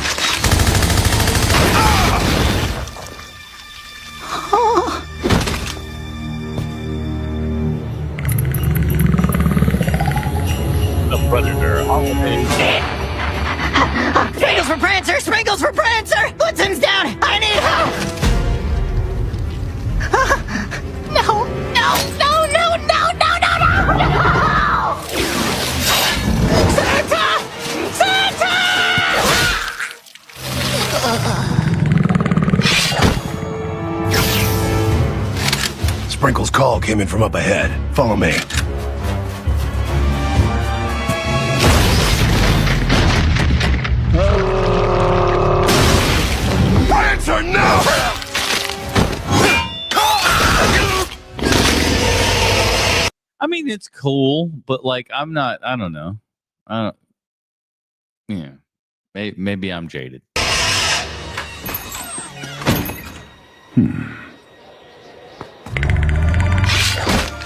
Oh. The Predator Holiday. Sprinkles for Prancer! Sprinkles for Prancer! Blitzen's down! I need help! No! Santa! Sprinkles' call came in from up ahead. Follow me. Prancer, no! I mean, it's cool, but like, I don't know. Yeah. Maybe I'm jaded.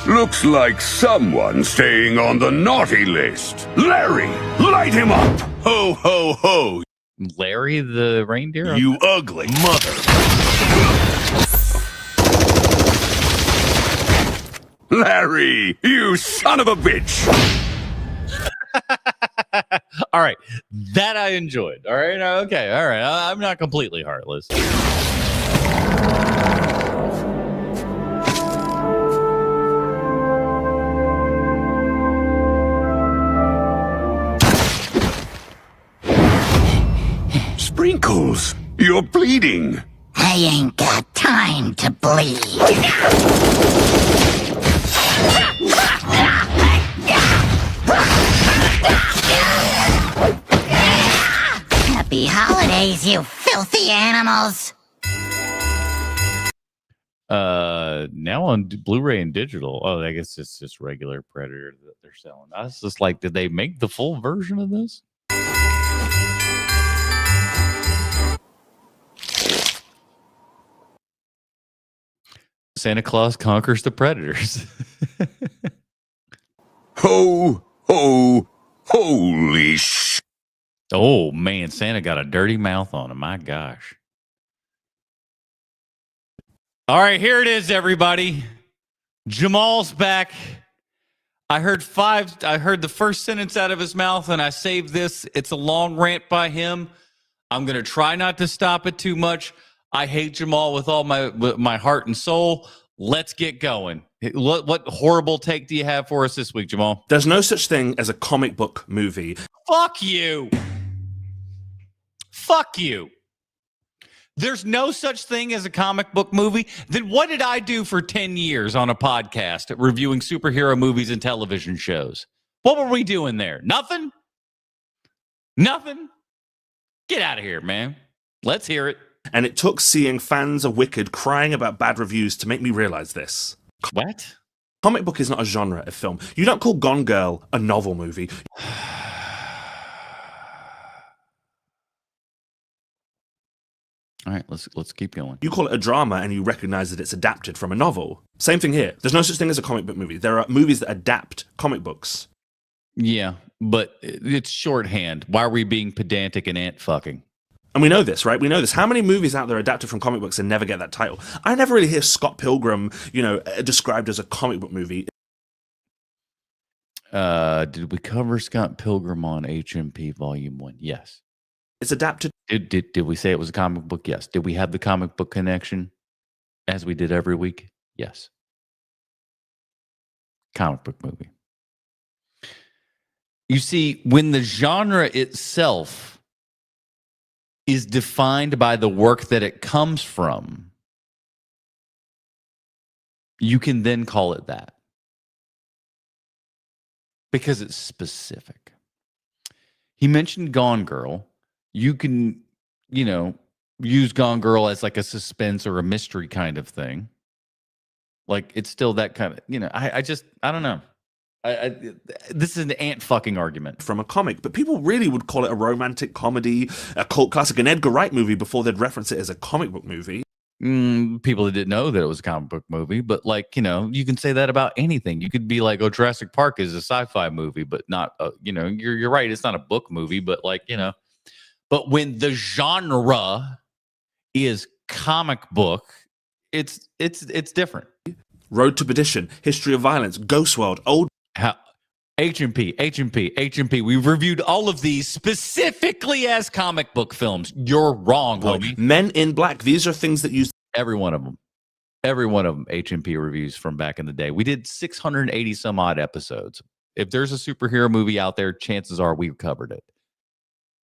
Looks like someone's staying on the naughty list. Larry, light him up! Ho, ho, ho! Larry the reindeer? You ugly mother! Larry, you son of a bitch! All right. That I enjoyed. All right. Okay. All right. I'm not completely heartless. Sprinkles, you're bleeding. I ain't got time to bleed. Happy holidays, you filthy animals. Now on Blu-ray and digital. Oh, I guess it's just regular Predator that they're selling. I was just like, did they make the full version of this? Santa Claus conquers the Predators. Ho, ho, holy sh! Oh, man, Santa got a dirty mouth on him. My gosh. All right, here it is, everybody. Jamal's back. I heard the first sentence out of his mouth, and I saved this. It's a long rant by him. I'm going to try not to stop it too much. I hate Jamal with all my heart and soul. Let's get going. What horrible take do you have for us this week, Jamal? There's no such thing as a comic book movie. Fuck you. Fuck you. There's no such thing as a comic book movie. Then what did I do for 10 years on a podcast reviewing superhero movies and television shows? What were we doing there? Nothing? Nothing? Get out of here, man. Let's hear it. And it took seeing fans of Wicked crying about bad reviews to make me realize this. What? Comic book is not a genre of film. You don't call Gone Girl a novel movie. All right, let's keep going. You call it a drama and you recognize that it's adapted from a novel. Same thing here. There's no such thing as a comic book movie. There are movies that adapt comic books. Yeah, but it's shorthand. Why are we being pedantic and ant fucking? And we know this, right? We know this. How many movies out there adapted from comic books and never get that title? I never really hear Scott Pilgrim, described as a comic book movie. Did we cover Scott Pilgrim on HMP Volume 1? Yes. It's adapted. Did we say it was a comic book? Yes. Did we have the comic book connection as we did every week? Yes. Comic book movie. You see, when the genre itself is defined by the work that it comes from, you can then call it that. Because it's specific. He mentioned Gone Girl. You can, use Gone Girl as like a suspense or a mystery kind of thing. Like, it's still that kind of, I don't know. This is an ant fucking argument. From a comic, but people really would call it a romantic comedy, a cult classic, an Edgar Wright movie before they'd reference it as a comic book movie. People that didn't know that it was a comic book movie, but you can say that about anything. You could be like, Jurassic Park is a sci-fi movie, but not, you're right. It's not a book movie, but but when the genre is comic book, it's different. Road to Perdition, History of Violence, Ghost World, HMP. We've reviewed all of these specifically as comic book films. You're wrong, homie. Men in Black. These are things that use every one of them. Every one of them, HMP reviews from back in the day. We did 680 some odd episodes. If there's a superhero movie out there, chances are we've covered it.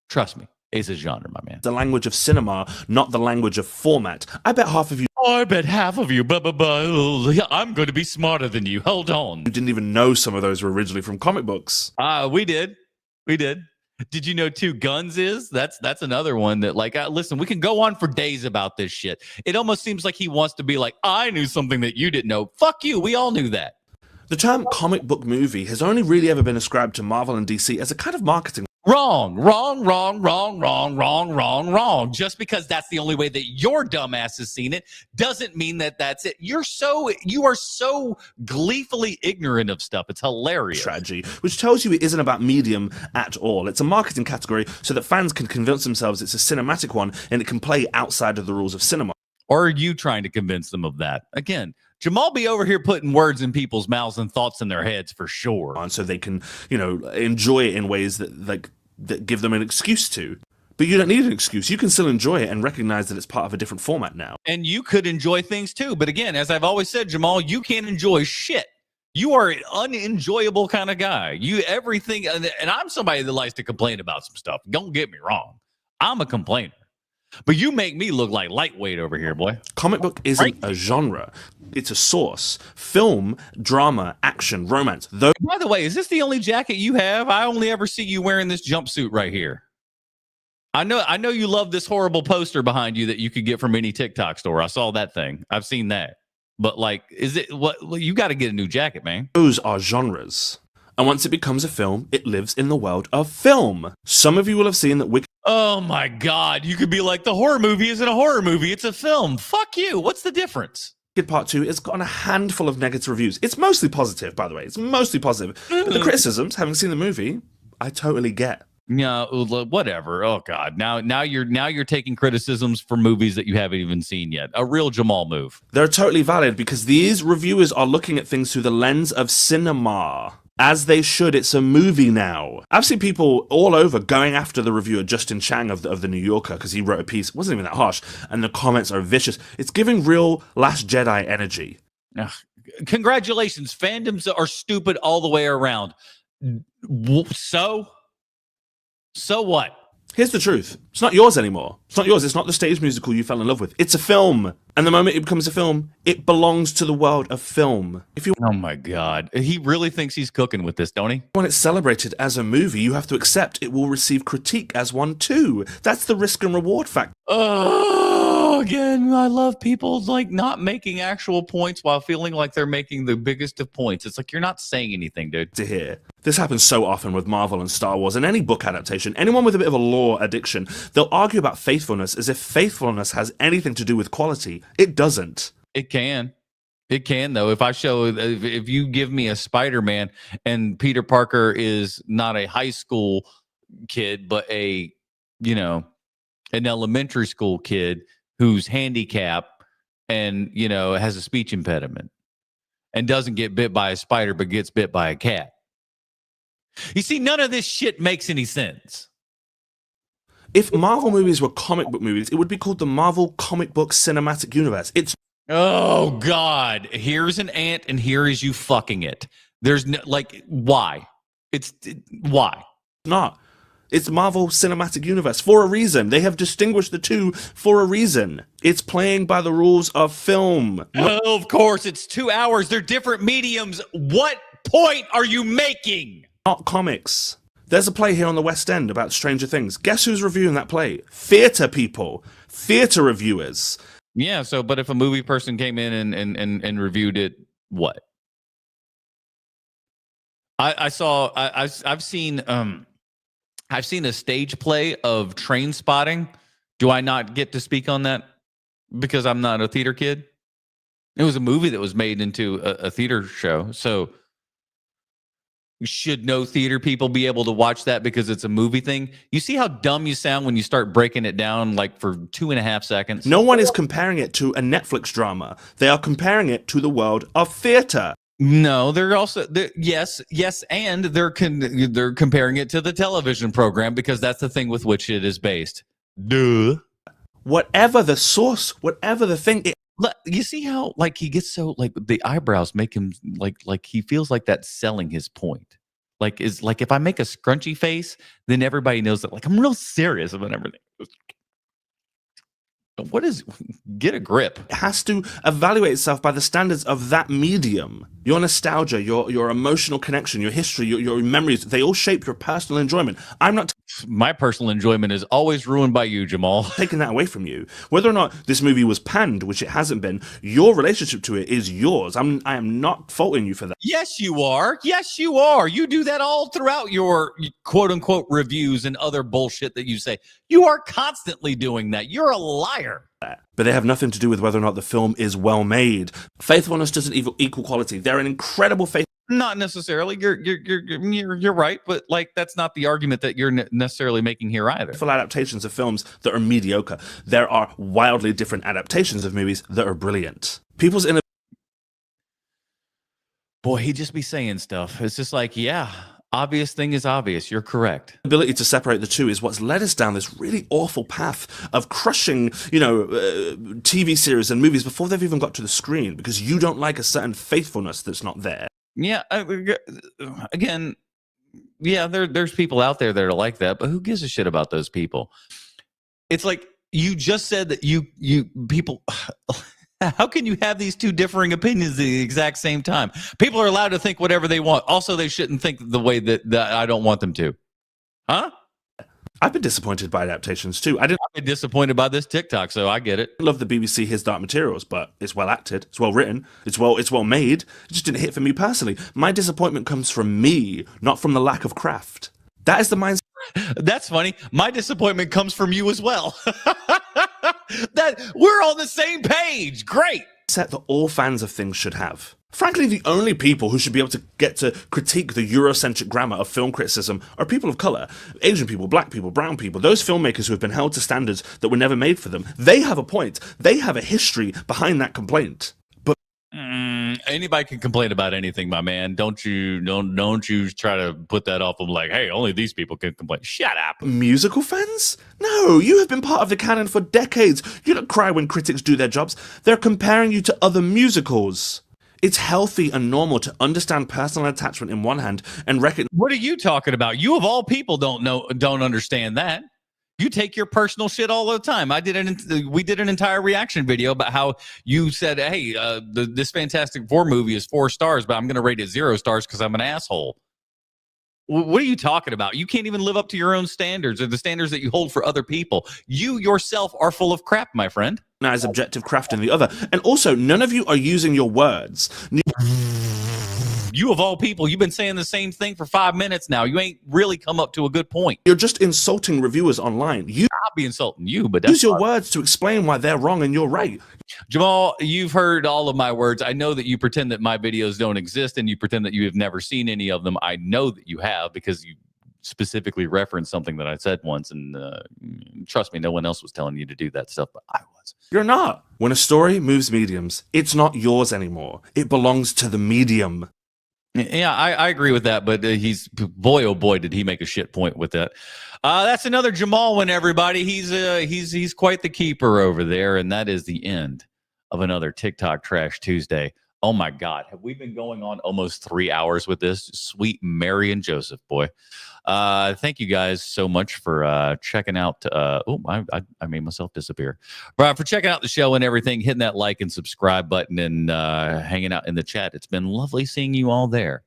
Trust me, it's a genre, my man. The language of cinema, not the language of format. I bet half of you. I bet half of you. I'm going to be smarter than you. Hold on. You didn't even know some of those were originally from comic books. We did. Did you know Two Guns is? That's another one that listen, we can go on for days about this shit. It almost seems like he wants to be like, I knew something that you didn't know. Fuck you. We all knew that. The term comic book movie has only really ever been ascribed to Marvel and DC as a kind of marketing. Wrong. Just because that's the only way that your dumbass has seen it doesn't mean that that's it. You are so gleefully ignorant of stuff. It's hilarious. Strategy, which tells you it isn't about medium at all. It's a marketing category so that fans can convince themselves it's a cinematic one and it can play outside of the rules of cinema. Or are you trying to convince them of that? Again, Jamal be over here putting words in people's mouths and thoughts in their heads for sure. So they can, enjoy it in ways that give them an excuse to. But you don't need an excuse. You can still enjoy it and recognize that it's part of a different format now. And you could enjoy things too. But again, as I've always said, Jamal, you can't enjoy shit. You are an unenjoyable kind of guy. Everything, and I'm somebody that likes to complain about some stuff. Don't get me wrong. I'm a complainer. But you make me look like lightweight over here, boy. Comic book isn't a genre. It's a source. Film, drama, action, romance. By the way, is this the only jacket you have? I only ever see you wearing this jumpsuit right here. I know you love this horrible poster behind you that you could get from any TikTok store. I saw that thing. I've seen that. But like, is it what? Well, you got to get a new jacket, man. Those are genres. And once it becomes a film, it lives in the world of film. Some of you will have seen that Wicked. Oh my God. You could be like, the horror movie isn't a horror movie. It's a film. Fuck you. What's the difference? Part 2 has gotten a handful of negative reviews. It's mostly positive, by the way. It's mostly positive. But the criticisms, having seen the movie, I totally get. Yeah, whatever. Oh God. Now you're taking criticisms for movies that you haven't even seen yet. A real Jamal move. They're totally valid because these reviewers are looking at things through the lens of cinema. As they should. It's a movie now. I've seen people all over going after the reviewer Justin Chang of the New Yorker because he wrote a piece. It wasn't even that harsh, and the comments are vicious. It's giving real Last Jedi energy. Ugh. Congratulations, fandoms are stupid all the way around. So what? Here's the truth. It's not yours anymore. It's not yours. It's not the stage musical you fell in love with. It's a film. And the moment it becomes a film, it belongs to the world of film. Oh my God. He really thinks he's cooking with this, don't he? When it's celebrated as a movie, you have to accept it will receive critique as one too. That's the risk and reward factor. Oh, again, I love people like not making actual points while feeling like they're making the biggest of points. It's like, you're not saying anything, dude. To hear. This happens so often with Marvel and Star Wars and any book adaptation. Anyone with a bit of a lore addiction, they'll argue about faithfulness as if faithfulness has anything to do with quality. It doesn't. It can. It can, though. If you give me a Spider-Man and Peter Parker is not a high school kid, but an elementary school kid who's handicapped and, has a speech impediment and doesn't get bit by a spider, but gets bit by a cat. You see, none of this shit makes any sense. If Marvel movies were comic book movies, it would be called the Marvel Comic Book Cinematic Universe. Oh, God. Here's an ant and here is you fucking it. There's no, why? Why? Not. It's Marvel Cinematic Universe for a reason. They have distinguished the two for a reason. It's playing by the rules of film. Oh, of course. It's 2 hours. They're different mediums. What point are you making? Not comics. There's a play here on the West End about Stranger Things. Guess who's reviewing that play? Theatre people. Theatre reviewers. Yeah, but if a movie person came in and reviewed it, what? I've seen a stage play of Train Spotting. Do I not get to speak on that because I'm not a theater kid? It was a movie that was made into a theater show. So should no theater people be able to watch that because it's a movie thing? You see how dumb you sound when you start breaking it down for 2.5 seconds? No one is comparing it to a Netflix drama. They are comparing it to the world of theater. No, they're and they're comparing it to the television program because that's the thing with which it is based. Duh. Whatever the source, whatever the thing. You see how he gets so the eyebrows make him like he feels like that's selling his point. If I make a scrunchy face, then everybody knows that I'm real serious about everything. Get a grip. It has to evaluate itself by the standards of that medium. Your nostalgia, your emotional connection, your history, your memories, they all shape your personal enjoyment. My personal enjoyment is always ruined by you, Jamal. Taking that away from you. Whether or not this movie was panned, which it hasn't been, your relationship to it is yours. I am not faulting you for that. Yes, you are. Yes, you are. You do that all throughout your quote unquote reviews and other bullshit that you say. You are constantly doing that. You're a liar. But they have nothing to do with whether or not the film is well made. Faithfulness doesn't equal quality. They're an incredible faith. Not necessarily. You're right, but that's not the argument that you're necessarily making here either. Full adaptations of films that are mediocre. There are wildly different adaptations of movies that are brilliant. Boy, he'd just be saying stuff. It's just obvious thing is obvious. You're correct. Ability to separate the two is what's led us down this really awful path of crushing, TV series and movies before they've even got to the screen because you don't like a certain faithfulness that's not there. Yeah. Again, there's people out there that are like that, but who gives a shit about those people? It's like you just said that you people. How can you have these two differing opinions at the exact same time? People are allowed to think whatever they want. Also, they shouldn't think the way that I don't want them to. Huh? I've been disappointed by adaptations too. I've been disappointed by this TikTok, so I get it. I love the BBC His Dark Materials, but it's well acted, it's well written, it's well made. It just didn't hit for me personally. My disappointment comes from me, not from the lack of craft. That is the mindset. That's funny. My disappointment comes from you as well. That we're on the same page. Great. Set that all fans of things should have. Frankly, the only people who should be able to get to critique the Eurocentric grammar of film criticism are people of colour. Asian people, black people, brown people, those filmmakers who have been held to standards that were never made for them. They have a point. They have a history behind that complaint. But anybody can complain about anything, my man. Don't you try to put that off of like, hey, only these people can complain. Shut up. Musical fans? No, you have been part of the canon for decades. You don't cry when critics do their jobs. They're comparing you to other musicals. It's healthy and normal to understand personal attachment in one hand and recognize. What are you talking about? You of all people don't understand that. You take your personal shit all the time. We did an entire reaction video about how you said, hey, this Fantastic Four movie is 4 stars, but I'm going to rate it 0 stars because I'm an asshole. What are you talking about? You can't even live up to your own standards or the standards that you hold for other people. You yourself are full of crap, my friend. Now, as objective craft in the other. And also, none of you are using your words. You of all people, you've been saying the same thing for 5 minutes now. You ain't really come up to a good point. You're just insulting reviewers online. I'll be insulting you, but use your words to explain why they're wrong and you're right. Jamal, you've heard all of my words. I know that you pretend that my videos don't exist and you pretend that you have never seen any of them. I know that you have because you specifically referenced something that I said once, and trust me, no one else was telling you to do that stuff, but I was. You're not. When a story moves mediums, it's not yours anymore. It belongs to the medium. Yeah, I agree with that, but boy, oh boy, did he make a shit point with that. That's another Jamal one, everybody. He's quite the keeper over there, and that is the end of another TikTok Trash Tuesday. Oh my God, have we been going on almost 3 hours with this? Sweet Mary and Joseph, boy. Thank you guys so much for checking out. I made myself disappear. For checking out the show and everything, hitting that like and subscribe button and hanging out in the chat. It's been lovely seeing you all there.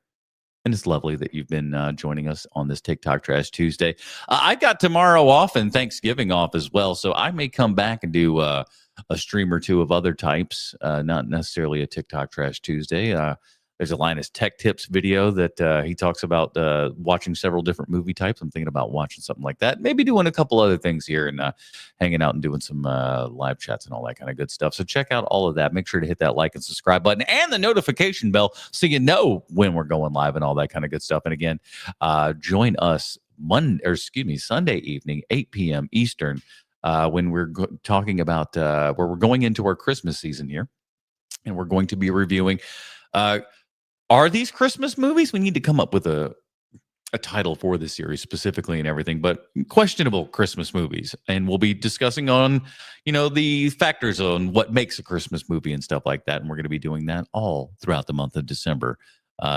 And it's lovely that you've been joining us on this TikTok Trash Tuesday. I got tomorrow off and Thanksgiving off as well, so I may come back and do a stream or two of other types, not necessarily a TikTok Trash Tuesday. There's a Linus Tech Tips video that he talks about watching several different movie types. I'm thinking about watching something like that. Maybe doing a couple other things here and hanging out and doing some live chats and all that kind of good stuff. So check out all of that. Make sure to hit that like and subscribe button and the notification bell so you know when we're going live and all that kind of good stuff. And again, join us Sunday evening, 8 p.m. Eastern, when we're talking about where we're going into our Christmas season here. And we're going to be reviewing are these Christmas movies? We need to come up with a title for the series specifically and everything, but questionable Christmas movies. And we'll be discussing on, the factors on what makes a Christmas movie and stuff like that. And we're going to be doing that all throughout the month of December.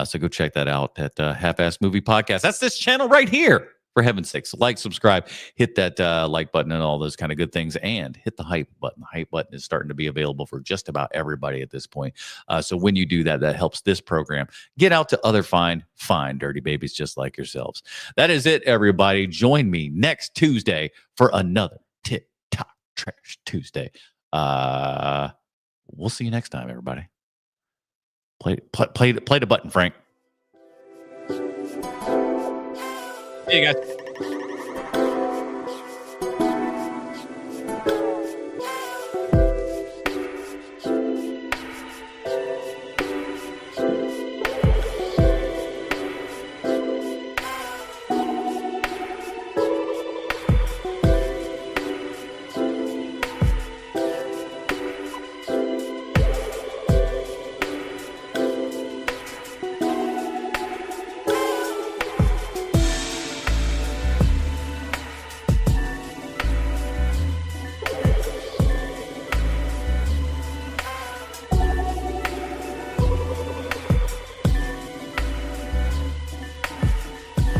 So go check that out at Half-Ass Movie Podcast. That's this channel right here. For heaven's sakes, like, subscribe, hit that like button and all those kind of good things, and hit the hype button. The hype button is starting to be available for just about everybody at this point. So when you do that, that helps this program get out to other fine dirty babies just like yourselves. That is it, everybody. Join me next Tuesday for another TikTok Trash Tuesday. We'll see you next time, everybody. Play the button, Frank. See you guys.